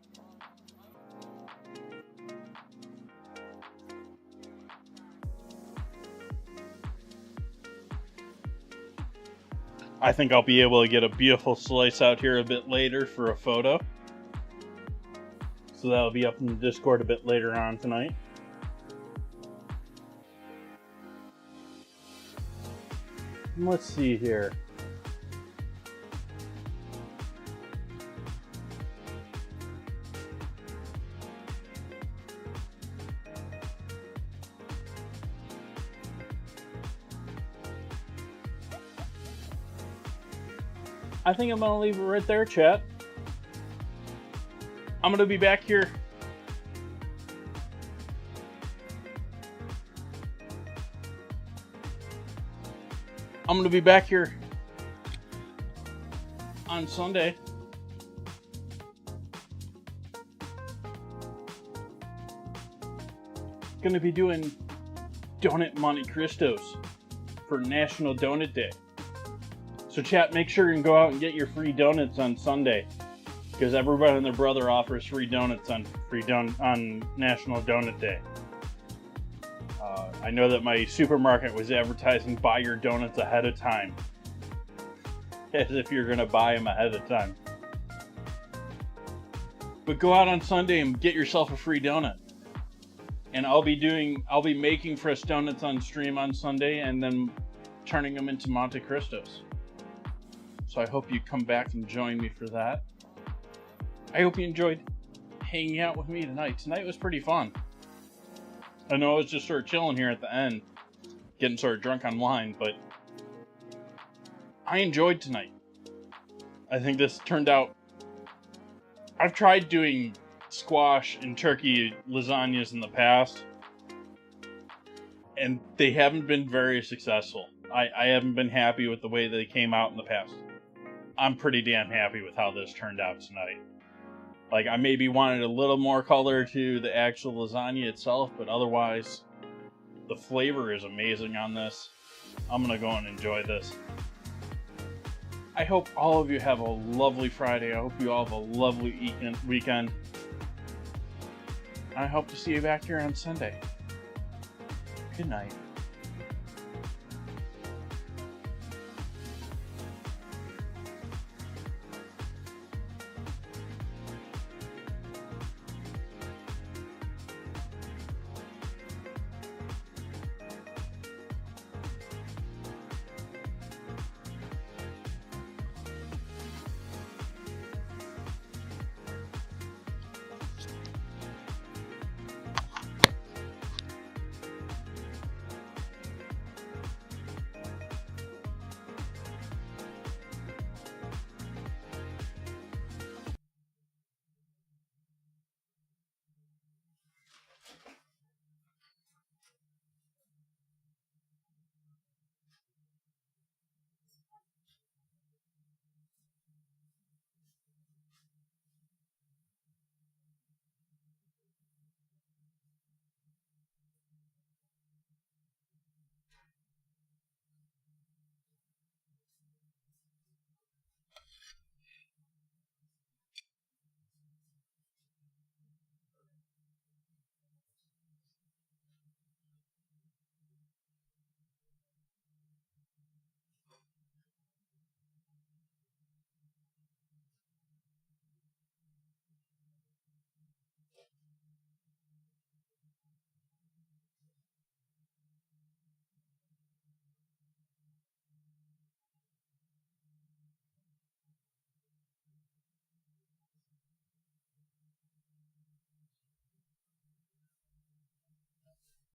I think I'll be able to get a beautiful slice out here a bit later for a photo. So that'll be up in the Discord a bit later on tonight. Let's see here. I think I'm going to leave it right there, chat. I'm going to be back here. I'm going to be back here on Sunday. Going to be doing Donut Monte Cristos for National Donut Day. So chat, make sure you can go out and get your free donuts on Sunday, because everybody and their brother offers free donuts on National Donut Day. I know that my supermarket was advertising buy your donuts ahead of time, as if you're going to buy them ahead of time. But go out on Sunday and get yourself a free donut. And I'll be making fresh donuts on stream on Sunday and then turning them into Monte Cristos. So I hope you come back and join me for that. I hope you enjoyed hanging out with me tonight. Tonight was pretty fun. I know I was just sort of chilling here at the end, getting sort of drunk on wine, but I enjoyed tonight. I think this turned out... I've tried doing squash and turkey lasagnas in the past, and they haven't been very successful. I haven't been happy with the way they came out in the past. I'm pretty damn happy with how this turned out tonight. Like, I maybe wanted a little more color to the actual lasagna itself, but otherwise, the flavor is amazing on this. I'm gonna go and enjoy this. I hope all of you have a lovely Friday. I hope you all have a lovely weekend. I hope to see you back here on Sunday. Good night.